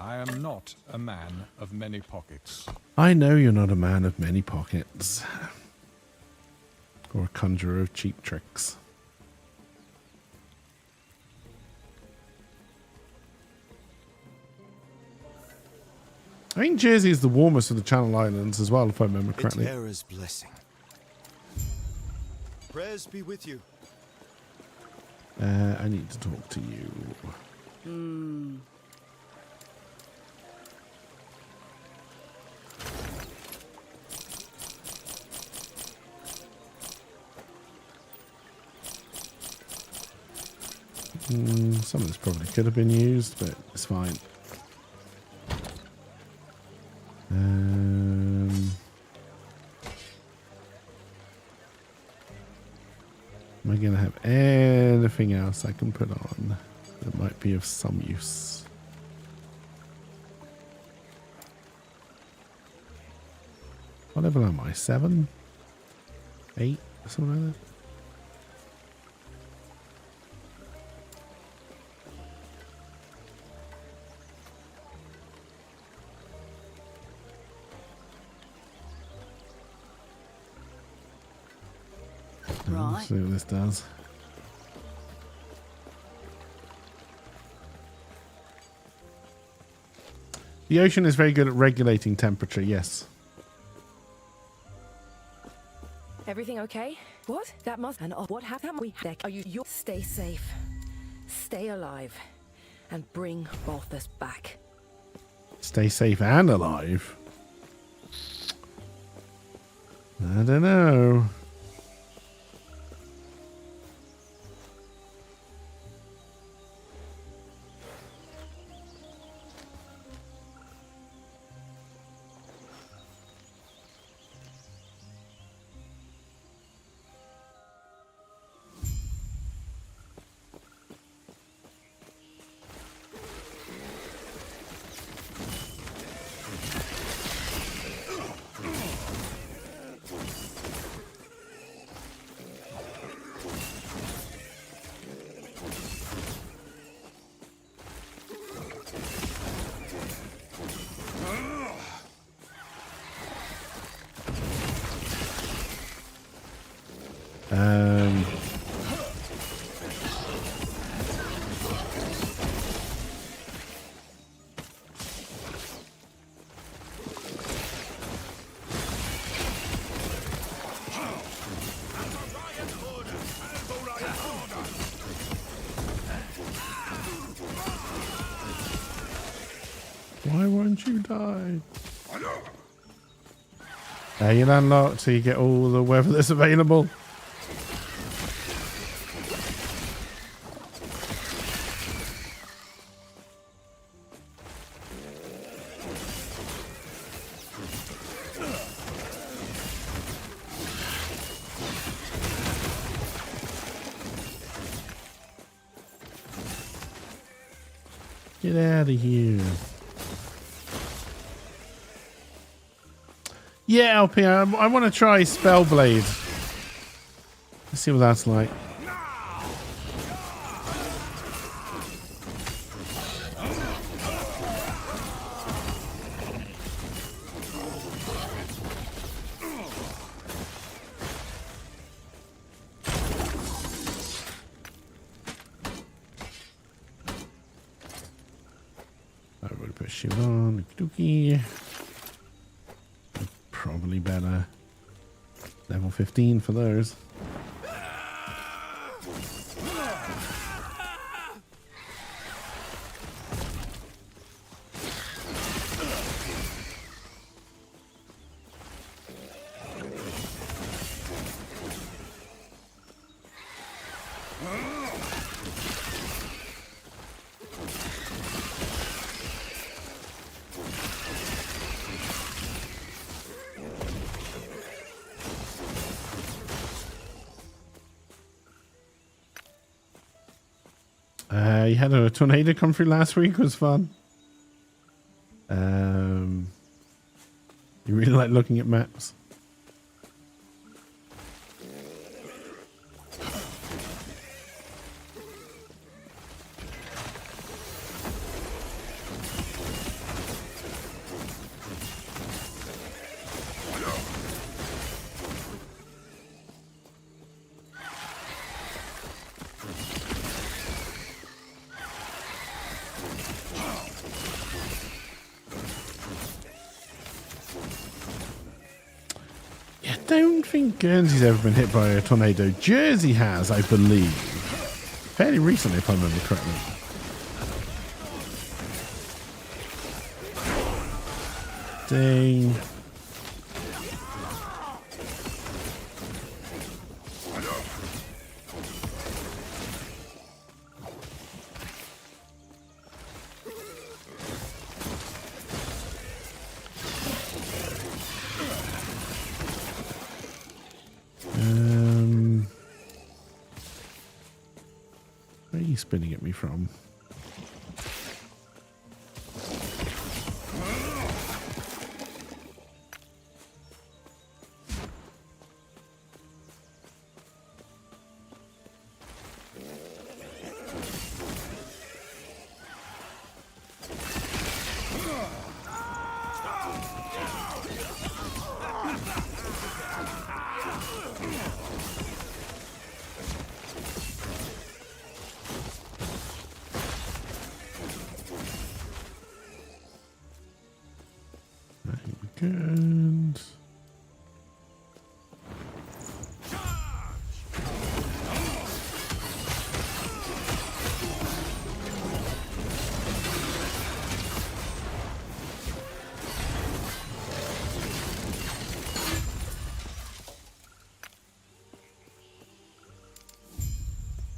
I am not a man of many pockets. I know you're not a man of many pockets. Or a conjurer of cheap tricks. I think Jersey is the warmest of the Channel Islands as well, if I remember correctly. Eterra's blessing. Prayers be with you. I need to talk to you. Some of this probably could have been used, but it's fine. Am I going to have anything else I can put on that might be of some use? What level am I? 7? 8? Something like that? Right. See what this does. The ocean is very good at regulating temperature, yes. Everything okay? What? That must... And what happened? We... Are you... Stay safe. Stay alive. And bring Balthus back. Stay safe and alive? I don't know. Why won't you die? You're unlocked so you get all the weather that's available. Get out of here. Yeah, LP, I want to try Spellblade. Let's see what that's like. I would put shield on. Dookie. Probably better. Level 15 for those. You had a tornado come through last week. It was fun. You really like looking at maps. I don't think Guernsey's ever been hit by a tornado. Jersey has, I believe. Fairly recently, if I remember correctly. Dang. Where are you spinning at me from? Good.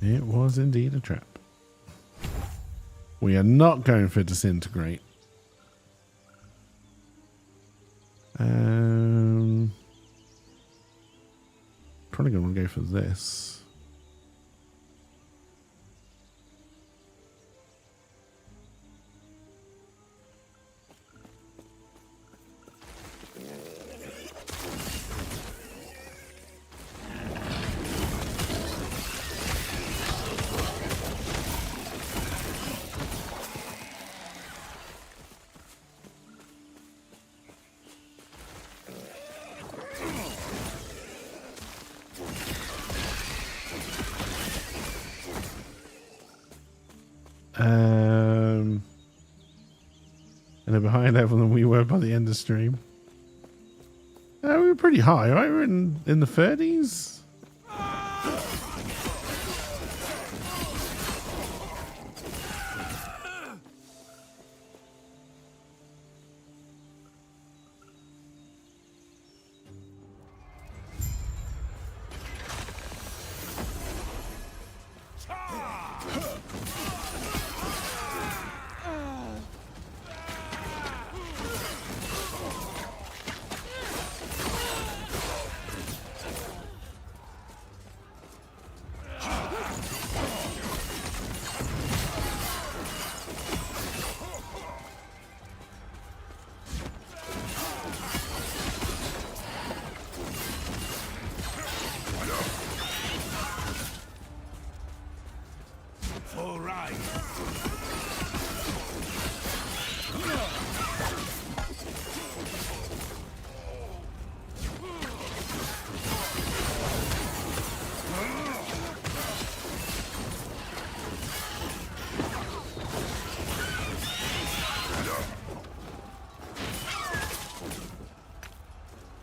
It was indeed a trap. We are not going for disintegrate. Probably going to go for this. And a higher level than we were by the end of stream. We were pretty high, right? We were in the 30s.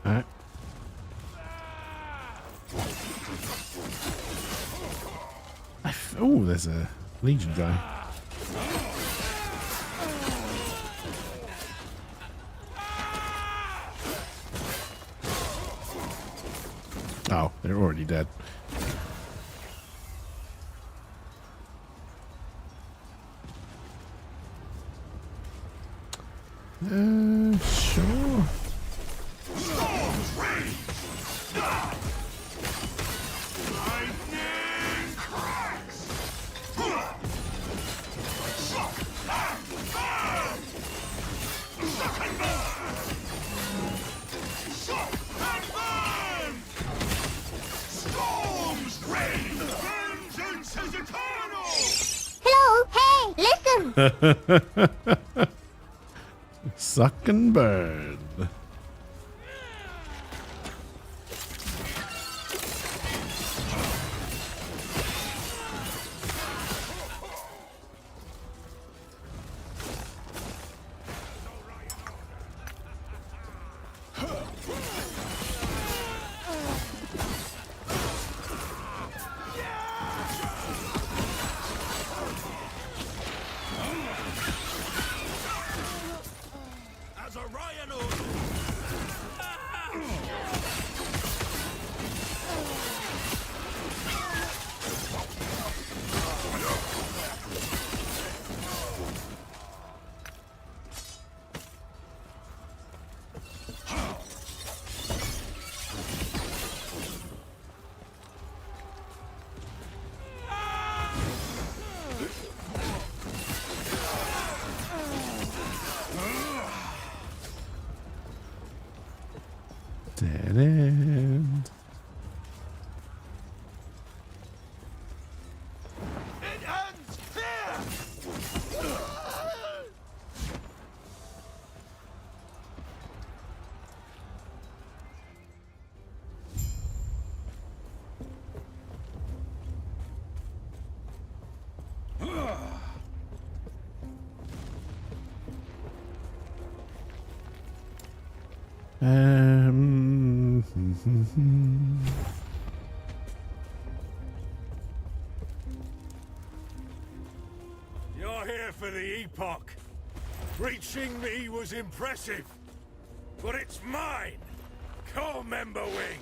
Alright. Oh, there's a Legion guy. Oh, they're already dead. Sure. Hello, hey, listen! Suck and burn. As Orion orders. Dead end. It ends here! You're here for the Epoch. Reaching me was impressive, but it's mine. Co-member wing.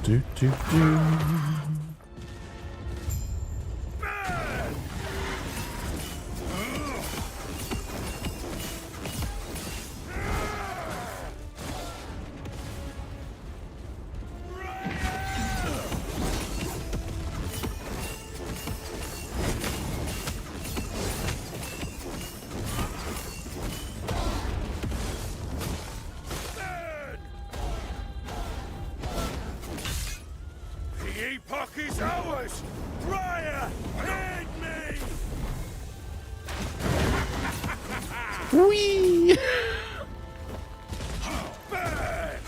Do. Burn! The Epoch is ours! Raya, aid me! Whee! Burn! Burn!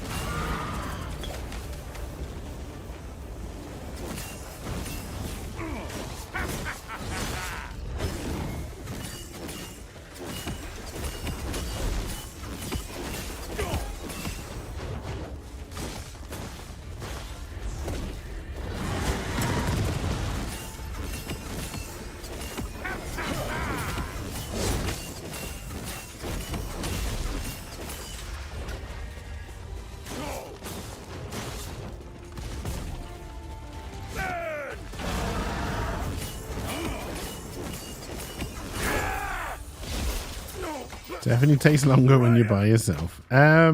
Definitely takes longer when you're by yourself. Now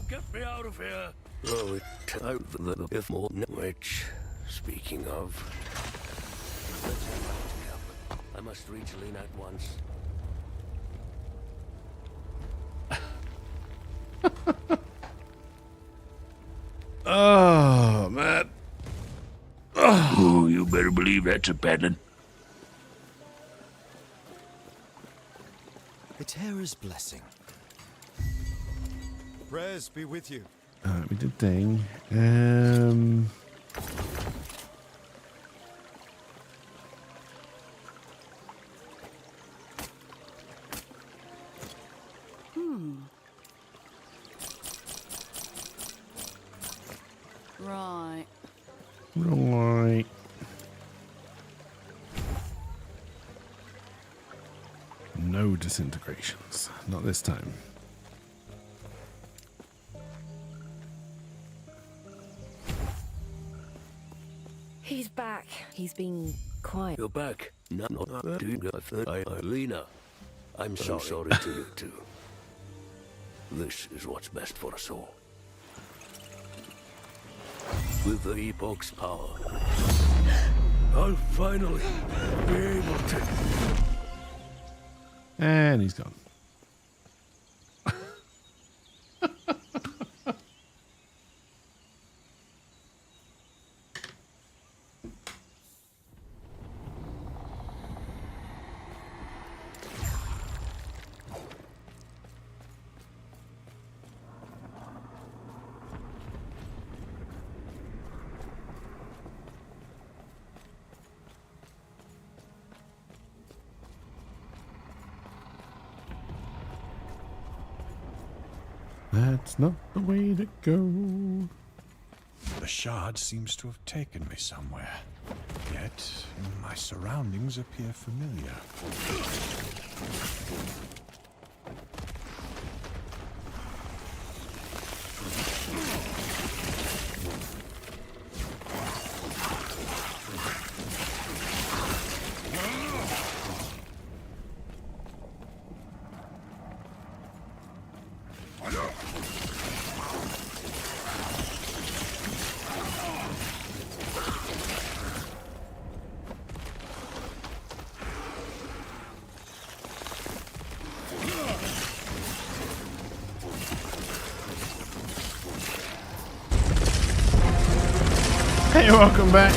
get me out of here. Oh, it's out the if more which, speaking of. I must reach Lena at once. Oh, man. Oh, you better believe that's a pattern. Hetera's blessing. Prayers be with you. We did thing. No disintegrations. Not this time. He's back. He's been quiet. You're back. No, not doing Lena. I'm so sorry to you too. This is what's best for us all. With the Epoch's power, I'll finally be able to. And he's gone. That's not the way to go. The shard seems to have taken me somewhere. Yet, my surroundings appear familiar. Hey, welcome back.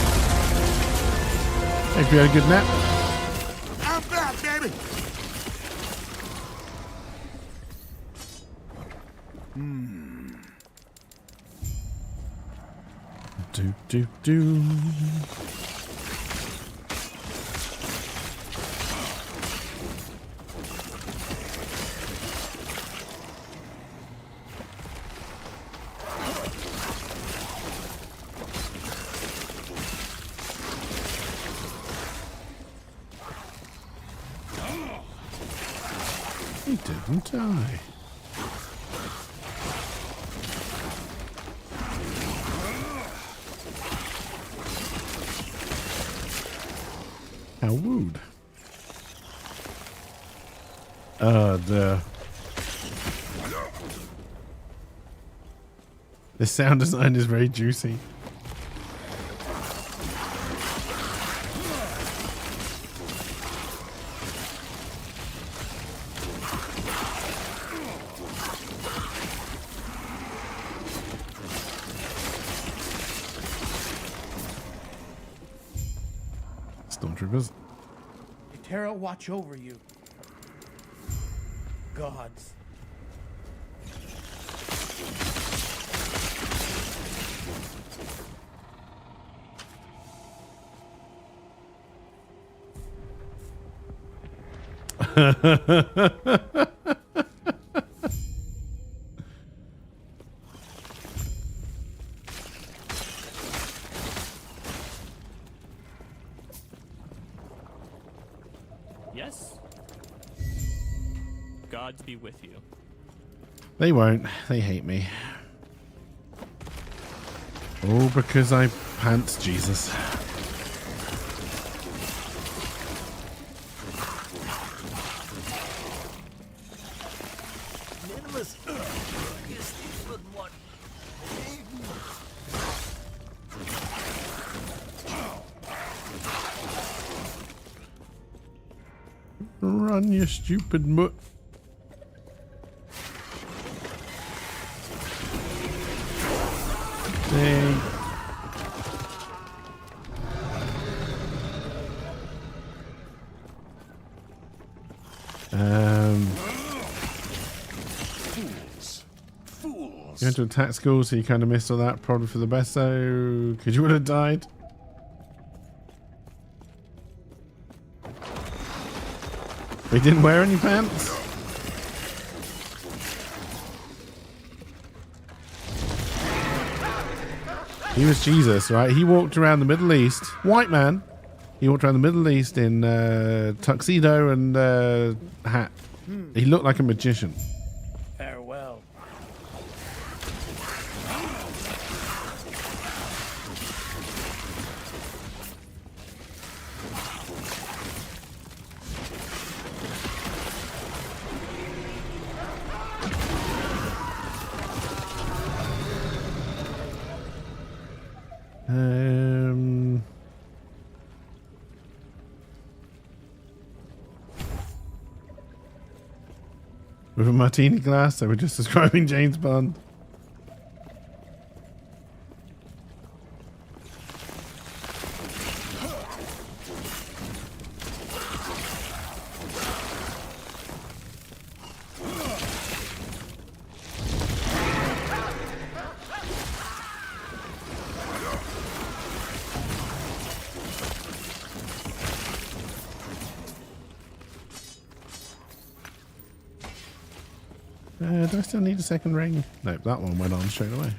Hope you had a good nap. I'm back, baby. Do. He didn't die. How rude. The sound design is very juicy. Stormtroopers. Terra watch over you. Gods. Yes? Gods be with you. They won't. They hate me. All because I pants Jesus. Run, you stupid mutt. Dang. You went to attack school, so you kind of missed all that. Probably for the best, though, because you would have died. He didn't wear any pants. He was Jesus, right? He walked around the Middle East, white man, He walked around the Middle East in tuxedo and hat. He looked like a magician. Farewell. With a martini glass, they were just describing James Bond. Do I still need a second ring? Nope, that one went on straight away.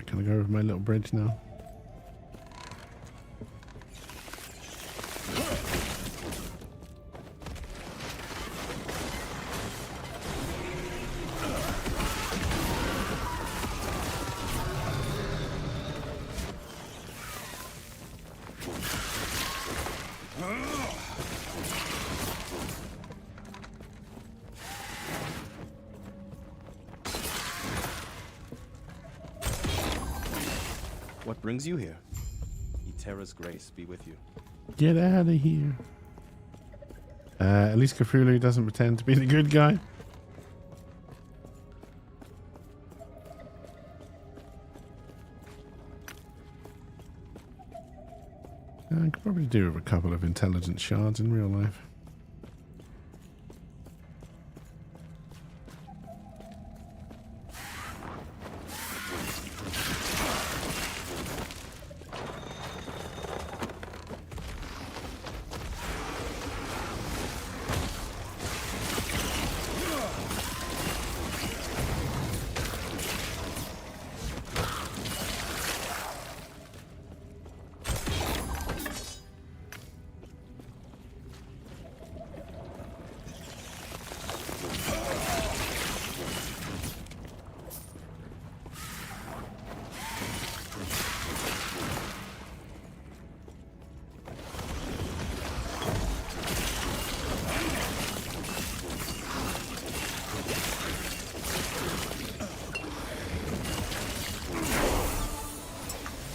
Can I go over my little bridge now? What brings you here? Eterra's grace be with you. Get out of here. At least Cthulhu doesn't pretend to be the good guy. I could probably do with a couple of intelligence shards in real life.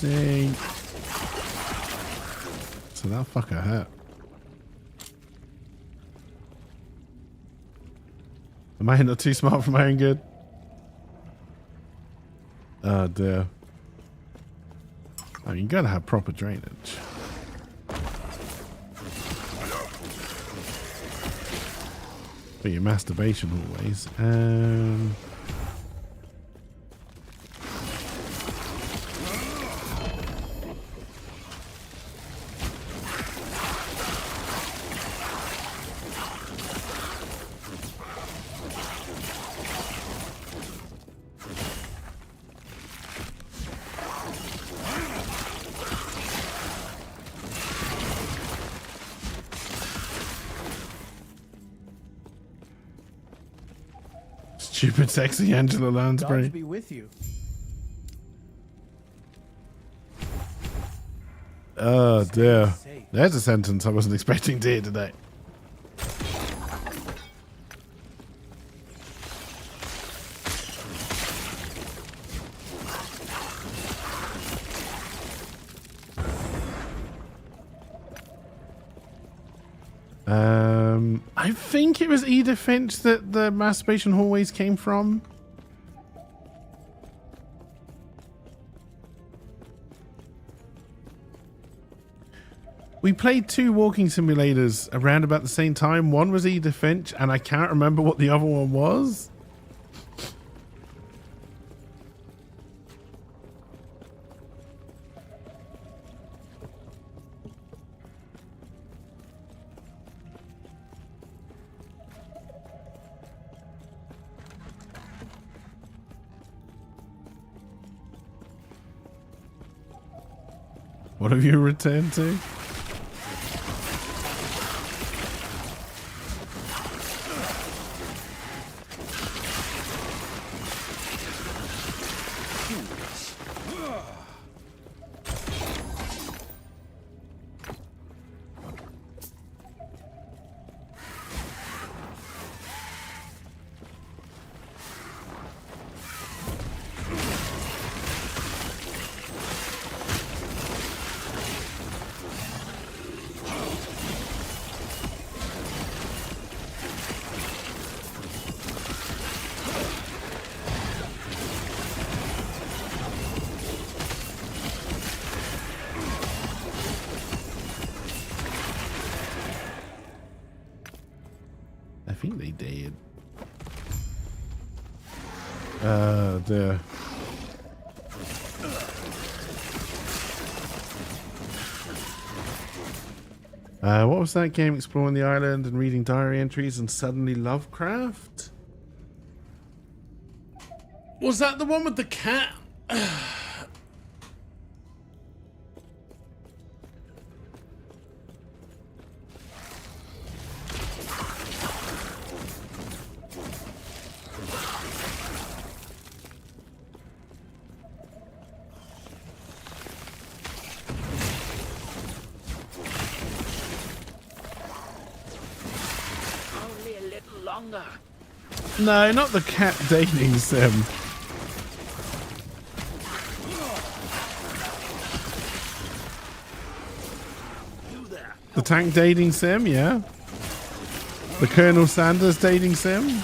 Dang. So that fucker hurt. Am I not too smart for my own good? Oh dear. I mean, you gotta have proper drainage. For your masturbation always. Stupid, sexy Angela Lansbury. God be with you. Oh dear. There's a sentence I wasn't expecting to hear today. I think it was Edith Finch that the masturbation hallways came from. We played 2 walking simulators around about the same time. One was Edith Finch, and I can't remember what the other one was. What have you returned to? I think they did. The what was that game? Exploring the island and reading diary entries and suddenly Lovecraft? Was that the one with the cat? No, not the cat dating sim. The tank dating sim, yeah. The Colonel Sanders dating sim.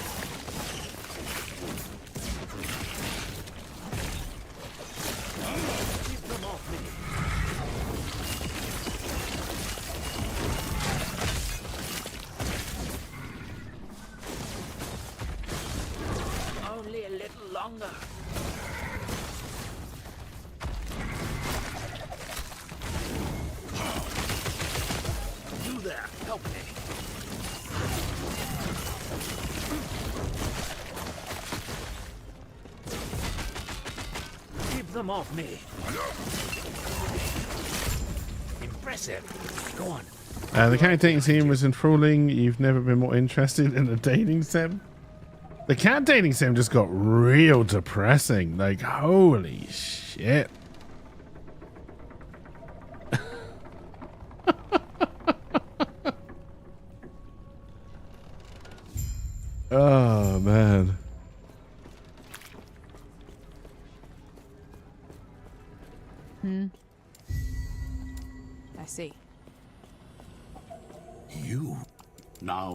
Them off me. Impressive. Go on. The cat dating sim was enthralling. You've never been more interested in a dating sim. The cat dating sim just got real depressing. Like, holy shit. Oh, man. I see. You. Now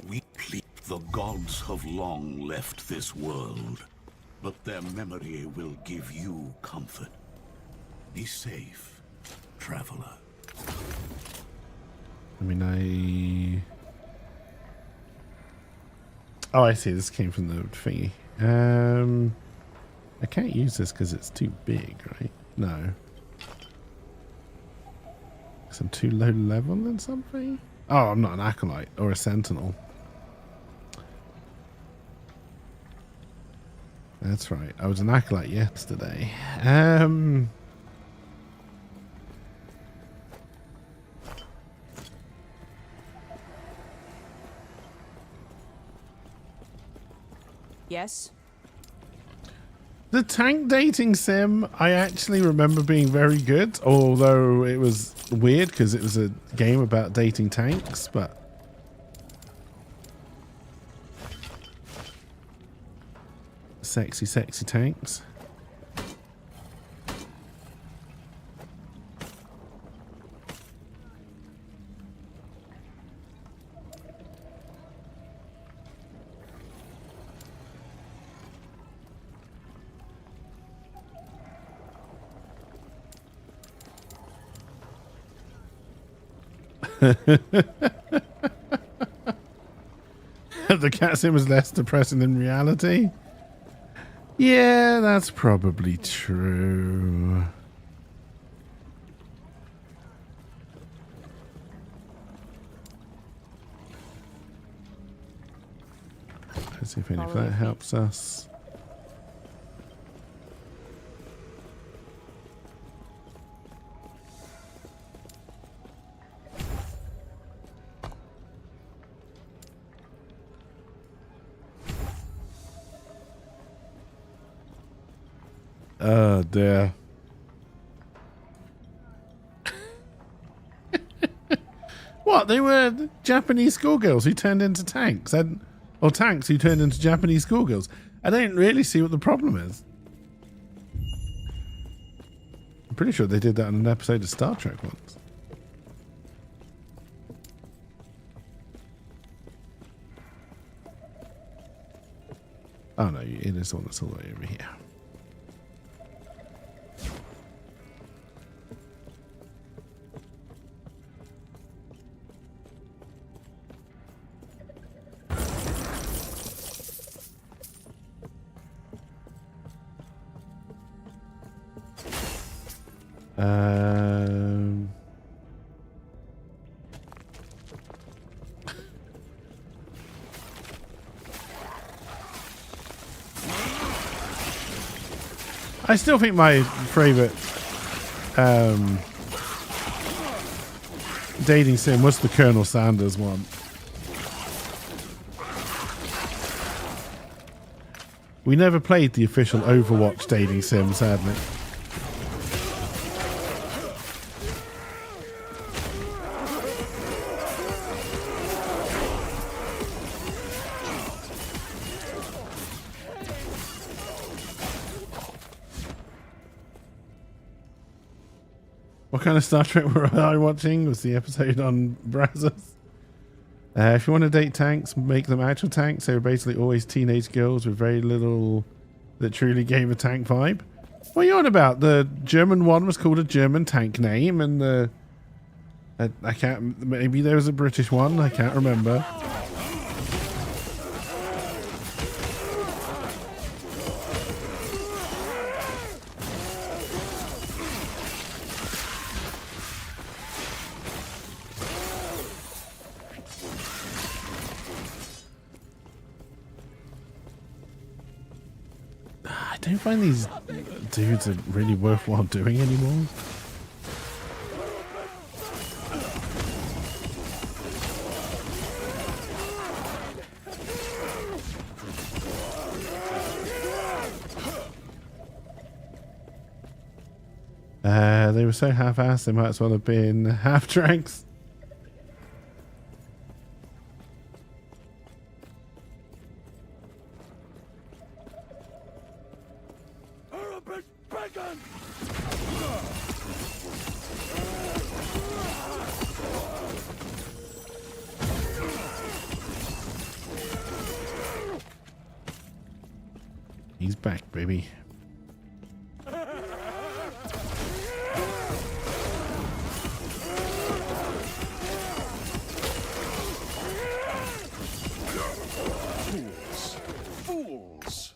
we plead. The gods have long left this world, but their memory will give you comfort. Be safe, traveler. I mean, oh, I see. This came from the thingy. I can't use this because it's too big, right? No. Because I'm too low level in something? Oh, I'm not an acolyte or a sentinel. That's right. I was an acolyte yesterday. Yes? The tank dating sim, I actually remember being very good, although it was weird because it was a game about dating tanks, but sexy, sexy tanks. The cat sim was less depressing than reality. Yeah, that's probably true. Let's see if any of that helps us. Oh dear. What? They were Japanese schoolgirls who turned into tanks, or tanks who turned into Japanese schoolgirls. I don't really see what the problem is. I'm pretty sure they did that in an episode of Star Trek once. Oh no, it is the one that's all the way over here. I still think my favorite dating sim was the Colonel Sanders one. We never played the official Overwatch dating sim, sadly. What kind of Star Trek were I watching? Was the episode on Brazos? If you want to date tanks, make them actual tanks. They were basically always teenage girls with very little that truly gave a tank vibe. What are you on about? The German one was called a German tank name, and the I can't. Maybe there was a British one. I can't remember. I don't find these dudes are really worthwhile doing anymore. They were so half-assed, they might as well have been half-tracks. He's back, baby. Fools!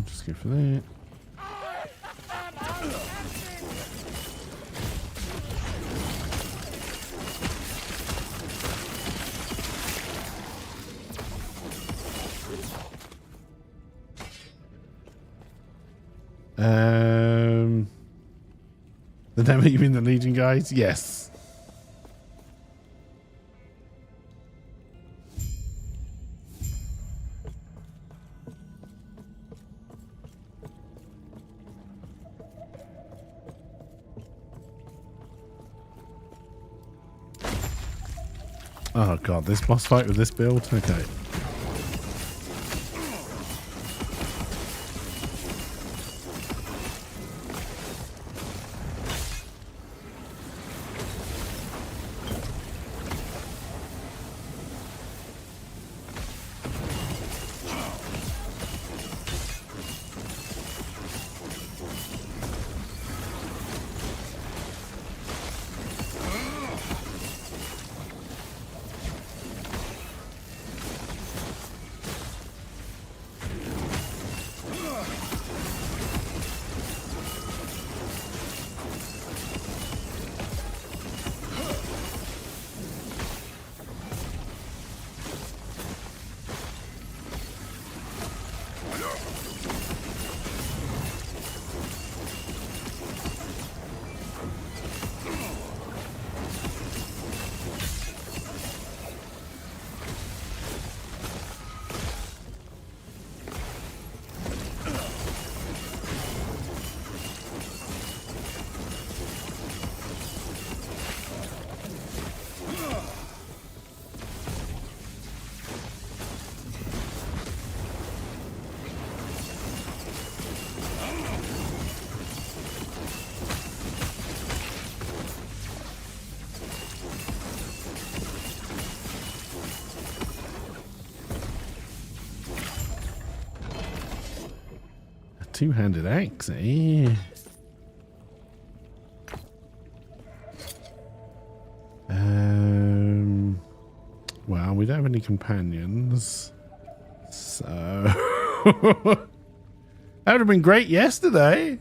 Just go for that. The demo, you mean the Legion guys? Yes. Oh god, this boss fight with this build? Okay. Two-handed axe, eh? Well, we don't have any companions, so that would have been great yesterday.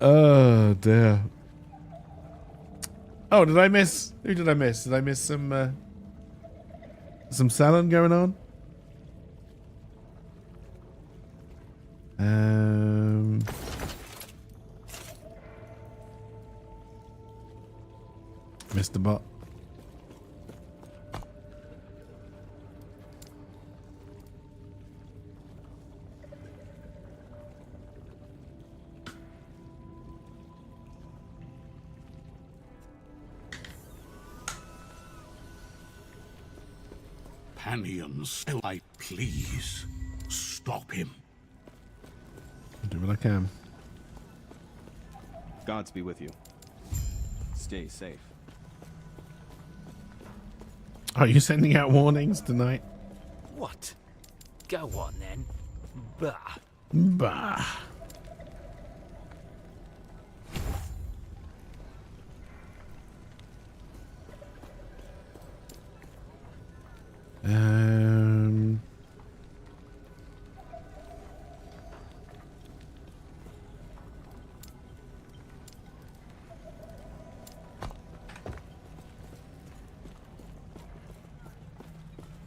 Oh dear. Oh, did I miss? Who did I miss? Did I miss some salad going on? Mr. Bot. Companions, I please stop him. I'll do what I can. Gods be with you. Stay safe. Are you sending out warnings tonight? What? Go on then. Bah. Bah.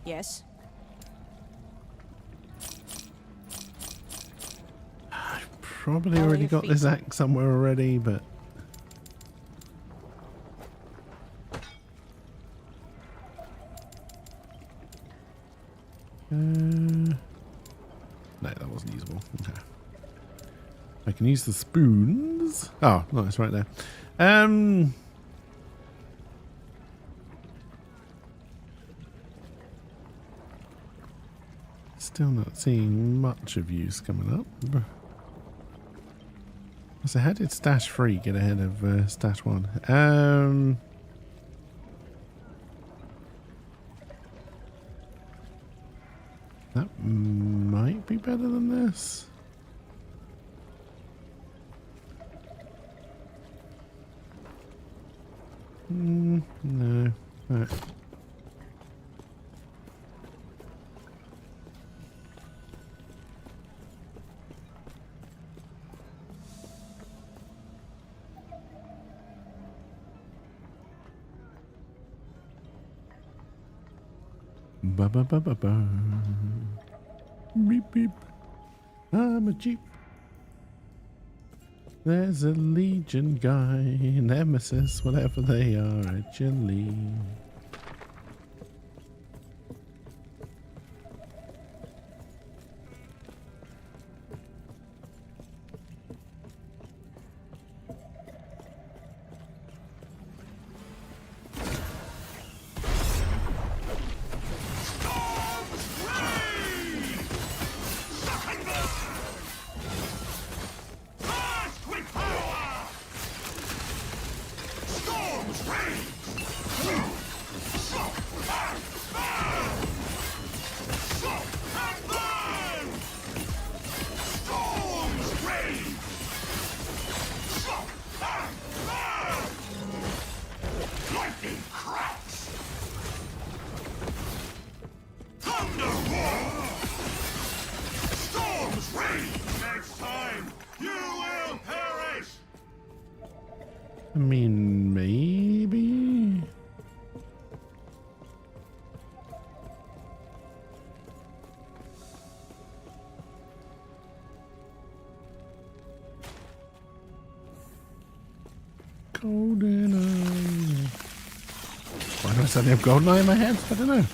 Yes. I've probably already got this axe somewhere already, but no, that wasn't usable. Okay. I can use the spoons. Oh, no, it's right there. Still not seeing much of use coming up. So how did Stash 3 get ahead of Stash 1? That might be better than this. No. Right. Ba ba ba ba ba. Beep beep. I'm a Jeep. There's a Legion guy, Nemesis, whatever they are, actually. I mean, maybe. GoldenEye. Why do I suddenly have GoldenEye in my head? I don't know.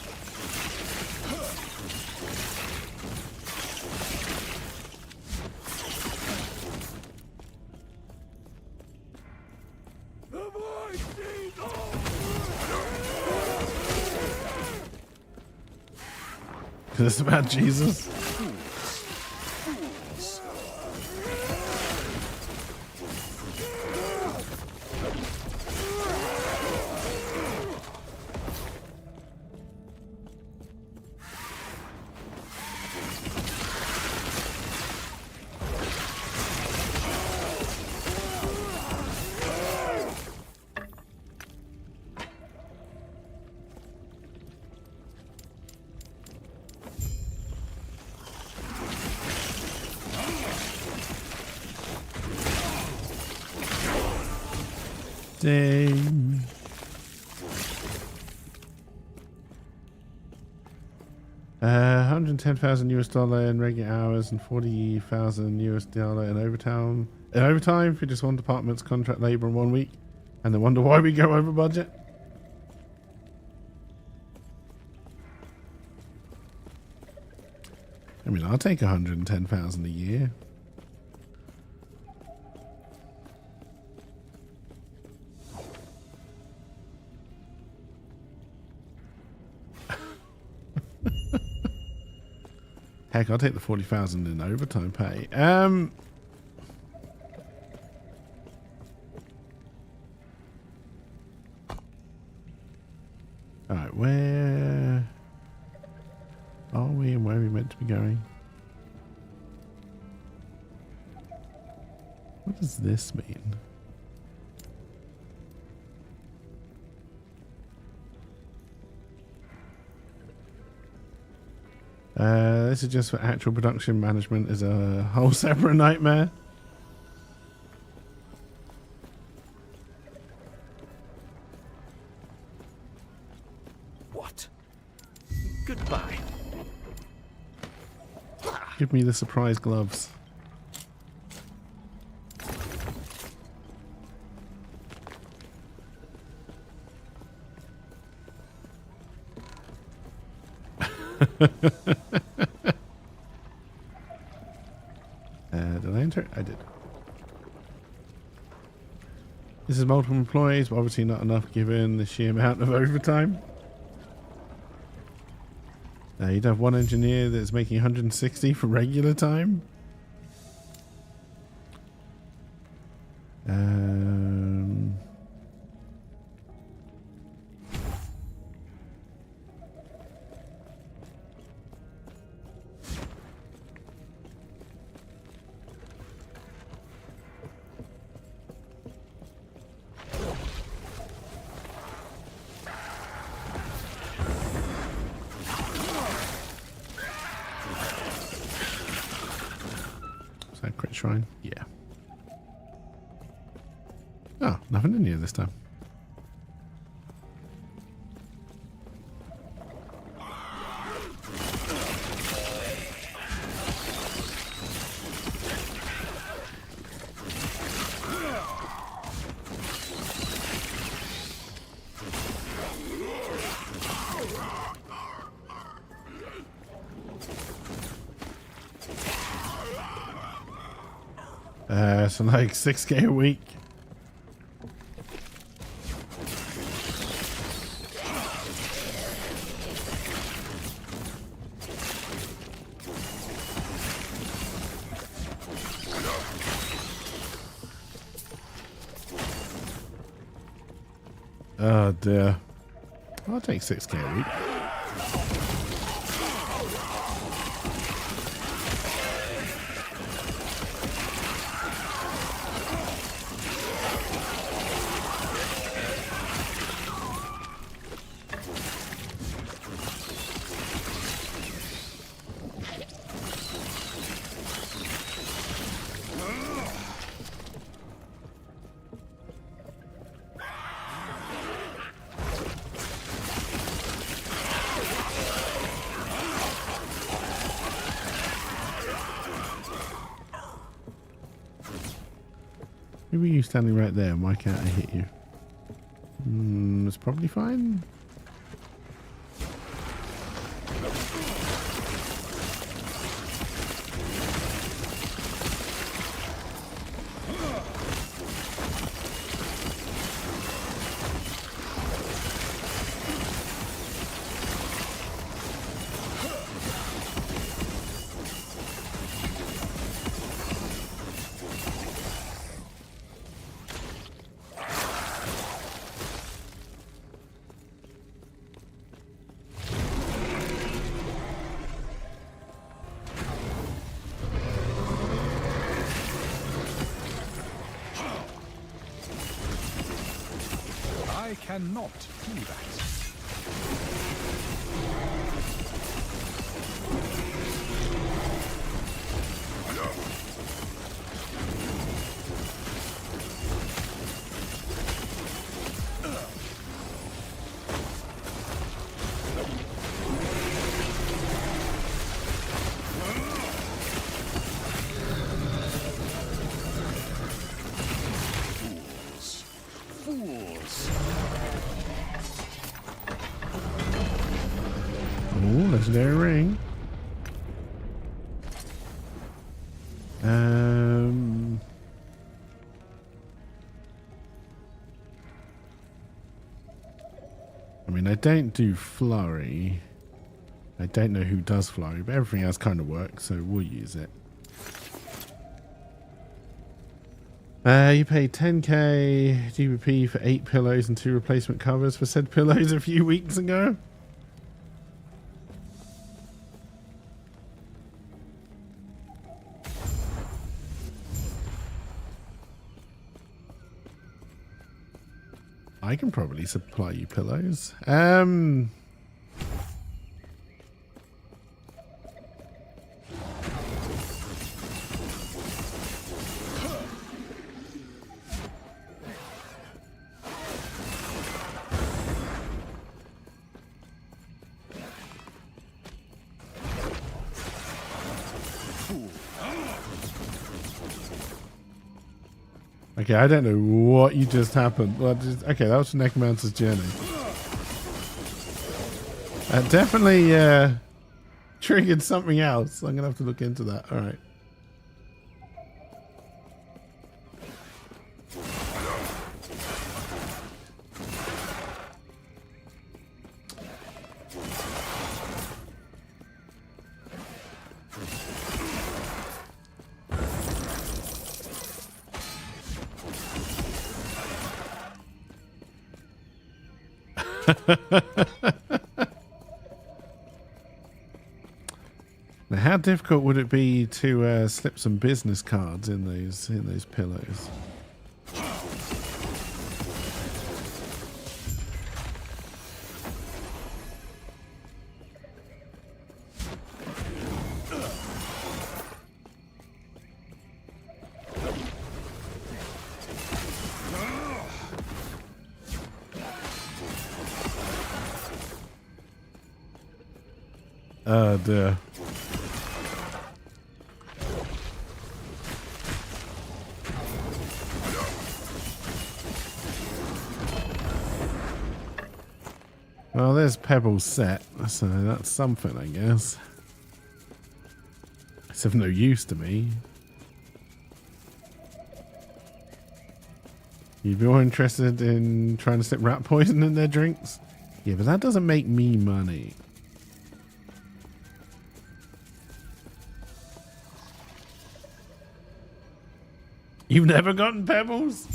Is this about Jesus? Dang. $110,000 in regular hours and $40,000 in overtime. In overtime for just one department's contract labor in 1 week, and they wonder why we go over budget. I mean, I'll take $110,000 a year. Heck, I'll take the 40,000 in overtime pay. Alright, where are we and where are we meant to be going? What does this mean? This is just for actual production management is a whole separate nightmare. What? Goodbye. Give me the surprise gloves. Did I enter it? I did. This is multiple employees, but obviously not enough given the sheer amount of overtime. You'd have one engineer that's making 160 for regular time. Is that crit shrine? Yeah. Oh, nothing in here this time. So like 6K a week. Oh dear. I'll take 6k a week. Who were you standing right there? Why can't I hit you? It's probably fine. I cannot do that. Fools. Oh, legendary ring. I mean, I don't do flurry. I don't know who does flurry, but everything else kind of works, so we'll use it. You paid 10k GBP for 8 pillows and 2 replacement covers for said pillows a few weeks ago. I can probably supply you pillows. Okay, I don't know what you just happened. Well, okay, that was Necromancer's Journey. That definitely triggered something else. I'm going to have to look into that. All right. Now, how difficult would it be to slip some business cards in those pillows? Oh dear. Well, there's Pebbles set, so that's something, I guess. It's of no use to me. You'd be more interested in trying to slip rat poison in their drinks? Yeah, but that doesn't make me money. You've never gotten Pebbles?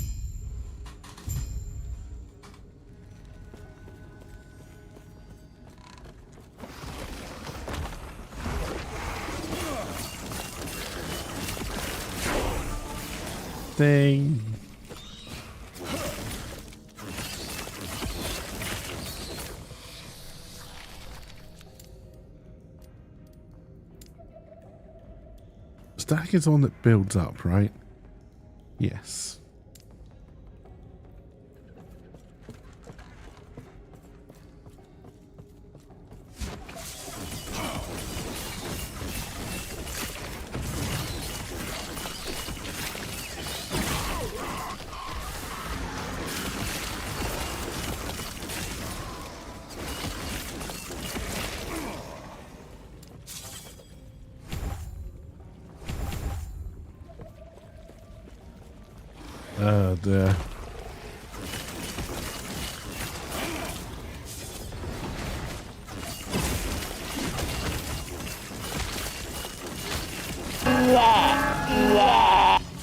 thing. Static is the one that builds up, right? Yes. Oh dear.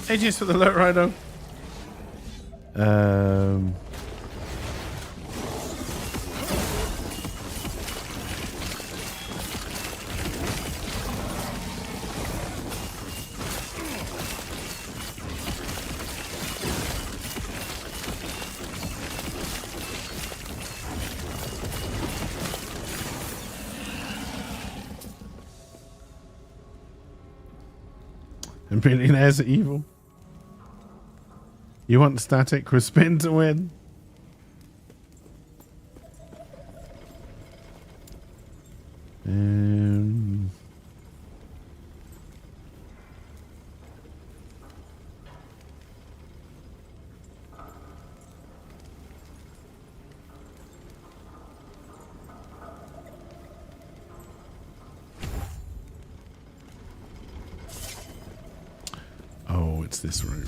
Ages for the low rider. And billionaires are evil. You want Static Crispin to win? Oh, it's this room.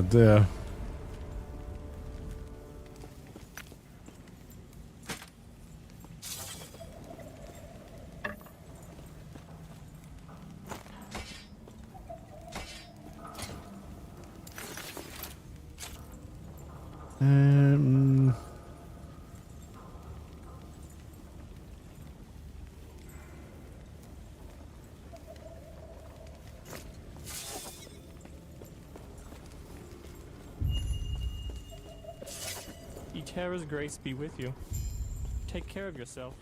Dear. Terra's grace be with you. Take care of yourself.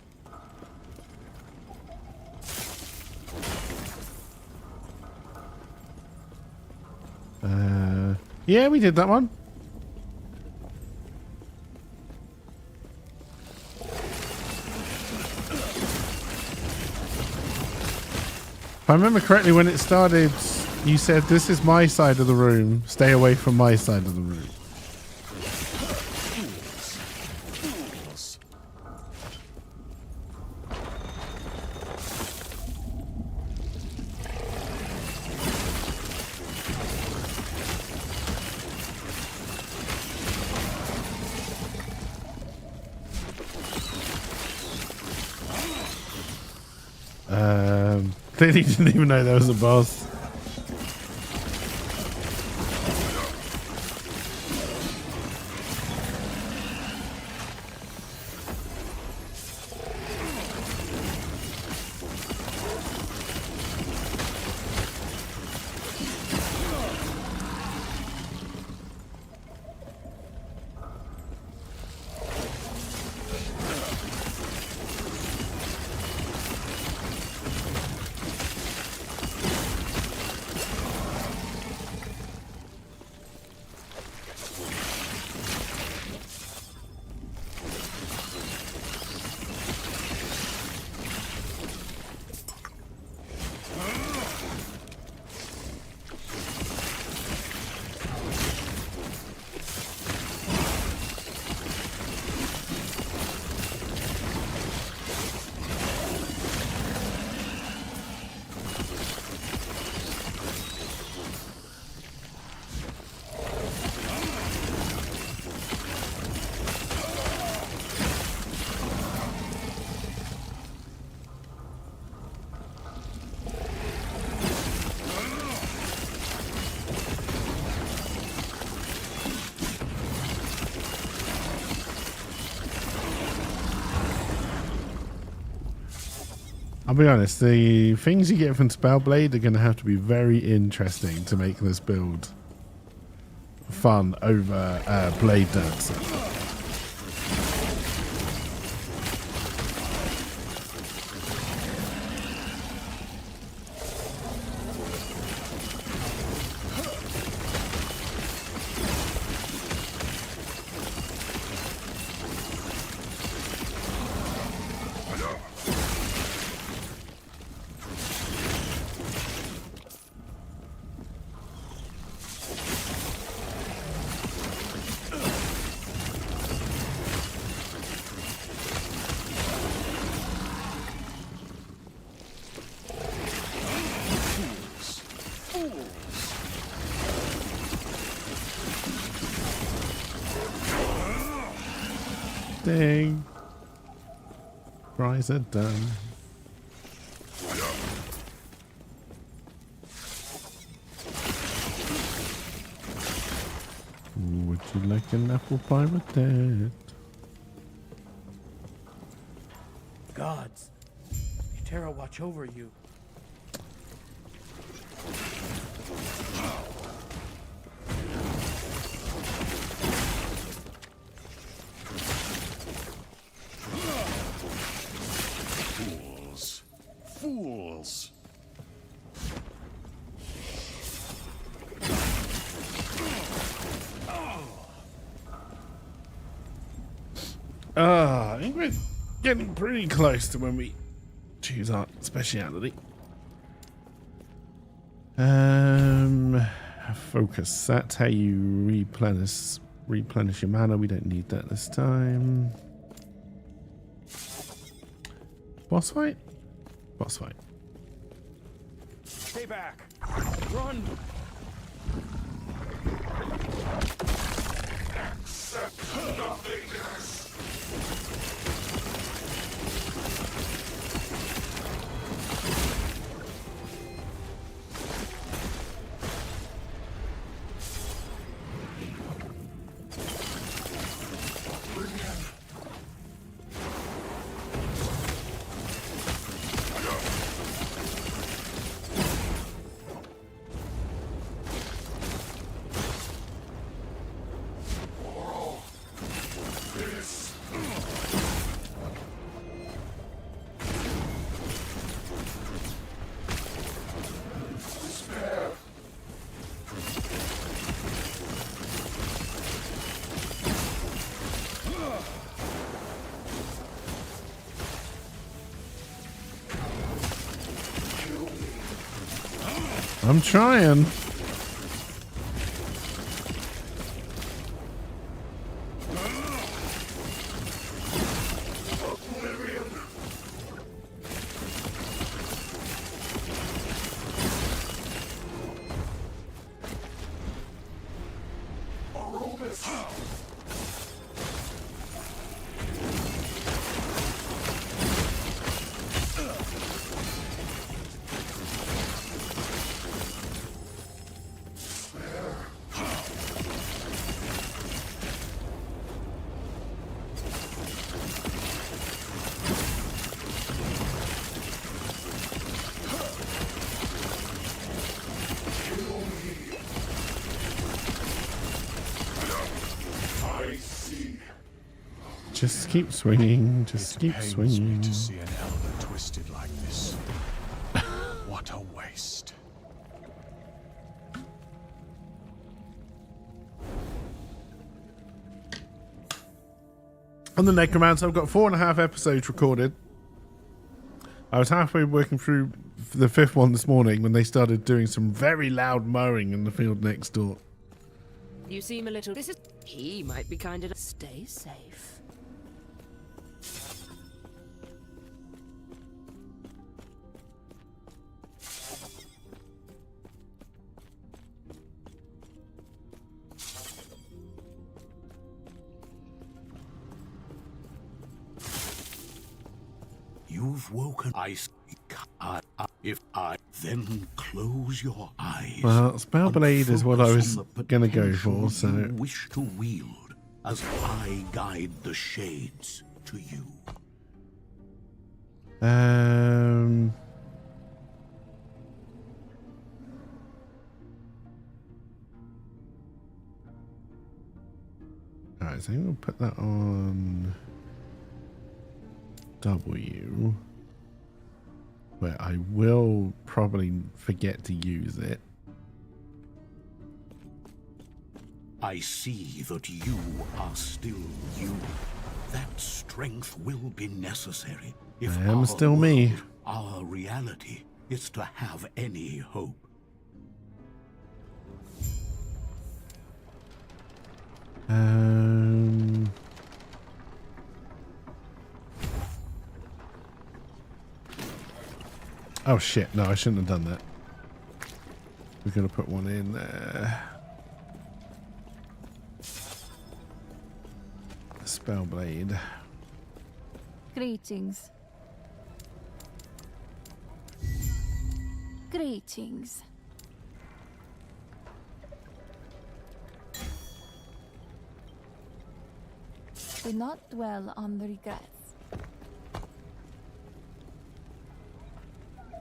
Yeah, we did that one. If I remember correctly, when it started, you said, "This is my side of the room. Stay away from my side of the room." Clearly didn't even know there was a boss. I'll be honest, the things you get from Spellblade are going to have to be very interesting to make this build fun over Blade Dancer. Dang. Fries are done. Would you like an apple pie with that? Gods, Terra watch over you. Fools. Fools. I think we're getting pretty close to when we choose our speciality. Focus. That's how you replenish your mana. We don't need that this time. Boss fight? Boss fight. Stay back. Run. Accept nothingness. I'm trying. Just keep swinging. Just keep swinging. Me to see an elder twisted like this. What a waste. On the Necromancer, I've got 4.5 episodes recorded. I was halfway working through the 5th one this morning when they started doing some very loud mowing in the field next door. You seem a little... This is... He might be kind of... Stay safe. You've woken. If I then close your eyes. Well, Spellblade is what I was gonna go for. So you wish to wield as I guide the shades to you. Alright, so I think we'll put that on W, where I will probably forget to use it. I see that you are still you. That strength will be necessary if I am our still me. world, our reality, is to have any hope. Oh shit, no, I shouldn't have done that. We're gonna put one in there. Spellblade. Greetings. Greetings. Do not dwell on the regrets.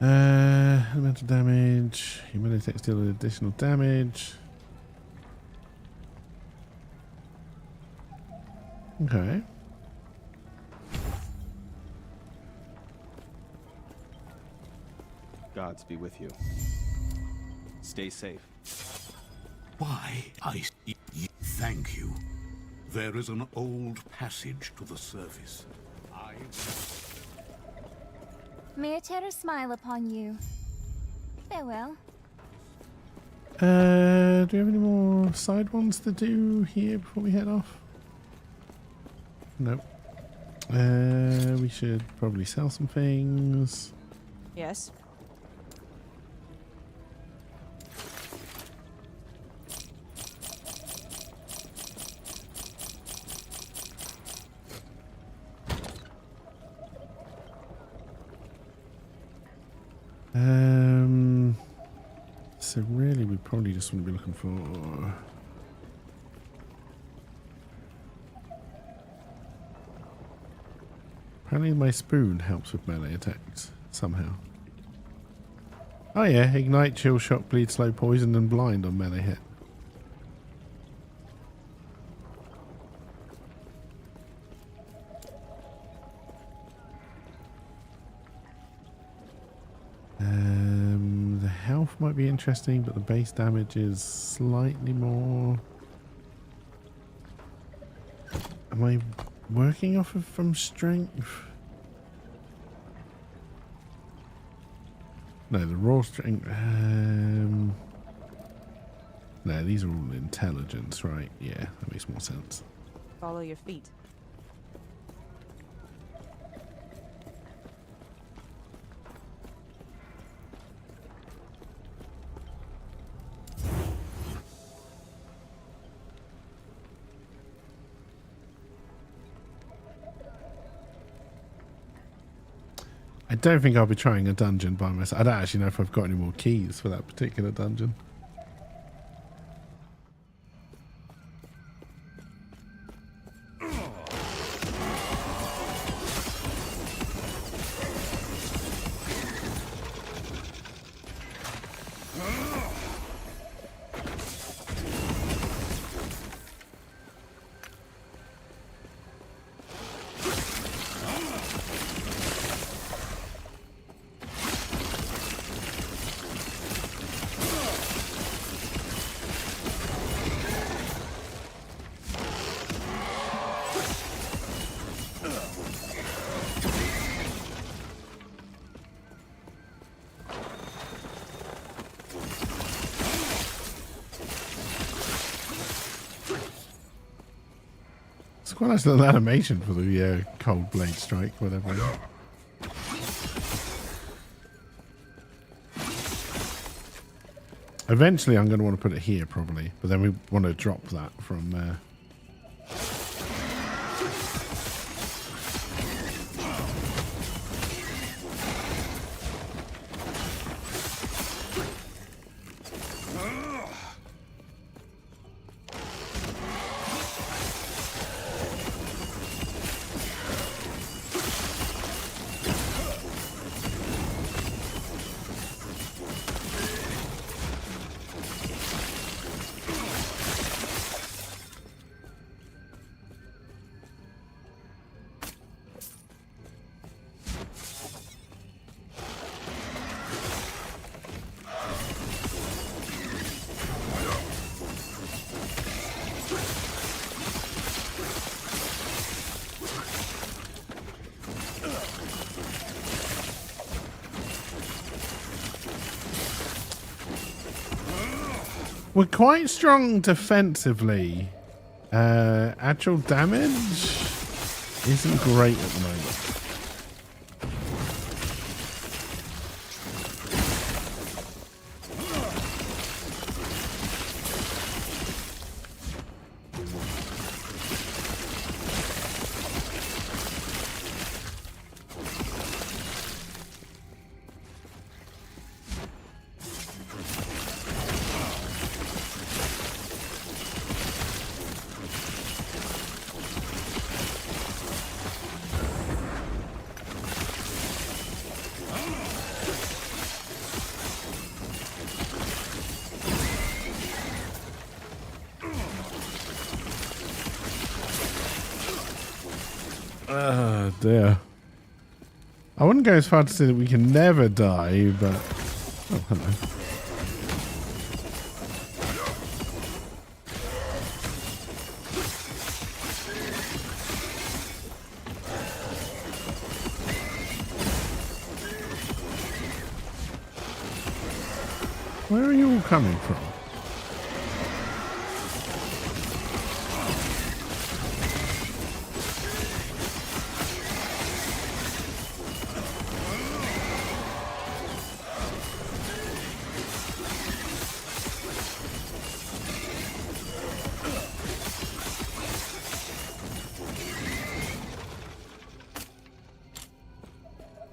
Elemental damage. Humility takes deal additional damage. Okay. Gods be with you. Stay safe. Why, thank you. There is an old passage to the surface. May a terror smile upon you. Farewell. Do we have any more side ones to do here before we head off? Nope. We should probably sell some things. Yes. So really we probably just want to be looking for apparently my spoon helps with melee attacks somehow. Oh yeah, ignite, chill, shock, bleed, slow, poison and blind on melee hit. The health might be interesting, but the base damage is slightly more. Am I working off of from strength? No, the raw strength. No, these are all intelligence, right? Yeah, that makes more sense. Follow your feet. I don't think I'll be trying a dungeon by myself. I don't actually know if I've got any more keys for that particular dungeon. It's quite a nice little animation for the cold blade strike, whatever it is. Eventually I'm going to want to put it here probably, but then we want to drop that from We're quite strong defensively. Actual damage isn't great at the moment. Dear. I wouldn't go as far to say that we can never die, but... Oh, hello. Where are you all coming from?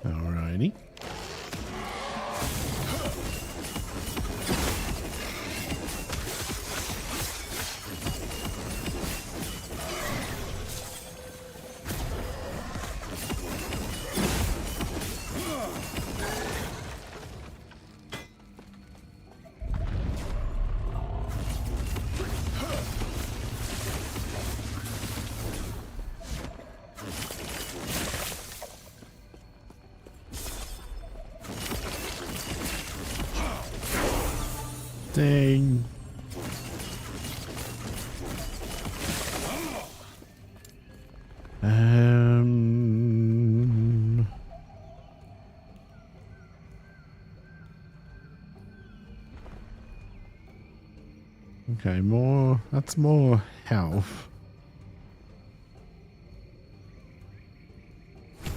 Alrighty. Dang. Okay, more. That's more health.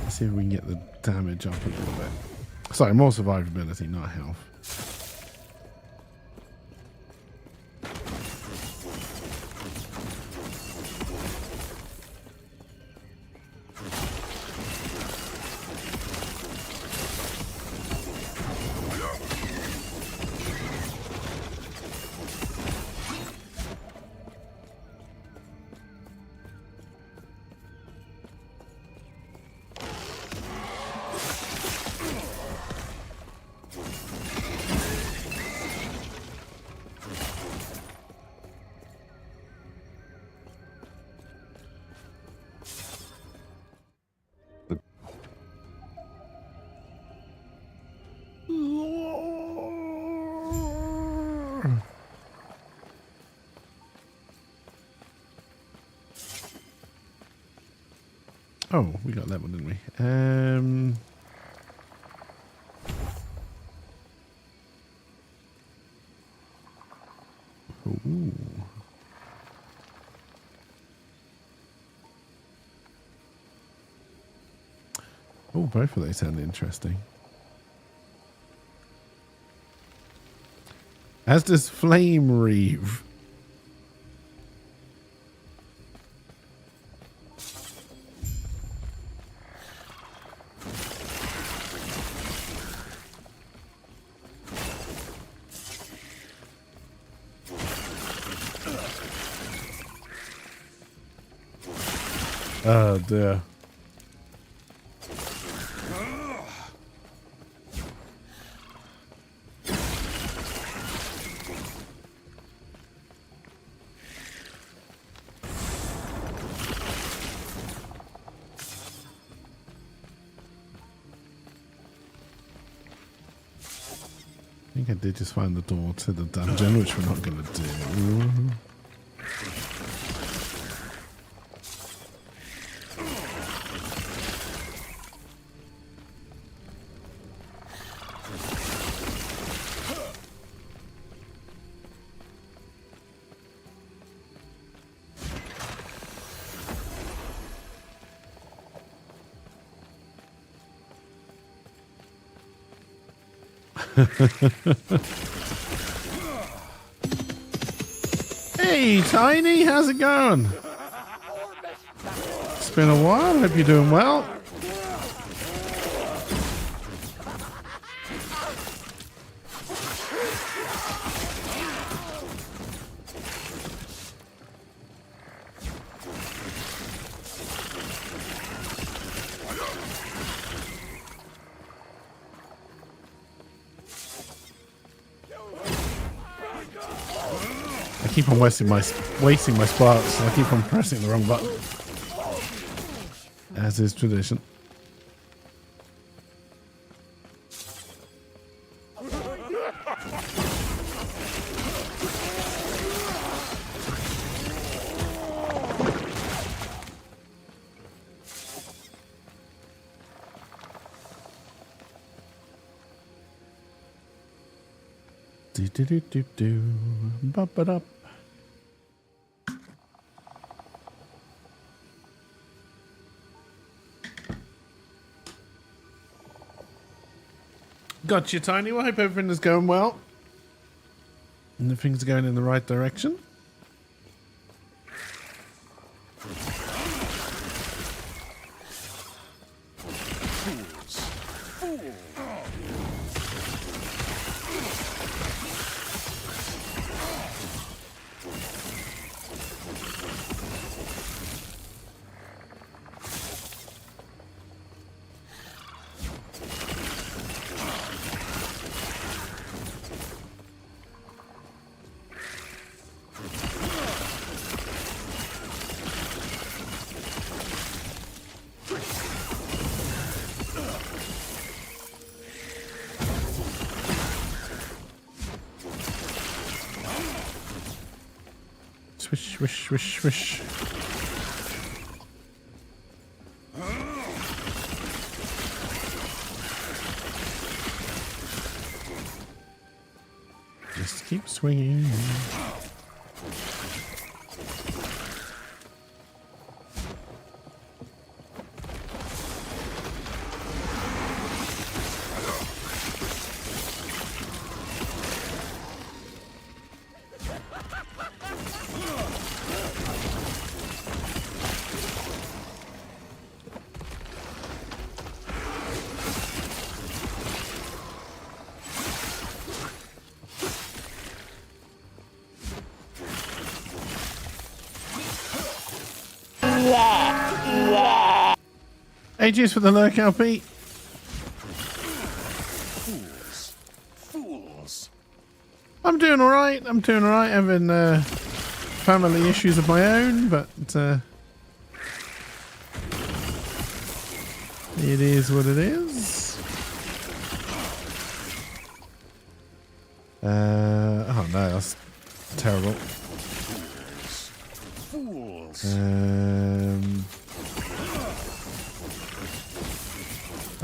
Let's see if we can get the damage up a little bit. Sorry, more survivability, not health. Oh, we got that one, didn't we? Ooh. Oh, both of those sound interesting. As does Flame Reeve. Oh dear. I think I did just find the door to the dungeon, which we're not going to do. Hey, Tiny, how's it going? It's been a while. Hope you're doing well. I keep on wasting my sparks. I keep on pressing the wrong button, as is tradition. Do do do do do. Bop it up. Gotcha, Tiny. Well, I hope everything is going well. And the things are going in the right direction. Swish, swish, swish, swish. Just keep swinging. Ages for the lurkout, Pete. Fools. I'm doing all right. I'm doing all right. Having family issues of my own, but it is what it is. Oh no, that's terrible. Fools.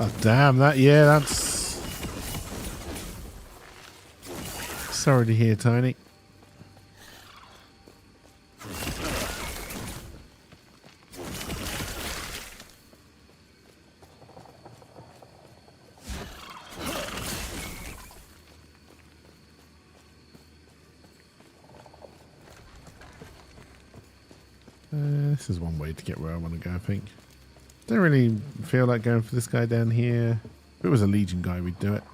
Oh damn that! Yeah, that's. Sorry to hear, Tony. This is one way to get where I want to go, I think. Don't really feel like going for this guy down here. If it was a Legion guy, we'd do it.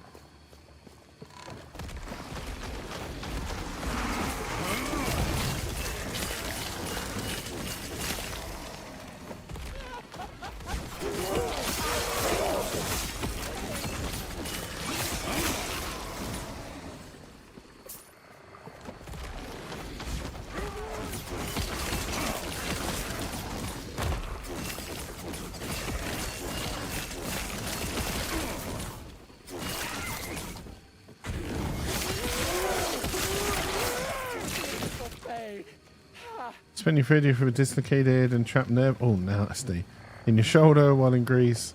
Spend your food if you were dislocated and trapped nerve. Oh, nasty. In your shoulder while in grease.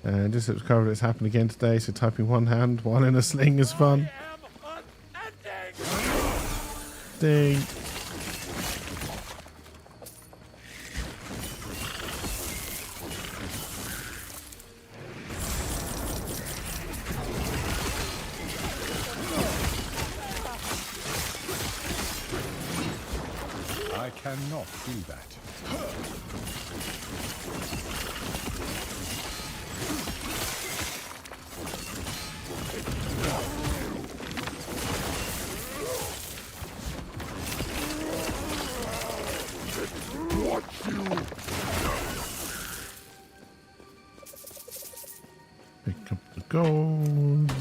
Just to recover, it's happened again today, so typing one hand while in a sling is fun. Ding. cannot do that. Pick up the gold.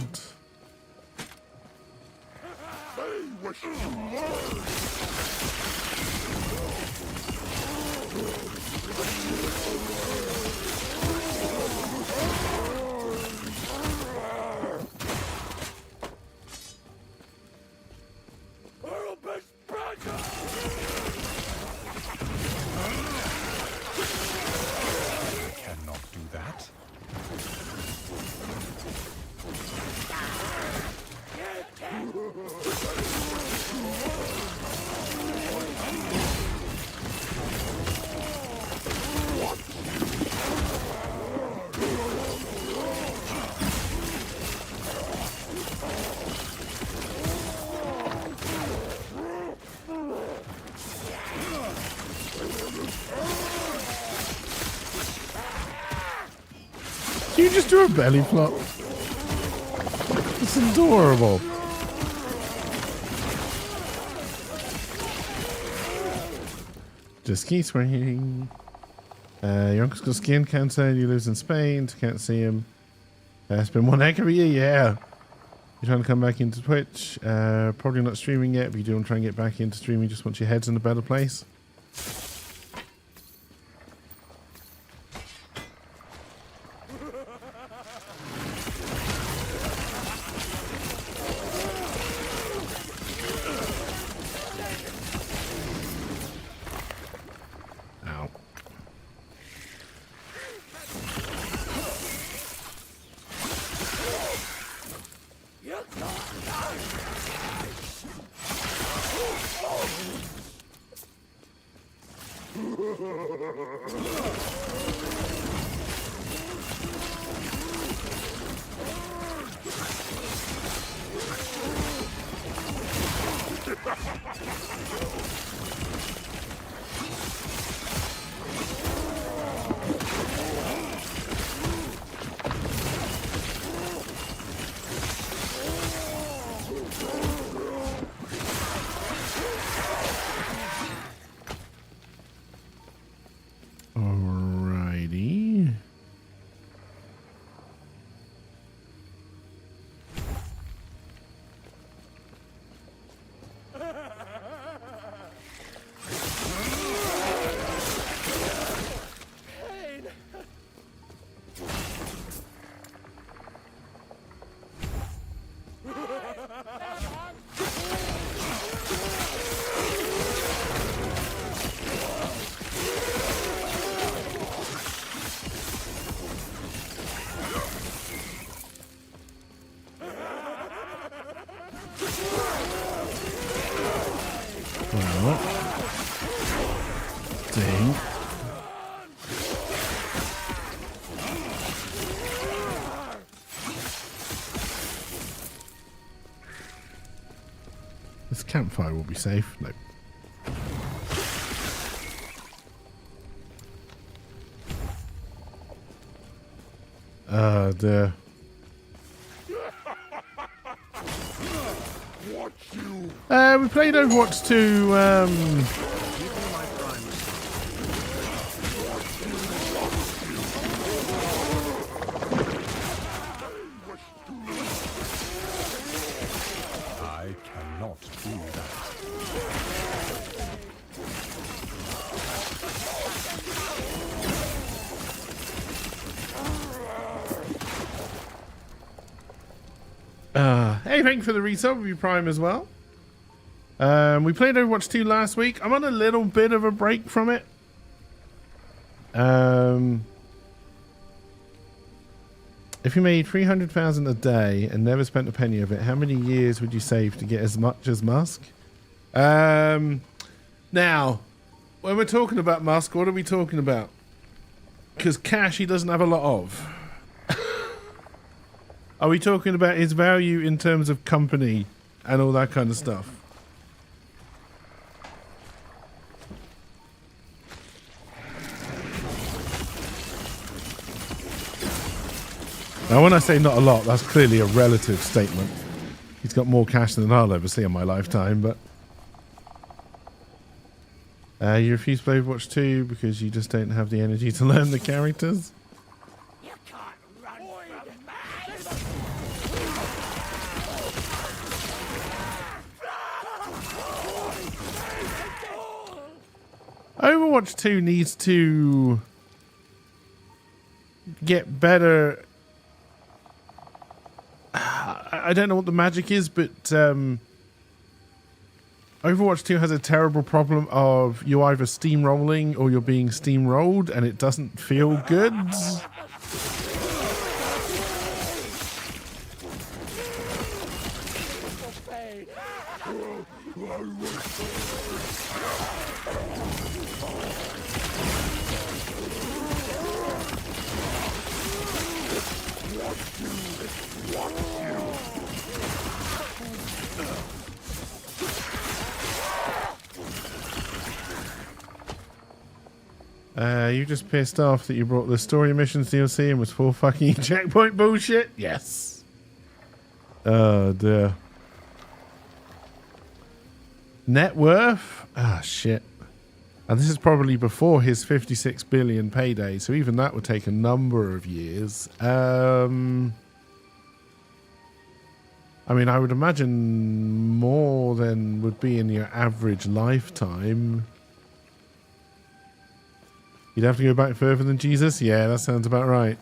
Cannot do that. You just do a belly flop. It's adorable. Just keep swinging. Your uncle's got skin cancer and he lives in Spain. Can't see him. It's been one heck of a year, yeah. You're trying to come back into Twitch. Probably not streaming yet, but you do want to try and get back into streaming just once your head's in a better place. Ow. Alrighty. Well, dang. This campfire will be safe. No. The we played Overwatch 2 I cannot do that. hey, thank you for the resub of your Prime as well. We played Overwatch 2 last week. I'm on a little bit of a break from it. If you made 300,000 a day and never spent a penny of it, how many years would you save to get as much as Musk? Now, when we're talking about Musk, what are we talking about? Because cash he doesn't have a lot of. Are we talking about his value in terms of company and all that kind of stuff? Now, when I say not a lot, that's clearly a relative statement. He's got more cash than I'll ever see in my lifetime, but... you refuse to play Overwatch 2 because you just don't have the energy to learn the characters? Overwatch 2 needs to get better. I don't know what the magic is, but Overwatch 2 has a terrible problem of you either steamrolling or you're being steamrolled, and it doesn't feel good. You just pissed off that you brought the story missions DLC and was full fucking checkpoint bullshit? Yes. Oh dear. Net worth? Ah, shit. And this is probably before his 56 billion payday, so even that would take a number of years. I mean, I would imagine more than would be in your average lifetime. You'd have to go back further than Jesus? Yeah, that sounds about right.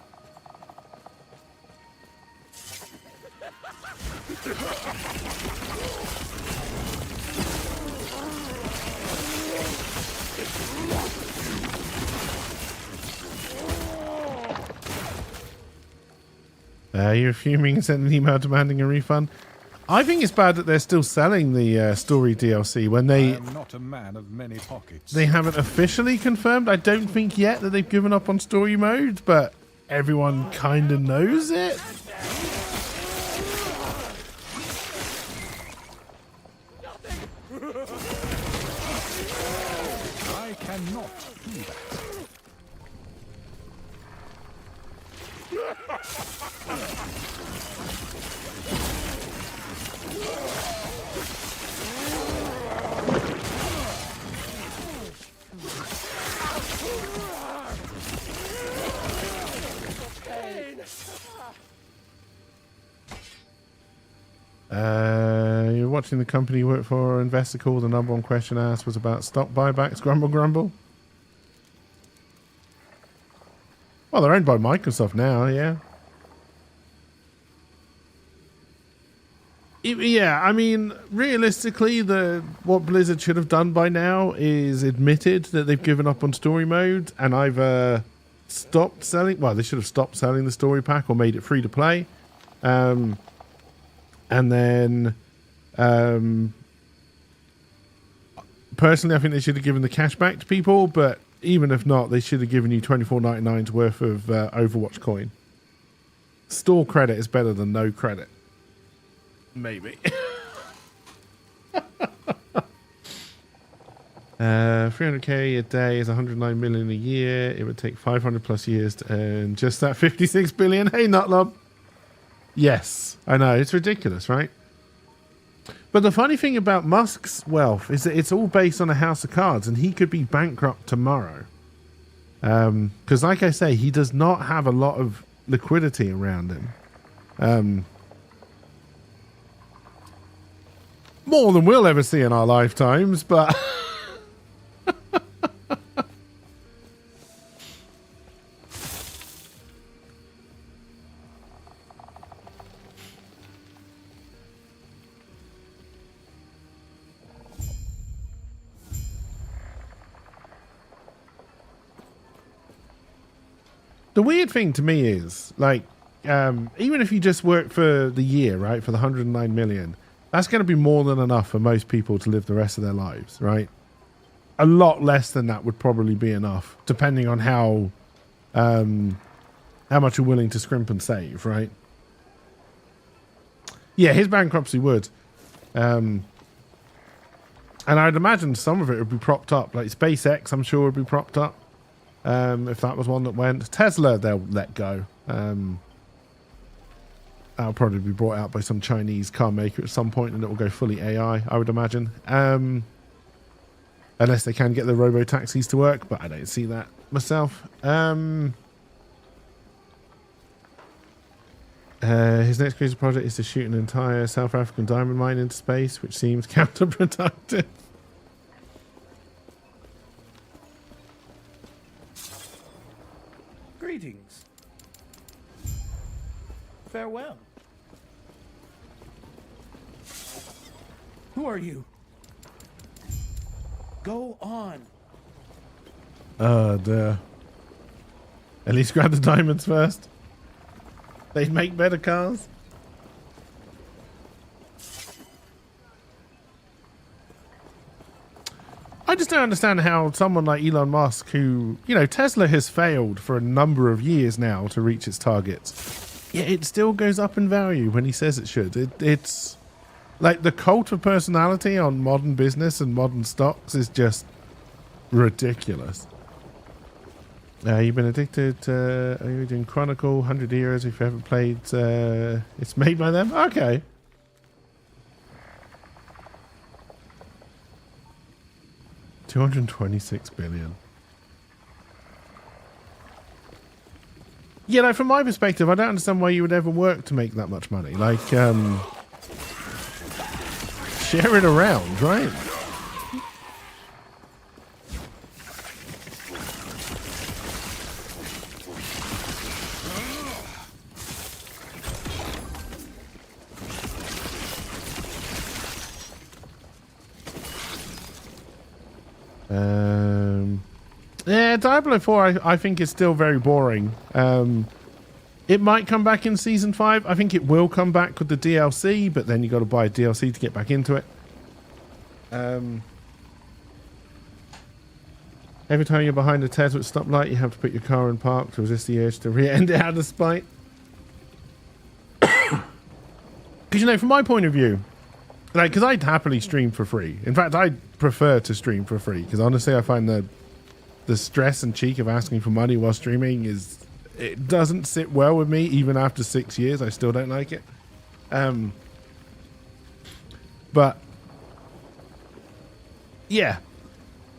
You're fuming and sent an email demanding a refund. I think it's bad that they're still selling the story DLC when they... I am not a man of many pockets. They haven't officially confirmed. I don't think yet that they've given up on story mode, but everyone kind of knows it. I cannot do that. You're watching the company you work for, investor call. The number one question asked was about stock buybacks. Grumble, grumble. Well, they're owned by Microsoft now, yeah. Yeah, I mean, realistically, what Blizzard should have done by now is admitted that they've given up on story mode and either stopped selling. Well, they should have stopped selling the story pack or made it free to play. And then, personally, I think they should have given the cash back to people, but even if not, they should have given you $24.99's worth of Overwatch coin. Store credit is better than no credit. Maybe. 300k a day is 109 million a year. It would take 500 plus years to earn just that 56 billion. Hey, Nutlob. Yes, I know. It's ridiculous, right? But the funny thing about Musk's wealth is that it's all based on a house of cards, and he could be bankrupt tomorrow. Because like I say, he does not have a lot of liquidity around him. More than we'll ever see in our lifetimes, but... The weird thing to me is, like, even if you just work for the year, right, for the 109 million, that's going to be more than enough for most people to live the rest of their lives, right? A lot less than that would probably be enough, depending on how much you're willing to scrimp and save, right? Yeah, his bankruptcy would. And I'd imagine some of it would be propped up. Like SpaceX, I'm sure would be propped up. If that was one that went. Tesla, they'll let go. That'll probably be brought out by some Chinese car maker at some point, and it will go fully AI, I would imagine. Unless they can get the robo-taxis to work, but I don't see that myself. His next crazy project is to shoot an entire South African diamond mine into space, which seems counterproductive. Greetings. Farewell. Who are you? Go on. Duh. At least grab the diamonds first. They'd make better cars. I just don't understand how someone like Elon Musk, who, you know, Tesla has failed for a number of years now to reach its targets, yet it still goes up in value when he says it should. It's like the cult of personality on modern business and modern stocks is just ridiculous. You've been addicted to, are you doing Chronicle, 100 Years, if you haven't played, it's made by them? Okay. $226 billion. You know, from my perspective, I don't understand why you would ever work to make that much money. Like, share it around, right? Yeah, Diablo 4 I think is still very boring. It might come back in Season 5. I think it will come back with the DLC, but then you got to buy a DLC to get back into it. Every time you're behind a Tesla at stoplight, you have to put your car in park to resist the urge to rear-end it out of spite. Because, you know, from my point of view, like, because I'd happily stream for free. In fact, I'd prefer to stream for free, because honestly, I find the stress and cheek of asking for money while streaming it doesn't sit well with me. Even after 6 years, I still don't like it. But yeah,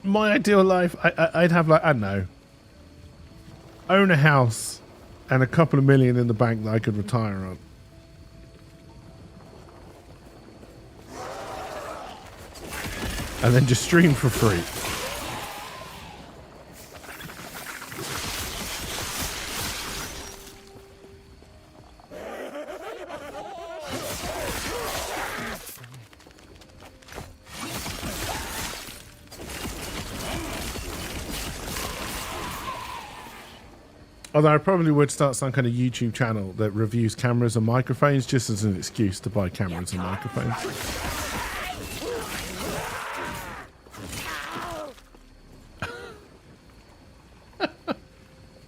my ideal life, I'd have, like, I don't know, own a house and a couple of million in the bank that I could retire on. And then just stream for free. Although I probably would start some kind of YouTube channel that reviews cameras and microphones just as an excuse to buy cameras and microphones.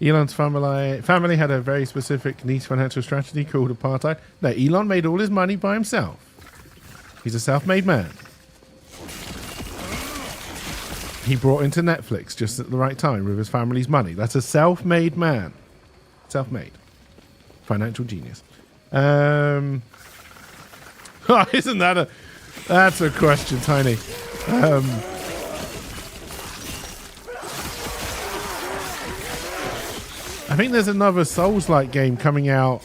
Elon's family had a very specific niche financial strategy called apartheid. No, Elon made all his money by himself. He's a self-made man. He brought into Netflix just at the right time with his family's money. That's a self-made man. Self-made. Financial genius. Isn't that that's a question, Tiny. I think there's another Souls-like game coming out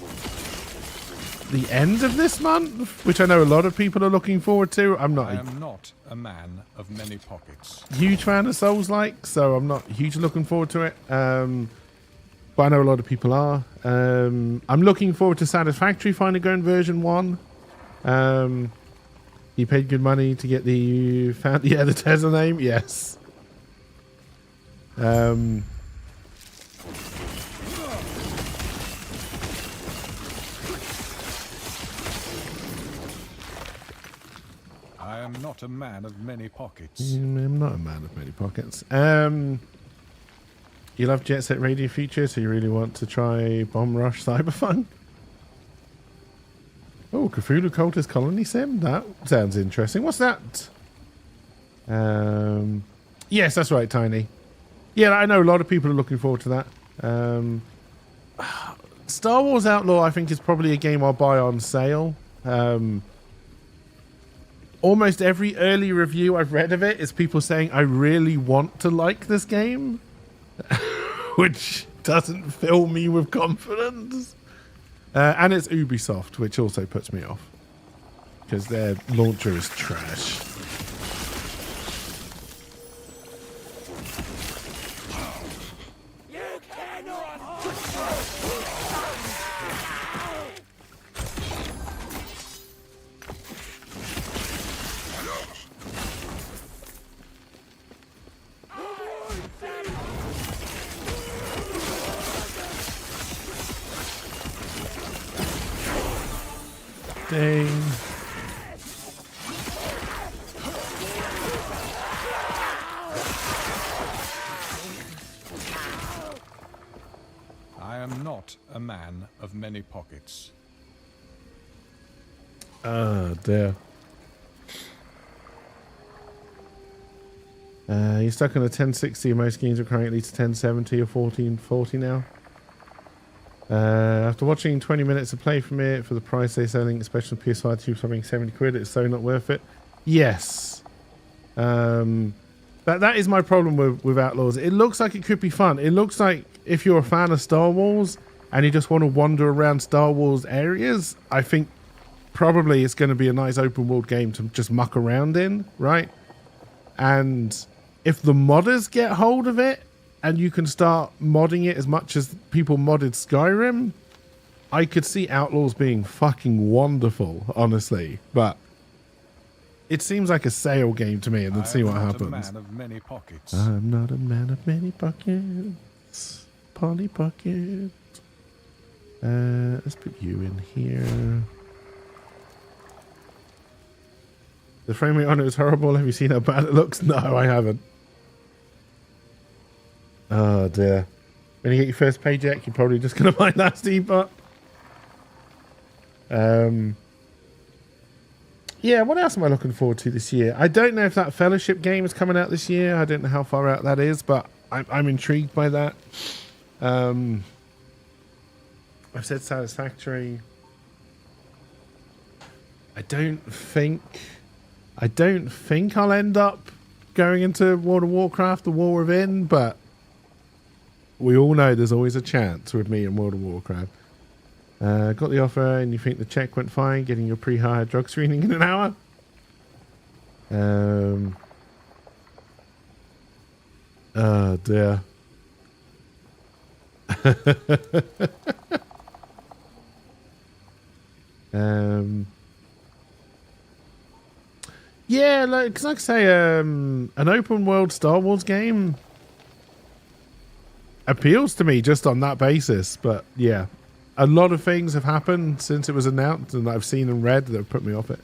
the end of this month, which I know a lot of people are looking forward to. I am not a man of many pockets. Huge fan of Souls-like, so I'm not hugely looking forward to it. But I know a lot of people are. I'm looking forward to Satisfactory finally going version 1. You paid good money to get the the Tesla name, yes. I am not a man of many pockets. I'm not a man of many pockets. You love Jet Set Radio Future, so you really want to try Bomb Rush Cyberpunk? Oh, Cthulhu Cultist Colony Sim? That sounds interesting. What's that? Yes, that's right, Tiny. Yeah, I know a lot of people are looking forward to that. Star Wars Outlaw, I think, is probably a game I'll buy on sale. Almost every early review I've read of it is people saying, I really want to like this game, which doesn't fill me with confidence. And it's Ubisoft, which also puts me off because their launcher is trash. Dang. I am not a man of many pockets. Oh, dear. You're stuck on a 1060. Most games are currently to 1070 or 1440 now. After watching 20 minutes of play from it for the price they're selling, especially PS5 2 something 70 quid, it's so not worth it. Yes. That is my problem with Outlaws. It looks like it could be fun. It looks like if you're a fan of Star Wars and you just want to wander around Star Wars areas, I think probably it's going to be a nice open world game to just muck around in, right? And if the modders get hold of it, and you can start modding it as much as people modded Skyrim, I could see Outlaws being fucking wonderful, honestly. But it seems like a sale game to me, and then see what happens. I'm not a man of many pockets. I'm not a man of many pockets. Polly Pocket. Let's put you in here. The frame rate on it is horrible. Have you seen how bad it looks? No, I haven't. Oh dear. When you get your first paycheck, you're probably just going to buy that Steamboat. Yeah, what else am I looking forward to this year? I don't know if that Fellowship game is coming out this year. I don't know how far out that is, but I'm intrigued by that. I've said Satisfactory. I don't think I'll end up going into World of Warcraft, the War Within, but we all know there's always a chance with me in World of Warcraft. Got the offer and you think the check went fine, getting your pre-hired drug screening in an hour? Oh dear. Yeah, like I say, an open world Star Wars game appeals to me just on that basis. But yeah, a lot of things have happened since it was announced and I've seen and read that have put me off it.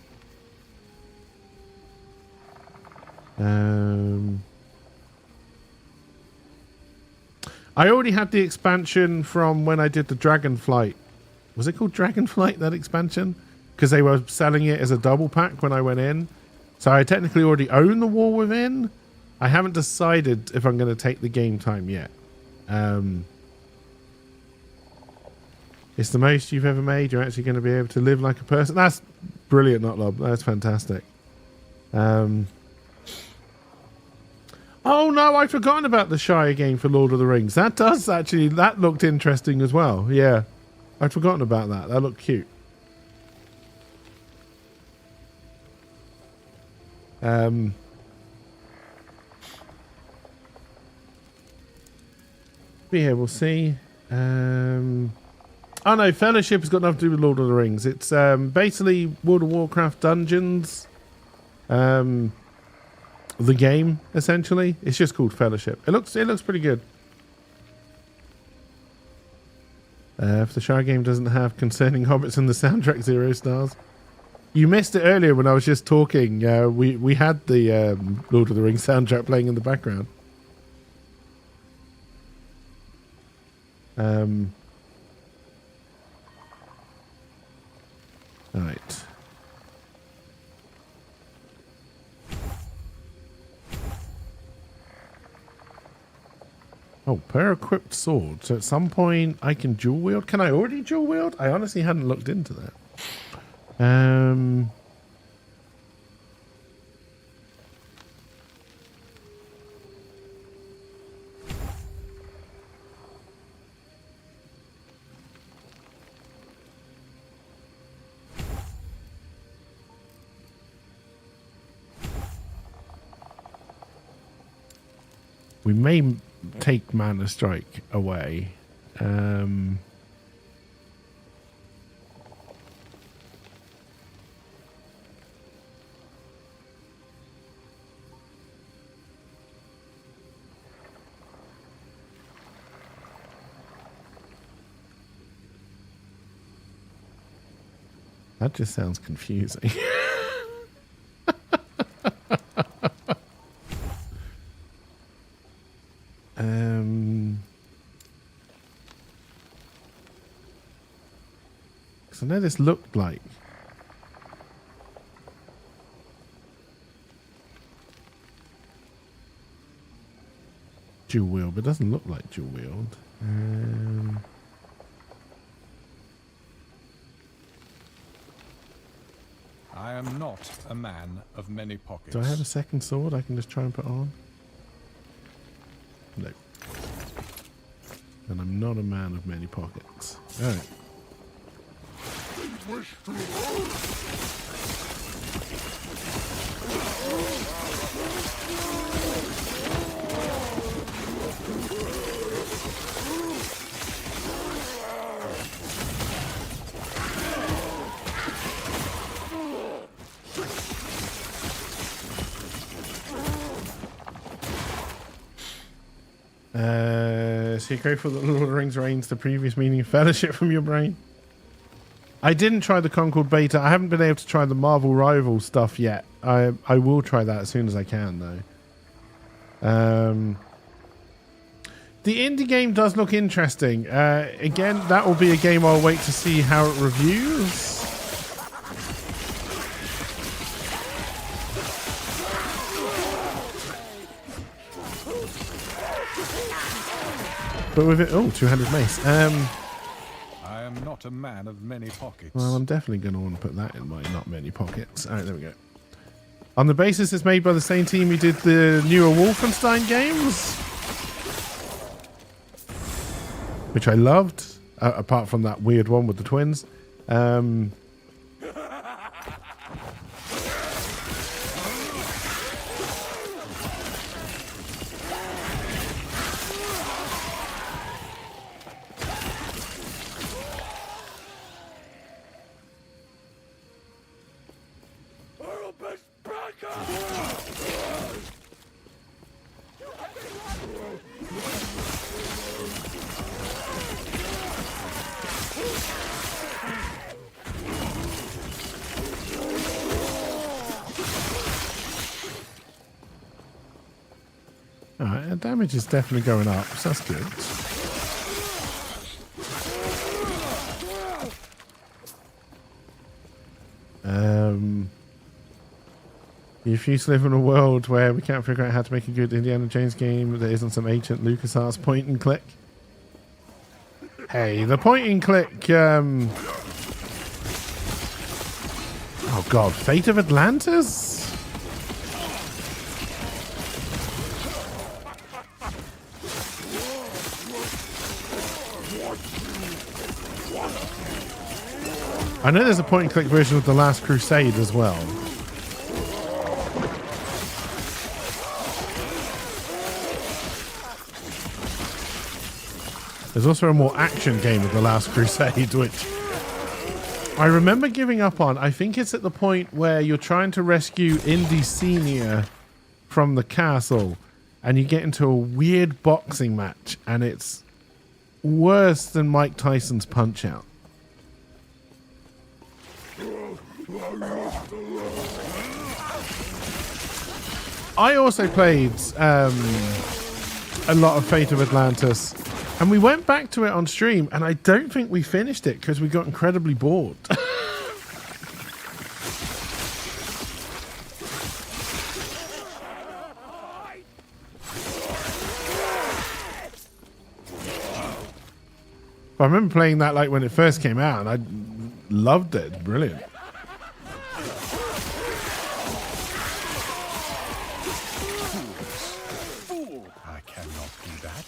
I already had the expansion from when I did the Dragonflight. Was it called Dragonflight, that expansion? Because they were selling it as a double pack when I went in. So I technically already own the War Within. I haven't decided if I'm going to take the game time yet. It's the most you've ever made. You're actually going to be able to live like a person. That's brilliant, Notlob. That's fantastic. Oh no, I'd forgotten about the Shire game for Lord of the Rings. That looked interesting as well. Yeah, I'd forgotten about that. That looked cute. Yeah, we'll see. Oh no, Fellowship has got nothing to do with Lord of the Rings. It's basically World of Warcraft Dungeons. The game, essentially. It's just called Fellowship. It looks pretty good. If the Shire game doesn't have concerning hobbits in the soundtrack, 0 stars. You missed it earlier when I was just talking. We had the Lord of the Rings soundtrack playing in the background. All right. Oh Oh, per equipped sword. So at some point I can dual wield. Can I already dual wield? I honestly hadn't looked into that. We may take Mana Strike away. That just sounds confusing. Because I know this looked like dual wield, but it doesn't look like dual wield. I am not a man of many pockets. Do I have a second sword I can just try and put on? No. And I'm not a man of many pockets. Alright. So you're grateful that Lord of the Rings reigns the previous meaning of fellowship from your brain? I didn't try the Concord beta. I haven't been able to try the Marvel Rival stuff yet. I will try that as soon as I can, though. The indie game does look interesting. Again, that will be a game I'll wait to see how it reviews. But with it, 200 mace. I am not a man of many pockets. Well, I'm definitely going to want to put that in my not many pockets. All right, there we go. On the basis it's made by the same team who did the newer Wolfenstein games, which I loved, apart from that weird one with the twins. Alright, damage is definitely going up, so that's good. If you live in a world where we can't figure out how to make a good Indiana Jones game that isn't some ancient LucasArts point and click. Hey, the point and click, oh god, Fate of Atlantis? I know there's a point and click version of The Last Crusade as well. There's also a more action game of The Last Crusade, which I remember giving up on. I think it's at the point where you're trying to rescue Indy Senior from the castle and you get into a weird boxing match and it's worse than Mike Tyson's Punch-Out. I also played a lot of Fate of Atlantis, and we went back to it on stream, and I don't think we finished it because we got incredibly bored. But I remember playing that like when it first came out, and I loved it. Brilliant. Fool! I cannot do that.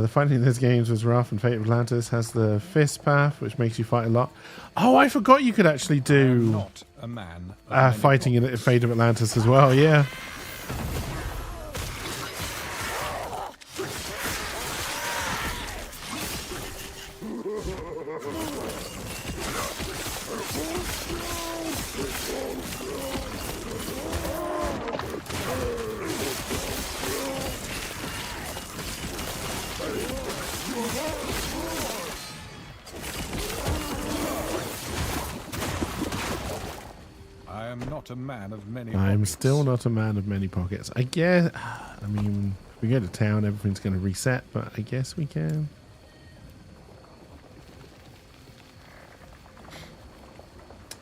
The fighting in those games was rough, and Fate of Atlantis has the fist path, which makes you fight a lot. Oh, I forgot you could actually do Not a man. Of fighting in Fate of Atlantis as well. Yeah. I am not a man of many I'm pockets. still not a man of many pockets. I guess, I mean, if we go to town, everything's going to reset, but I guess we can.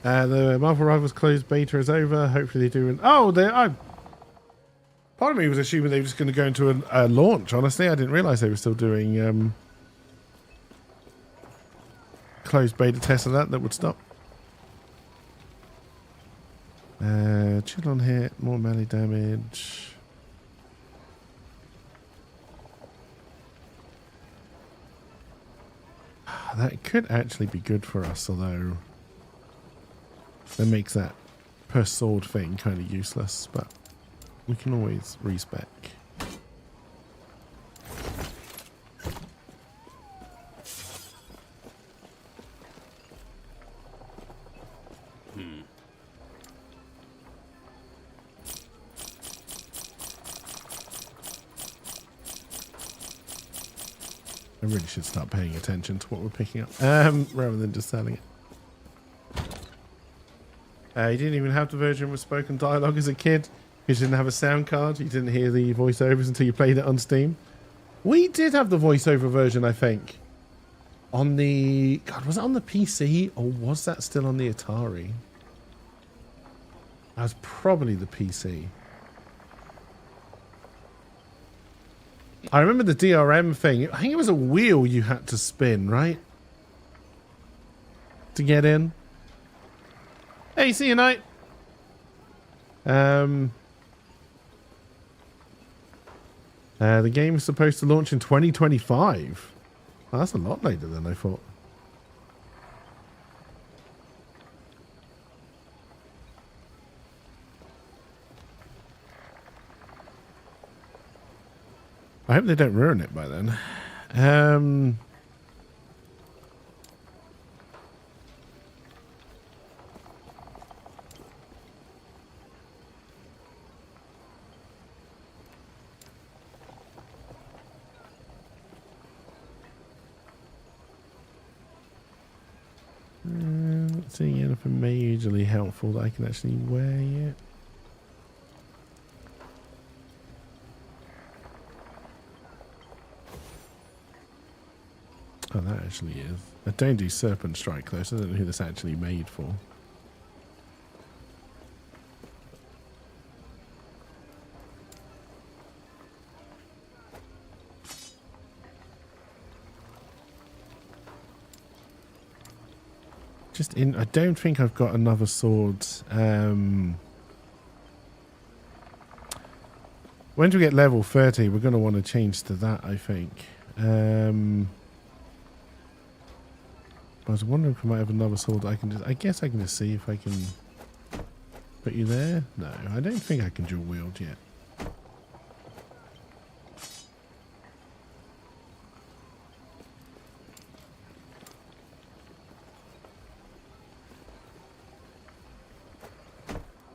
The Marvel Rivals closed beta is over. Hopefully they do. Part of me was assuming they were just going to go into a launch. Honestly, I didn't realize they were still doing closed beta tests of that would stop. Chill on hit, more melee damage. That could actually be good for us, although that makes that per sword thing kind of useless, but we can always respec. I really should start paying attention to what we're picking up, rather than just selling it. You didn't even have the version with spoken dialogue as a kid. You didn't have a sound card. You didn't hear the voiceovers until you played it on Steam. We did have the voiceover version, I think. On the... God, was it on the PC? Or was that still on the Atari? That was probably the PC. I remember the DRM thing. I think it was a wheel you had to spin, right? To get in. Hey, see you, Knight. The game is supposed to launch in 2025. Oh, that's a lot later than I thought. I hope they don't ruin it by then. Let's see anything majorly helpful that I can actually wear yet. Oh, that actually is. I don't do Serpent Strike though, so I don't know who that's actually made for. I don't think I've got another sword. When we get level 30, we're going to want to change to that, I think. I was wondering if I might have another sword I can just... I guess I can just see if I can put you there. No, I don't think I can dual wield yet.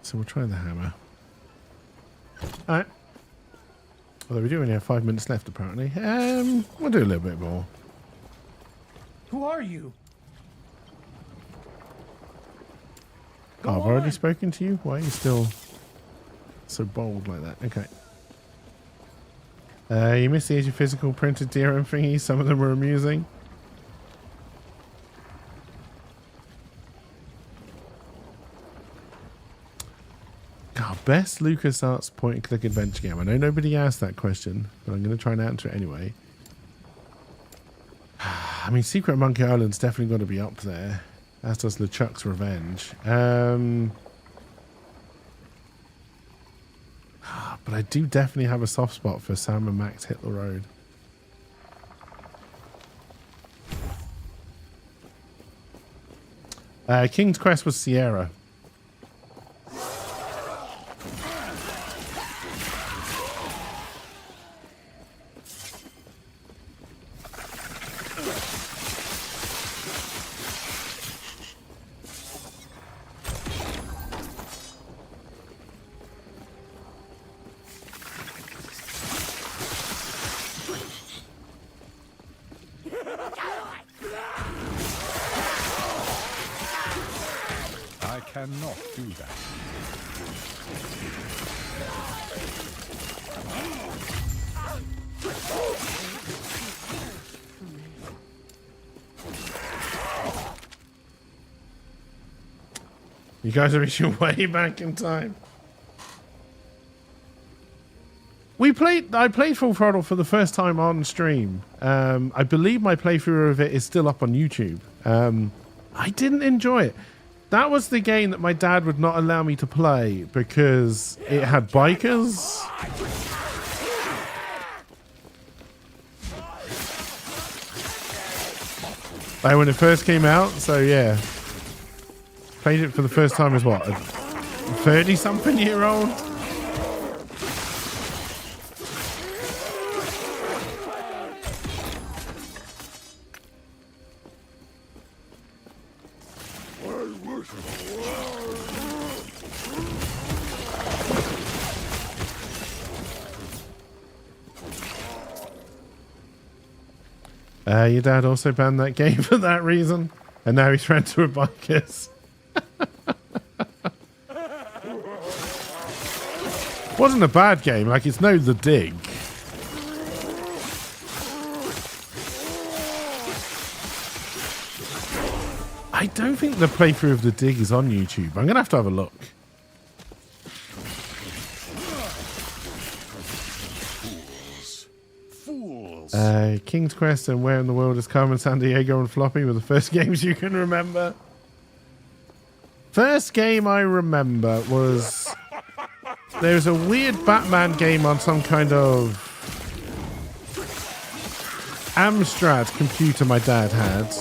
So we'll try the hammer. Alright. Although we do only have 5 minutes left, apparently. We'll do a little bit more. Who are you? Oh, I've already spoken to you? Why are you still so bold like that? Okay. You missed the age of physical printed DRM thingies. Some of them were amusing. God, best LucasArts point-and-click adventure game? I know nobody asked that question, but I'm going to try and answer it anyway. I mean, Secret Monkey Island's definitely got to be up there. As does LeChuck's Revenge. But I do definitely have a soft spot for Sam and Max Hit the Road. King's Quest was Sierra. Cannot do that. You guys are reaching way back in time. I played Full Throttle for the first time on stream. I believe my playthrough of it is still up on YouTube. I didn't enjoy it. That was the game that my dad would not allow me to play because it had bikers. Like when it first came out, so yeah. Played it for the first time as what? A 30-something-year-old? Your dad also banned that game for that reason, and now he's friends with bikers. Wasn't a bad game, like it's no The Dig. I don't think the playthrough of The Dig is on YouTube. I'm gonna have a look. King's Quest and Where in the World is Carmen Sandiego and Floppy were the first games you can remember. First game I remember was there's a weird Batman game on some kind of Amstrad computer my dad had.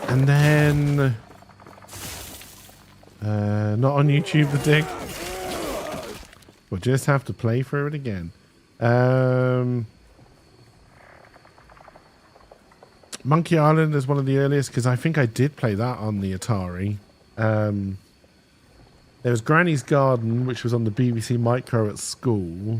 And then, not on YouTube, The Dig. We'll just have to play through it again. Monkey Island is one of the earliest, because I think I did play that on the Atari. There was Granny's Garden, which was on the BBC Micro at school.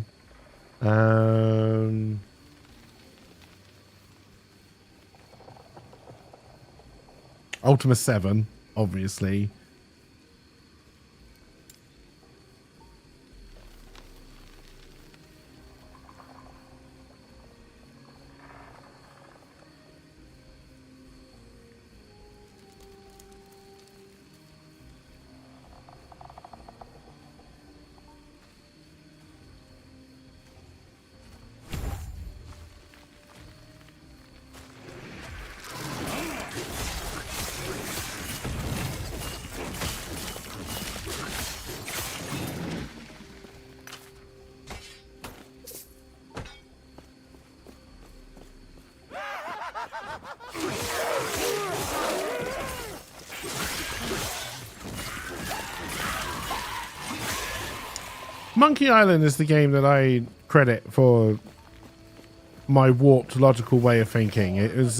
Ultima 7, obviously. Monkey Island is the game that I credit for my warped logical way of thinking. It was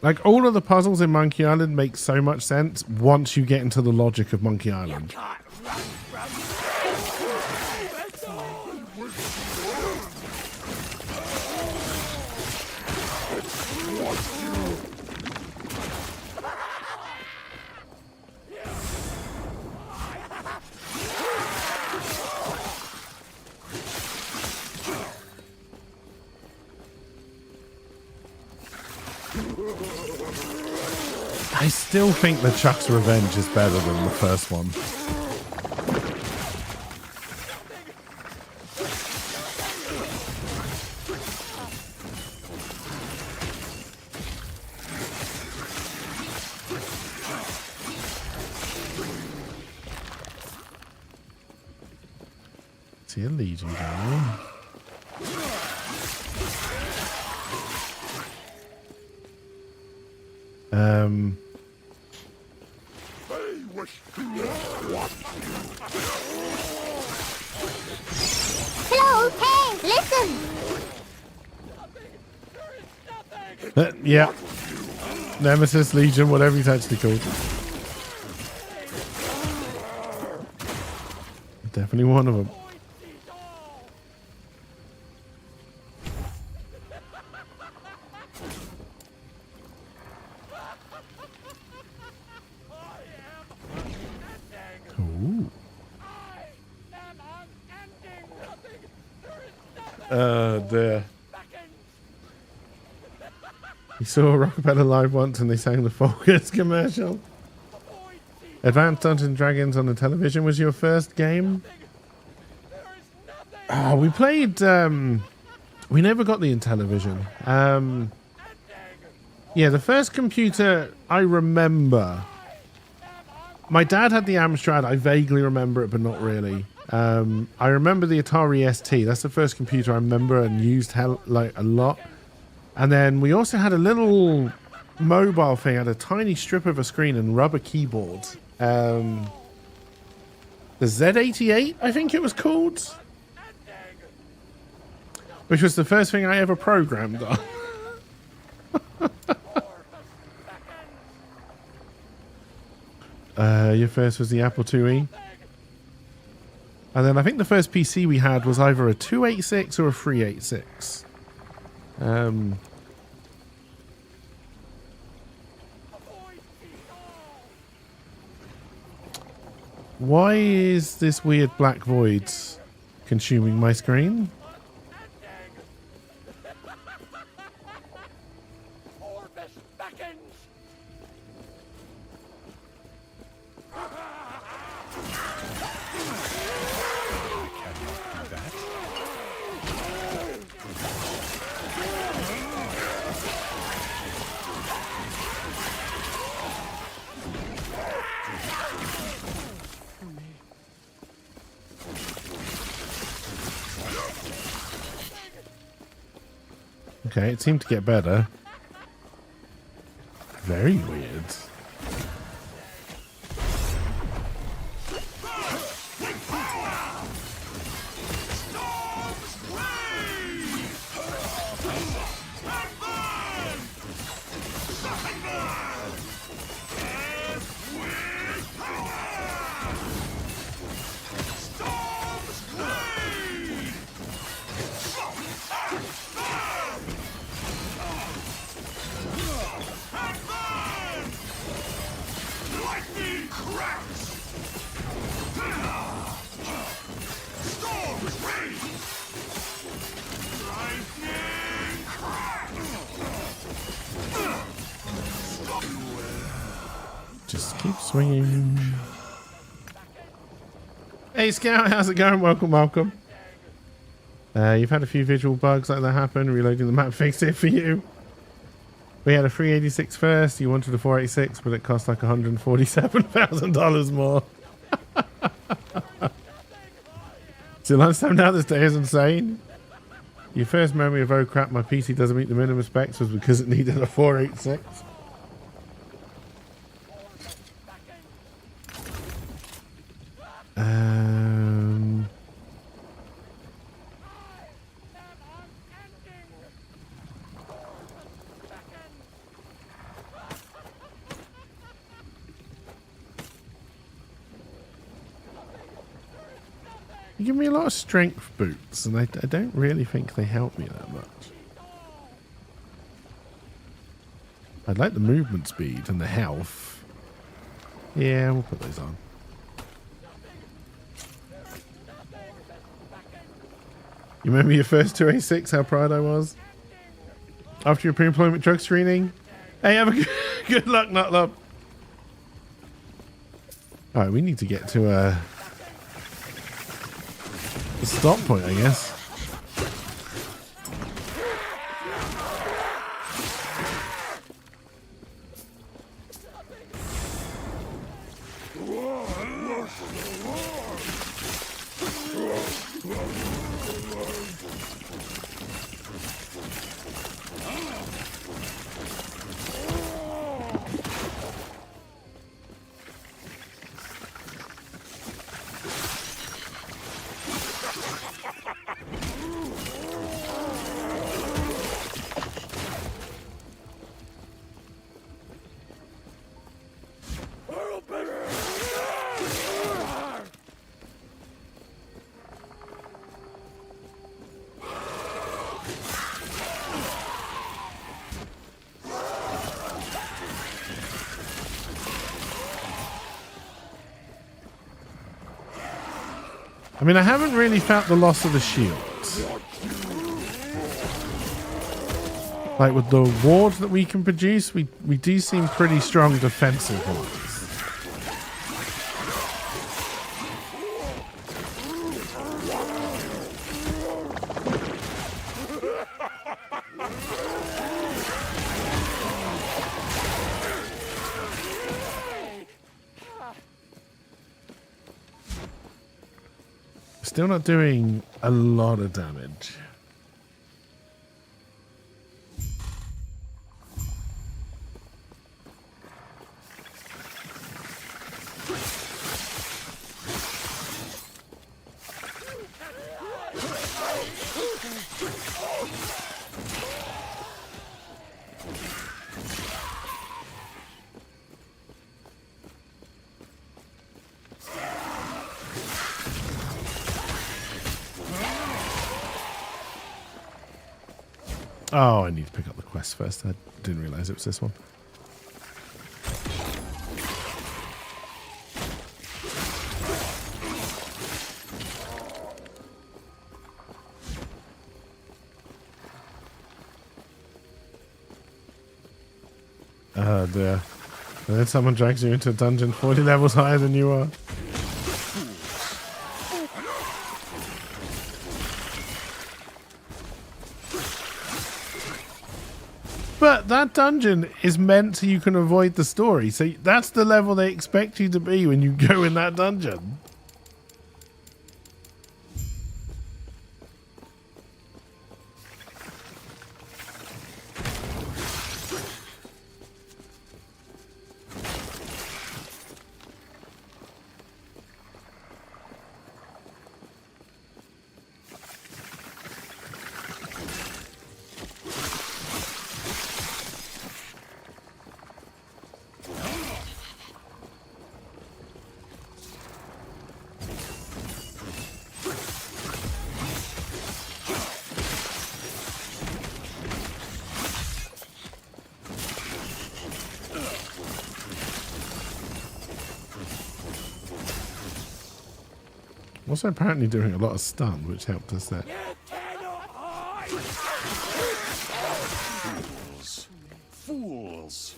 like all of the puzzles in Monkey Island make so much sense once you get into the logic of Monkey Island. I still think the Chuck's Revenge is better than the first one. See a Legion guy. Hello, hey, listen! Yeah. Nemesis, Legion, whatever he's actually called. Definitely one of them. There. You saw Rockapella live once and they sang the Focus commercial. Advanced Dungeons and Dragons on the television was your first game? Oh, we played... we never got the Intellivision. Yeah, the first computer I remember... My dad had the Amstrad. I vaguely remember it, but not really. I remember the Atari ST. That's the first computer I remember and used a lot. And then we also had a little mobile thing, had a tiny strip of a screen and rubber keyboard. The Z88, I think it was called. Which was the first thing I ever programmed on. Your first was the Apple IIe. And then I think the first PC we had was either a 286 or a 386. Why is this weird black void consuming my screen? Okay, it seemed to get better. Very weird. Just keep swinging. Hey Scout, how's it going? Welcome, welcome. You've had a few visual bugs like that happen. Reloading the map fixed it for you. We had a 386 first. You wanted a 486, but it cost like $147,000 more. So lunchtime now this day is insane. Your first memory of, oh crap, my PC doesn't meet the minimum specs was because it needed a 486. You give me a lot of strength boots, and I don't really think they help me that much. I'd like the movement speed and the health. Yeah, we'll put those on. You remember your first 286, how proud I was? After your pre-employment drug screening? Hey, have a good luck, Nutlop. All right, we need to get to a stop point, I guess. I mean, I haven't really felt the loss of the shields. Like with the wards that we can produce, we do seem pretty strong defensive ones. Still not doing a lot of damage. Oh, I need to pick up the quest first. I didn't realize it was this one. And then someone drags you into a dungeon 40 levels higher than you are. But that dungeon is meant so you can avoid the story. So that's the level they expect you to be when you go in that dungeon. Also apparently doing a lot of stun, which helped us there. Fools!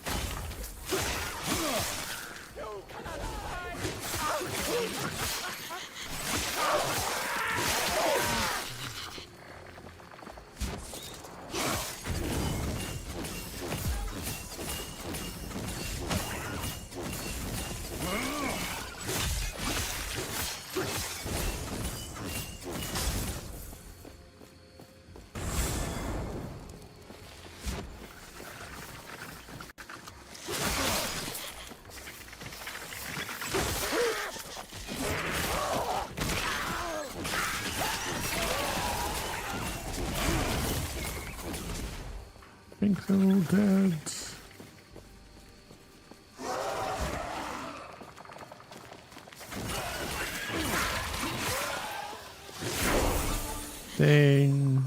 I think they're all dead. Ding.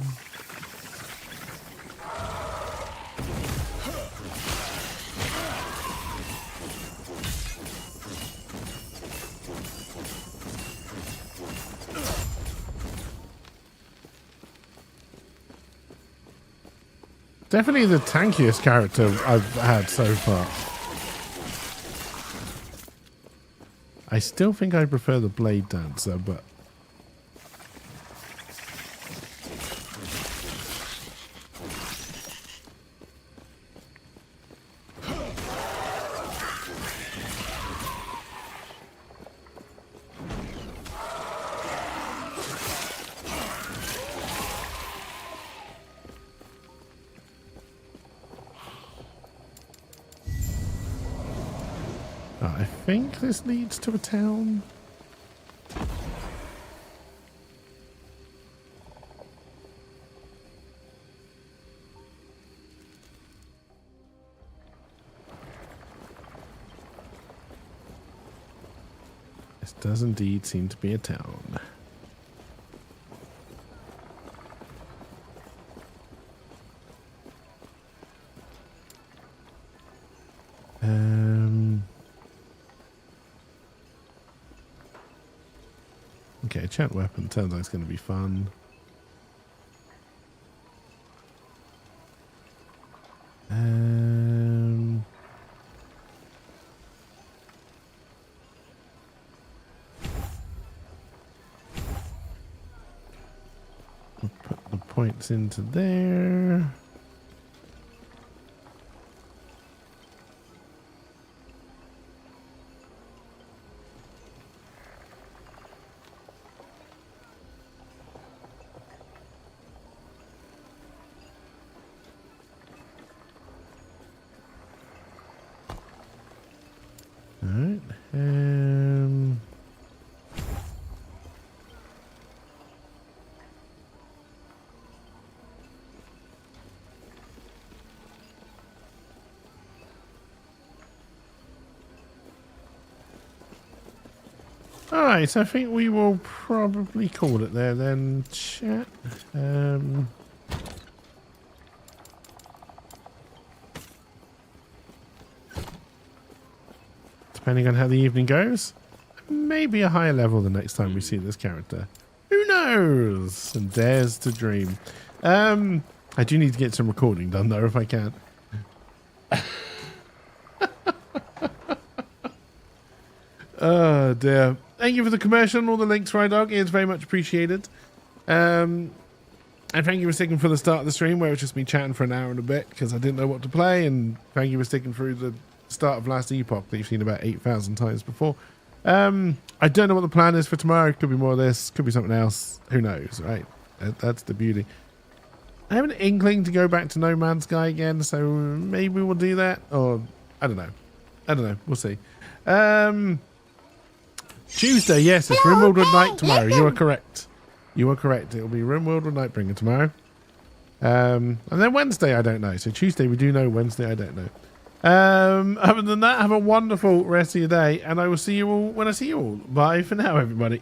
Definitely the tankiest character I've had so far. I still think I prefer the Blade Dancer, but I think this leads to a town. This does indeed seem to be a town. Okay, chat weapon. Turns out it's going to be fun. We'll put the points into there. Alright, Alright, so I think we will probably call it there then, chat. Depending on how the evening goes, maybe a higher level the next time we see this character. Who knows? And dares to dream. I do need to get some recording done though, if I can. Oh dear. Thank you for the commercial and all the links, Rydog. It's very much appreciated. And thank you for sticking for the start of the stream where it was just me chatting for an hour and a bit because I didn't know what to play. And thank you for sticking through the start of Last Epoch that you've seen about 8,000 times before. I don't know what the plan is for tomorrow. Could be more of this, could be something else. Who knows, right? That's the beauty. I have an inkling to go back to No Man's Sky again, so maybe we'll do that. Or, I don't know. We'll see. Tuesday, yes, it's RimWorld with Night tomorrow. You are correct. You are correct. It'll be RimWorld with Nightbringer tomorrow. And then Wednesday, I don't know. So Tuesday, we do know. Wednesday, I don't know. Other than that, have a wonderful rest of your day, and I will see you all when I see you all. Bye for now, everybody.